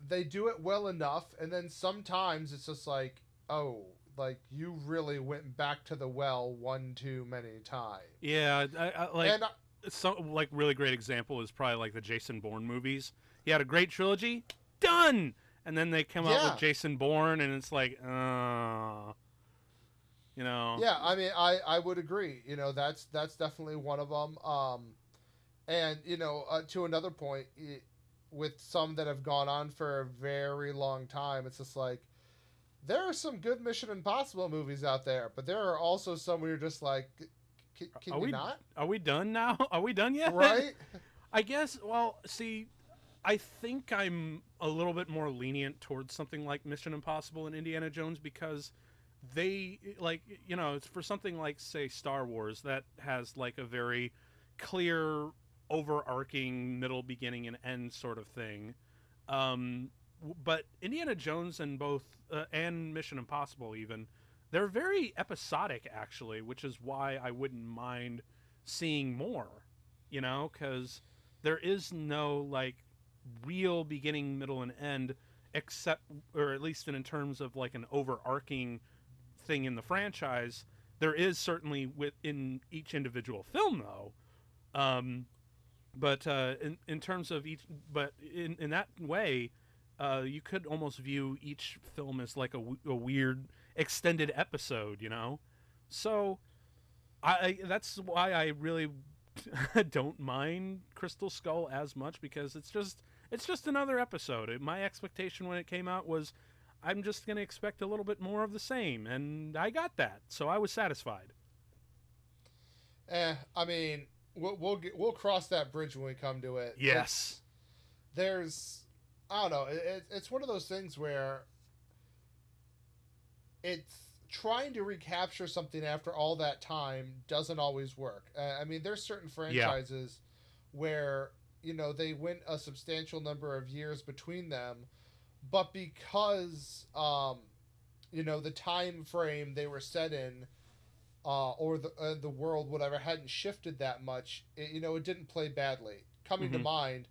they do it well enough, and then sometimes it's just like, oh, like you really went back to the well one too many times. Yeah, I like And some like really great example is probably like the Jason Bourne movies. He had a great trilogy, done, and then they come out Yeah. with Jason Bourne, and it's like, yeah, I mean, I would agree. That's definitely one of them. And to another point, with some that have gone on for a very long time, it's just like there are some good Mission Impossible movies out there, but there are also some where you're just like, can you not? Are we done now? Are we done yet? Right? I guess. Well, see, I think I'm a little bit more lenient towards something like Mission Impossible and Indiana Jones, because they like it's for something like, say, Star Wars, that has like a very clear overarching middle, beginning, and end sort of thing. But Indiana Jones and both and Mission Impossible, even, they're very episodic actually, which is why I wouldn't mind seeing more. Because there is no like real beginning, middle, and end, except, or at least in terms of like an overarching thing in the franchise. There is certainly within each individual film, though. But in terms of each, but in that way, you could almost view each film as like a weird extended episode, So, I that's why I really don't mind Crystal Skull as much because it's just another episode. My expectation when it came out was I'm just going to expect a little bit more of the same, and I got that, so I was satisfied. I mean, we'll cross that bridge when we come to it. Yes. There's, I don't know. It's one of those things where it's trying to recapture something after all that time doesn't always work. I mean, there's certain franchises where they went a substantial number of years between them, but because the time frame they were set in, or the world, whatever, hadn't shifted that much, it didn't play badly. Coming to mind,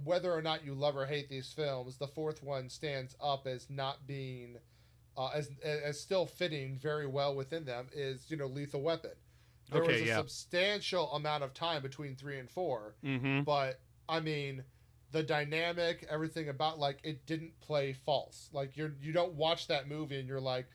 whether or not you love or hate these films, the fourth one stands up as not being, as still fitting very well within them, is, Lethal Weapon. There was a substantial amount of time between 3 and 4, but, I mean, the dynamic, everything about, like, it didn't play false. Like, you don't watch that movie and you're like,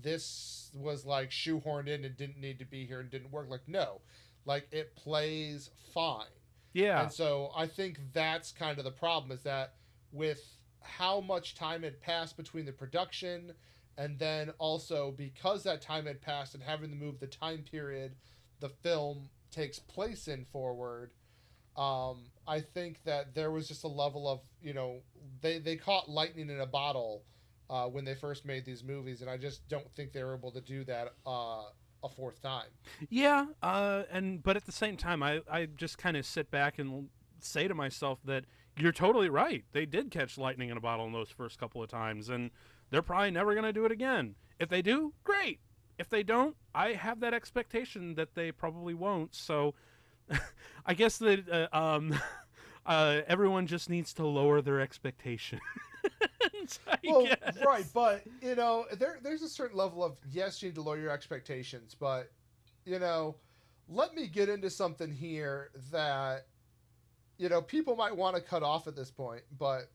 this was, like, shoehorned in and didn't need to be here and didn't work. Like, no. Like, it plays fine. Yeah. And so I think that's kind of the problem, is that with how much time had passed between the production, and then also because that time had passed and having to move the time period the film takes place in forward, I think that there was just a level of, they caught lightning in a bottle when they first made these movies, and I just don't think they were able to do that a fourth time. Yeah, but at the same time, I just kind of sit back and say to myself that you're totally right. They did catch lightning in a bottle in those first couple of times, and they're probably never going to do it again. If they do, great. If they don't, I have that expectation that they probably won't. So I guess that everyone just needs to lower their expectations. Guess. Right, but there's a certain level of, yes, you need to lower your expectations, but let me get into something here that people might want to cut off at this point, but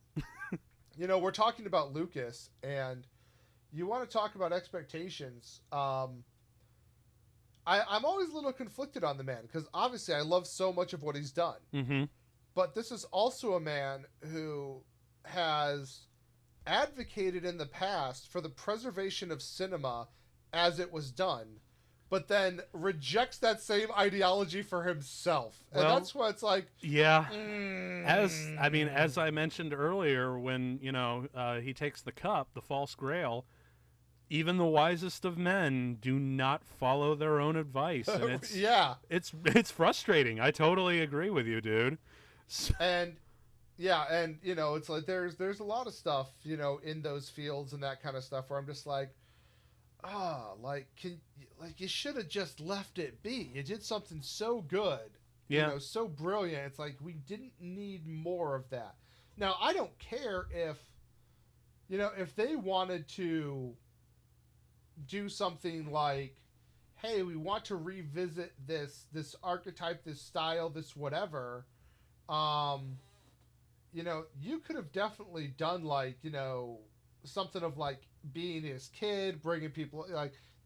we're talking about Lucas, and you want to talk about expectations. I'm always a little conflicted on the man, because obviously I love so much of what he's done. Mm-hmm. But this is also a man who has advocated in the past for the preservation of cinema as it was done, but then rejects that same ideology for himself. And that's why it's like... Yeah. As I mentioned earlier, when, he takes the cup, the false grail, even the wisest of men do not follow their own advice. And it's, it's frustrating. I totally agree with you, dude. And it's like there's a lot of stuff, in those fields and that kind of stuff where I'm just like, you should have just left it be. You did something so good, so brilliant. It's like, we didn't need more of that. Now, I don't care if they wanted to do something like, hey, we want to revisit this archetype, this style, this whatever. You could have definitely done something of being his kid, bringing people,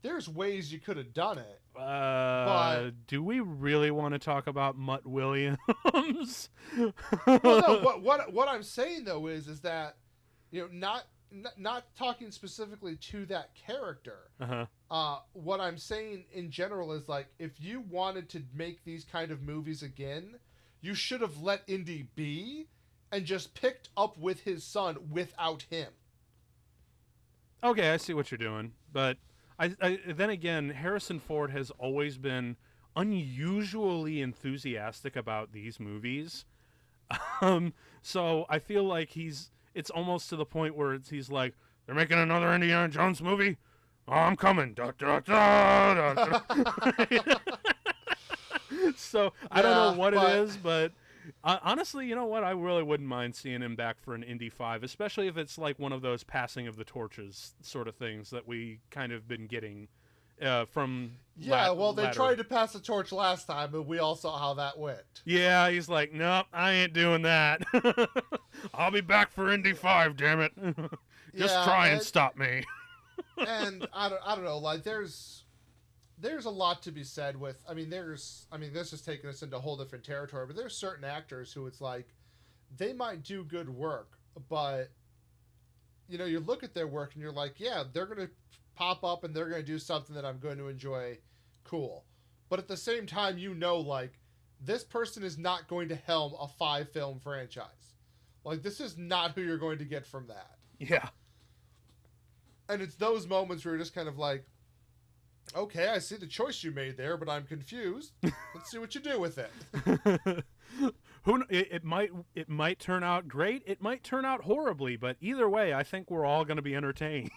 there's ways you could have done it. But do we really want to talk about Mutt Williams? Well, no, what I'm saying though is that, not talking specifically to that character. What I'm saying in general is if you wanted to make these kind of movies again, you should have let Indy be and just picked up with his son without him. Okay, I see what you're doing. But I then again, Harrison Ford has always been unusually enthusiastic about these movies. So I feel like it's almost to the point where he's like, they're making another Indiana Jones movie? Oh, I'm coming. Da, da, da, da, da. So I don't know what it is, but honestly, you know what? I really wouldn't mind seeing him back for an Indy 5, especially if it's like one of those passing of the torches sort of things that we kind of been getting from. Yeah, they tried to pass the torch last time, but we all saw how that went. Yeah, he's like, nope, I ain't doing that. I'll be back for Indy 5, damn it. Just try and stop me. And I don't know, there's there's a lot to be said with. I mean, this is taking us into a whole different territory, but there's certain actors who it's like they might do good work, but you look at their work and you're like, yeah, they're gonna pop up and they're gonna do something that I'm going to enjoy. Cool, but at the same time, like this person is not going to helm a 5-film franchise. Like, this is not who you're going to get from that. Yeah. And it's those moments where you're just kind of like, okay, I see the choice you made there, but I'm confused. Let's see what you do with it. It might turn out great. It might turn out horribly, but either way, I think we're all going to be entertained.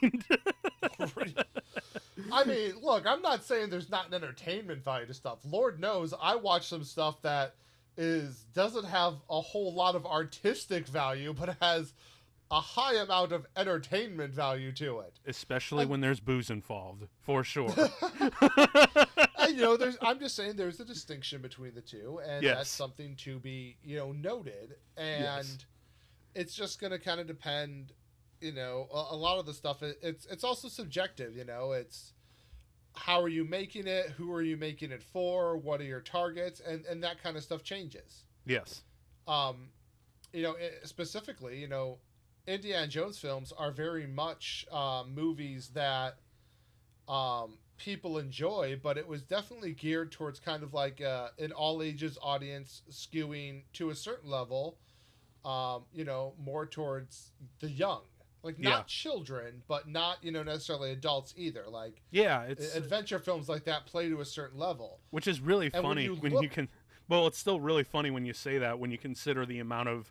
I mean, look, I'm not saying there's not an entertainment value to stuff. Lord knows I watch some stuff that doesn't have a whole lot of artistic value, but has a high amount of entertainment value to it. Especially when there's booze involved, for sure. And, I'm just saying there's a distinction between the two, and yes. that's something to be, noted. And it's just going to kind of depend, a lot of the stuff, it's also subjective, it's how are you making it? Who are you making it for? What are your targets? And that kind of stuff changes. Yes. Specifically, Indiana Jones films are very much movies that people enjoy, but it was definitely geared towards kind of like an all ages audience, skewing to a certain level, more towards the young. Like, not children, but not, necessarily adults either. Like, it's adventure films like that play to a certain level. Which is really funny when you can... Well, it's still really funny when you say that, when you consider the amount of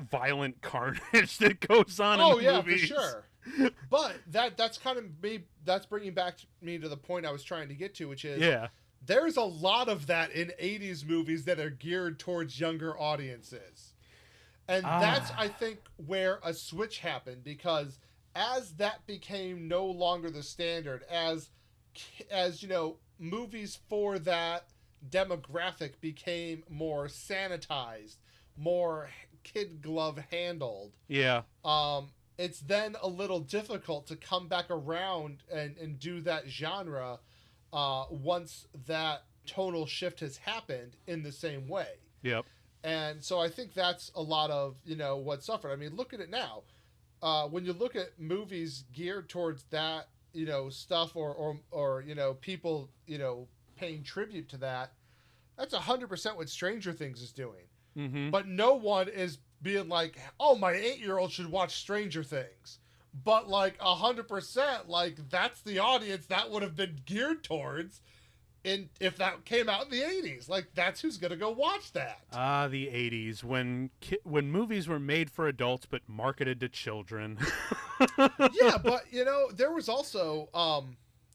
violent carnage that goes on in the movies. For sure. But that's kind of me. That's bringing me to the point I was trying to get to, which is there's a lot of that in 80s movies that are geared towards younger audiences. And that's, I think, where a switch happened, because as that became no longer the standard, as movies for that demographic became more sanitized, more kid glove handled. Yeah. It's then a little difficult to come back around and do that genre once that tonal shift has happened in the same way. Yep. And so I think that's a lot of, what suffered. I mean, look at it now. When you look at movies geared towards that, stuff or people, paying tribute to that, that's 100% what Stranger Things is doing. Mm-hmm. But no one is being like, oh, my 8-year-old should watch Stranger Things. But, like, 100%, like, that's the audience that would have been geared towards if that came out in the 80s. Like, that's who's going to go watch that. The 80s, when movies were made for adults but marketed to children. Yeah, but, there was also,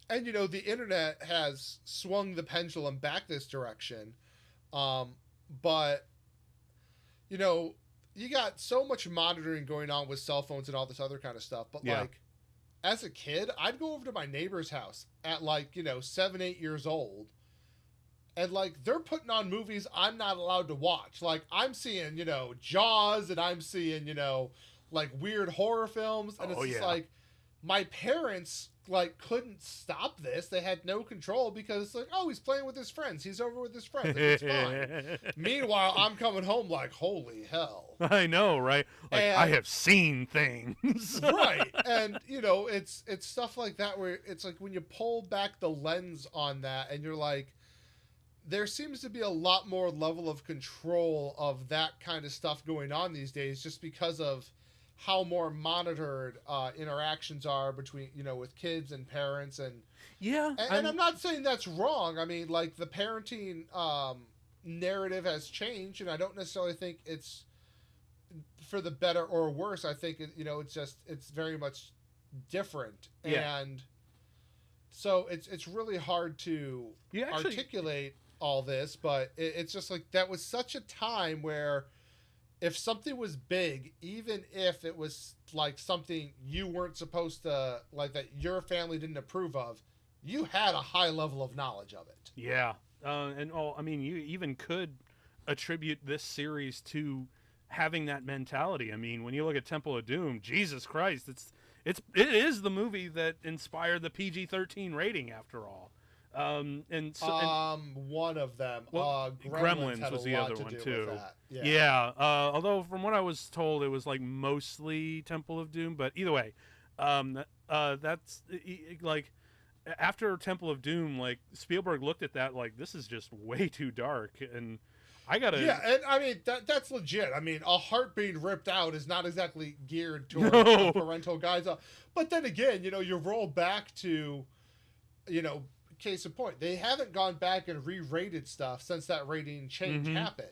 and, the internet has swung the pendulum back this direction. But, you got so much monitoring going on with cell phones and all this other kind of stuff. But, like, as a kid, I'd go over to my neighbor's house at, like, 7, 8 years old. And, like, they're putting on movies I'm not allowed to watch. Like, I'm seeing, Jaws, and I'm seeing, like, weird horror films. And it's just like, my parents, like, couldn't stop this. They had no control because it's like, oh, he's playing with his friends. He's over with his friends. Like, it's fine. Meanwhile, I'm coming home like, holy hell. I know, right? Like, I have seen things. Right. And, it's stuff like that where it's like when you pull back the lens on that and you're like, there seems to be a lot more level of control of that kind of stuff going on these days, just because of how more monitored interactions are between, with kids and parents. And and I'm not saying that's wrong. I mean, like, the parenting narrative has changed, and I don't necessarily think it's for the better or worse. I think, it's very much different. Yeah. And so it's really hard to articulate all this, but it's just like, that was such a time where if something was big, even if it was like something you weren't supposed to, like, that your family didn't approve of, you had a high level of knowledge of it. Yeah. You even could attribute this series to having that mentality. I mean, when you look at Temple of Doom, Jesus Christ, it is the movie that inspired the PG-13 rating, after all. And so, One of them. well, Gremlins had was a the lot other to one do too. with that. Yeah. Yeah. Although from what I was told, it was like mostly Temple of Doom. But either way, that's like after Temple of Doom, like Spielberg looked at that like this is just way too dark, and I gotta. Yeah, and I mean that's legit. I mean, a heart being ripped out is not exactly geared toward No. parental guides. But then again, you roll back to, case in point, they haven't gone back and re-rated stuff since that rating change happened.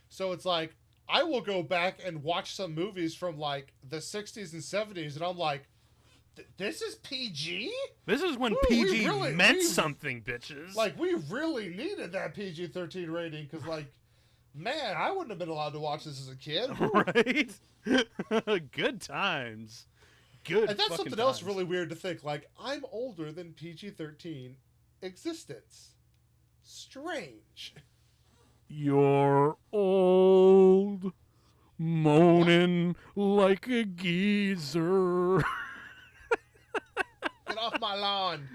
So it's like I will go back and watch some movies from like the 60s and 70s, and I'm like, this is PG? This is when Ooh, PG meant something, bitches. Like, we really needed that PG-13 rating, because, like, man, I wouldn't have been allowed to watch this as a kid. Right? Good times. Good. And that's something times. else really weird to think. Like, I'm older than PG-13 existence. Strange. You're old, moaning like a geezer. Get off my lawn.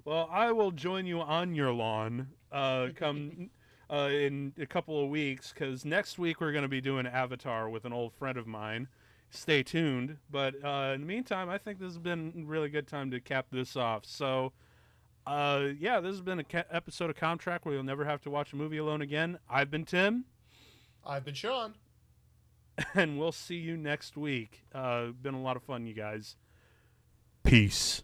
Well, I will join you on your lawn come in a couple of weeks, because next week we're going to be doing Avatar with an old friend of mine. Stay tuned. But in the meantime, I think this has been a really good time to cap this off. So, yeah, this has been an episode of Contract where you'll never have to watch a movie alone again. I've been Tim. I've been Sean. And we'll see you next week. Been a lot of fun, you guys. Peace.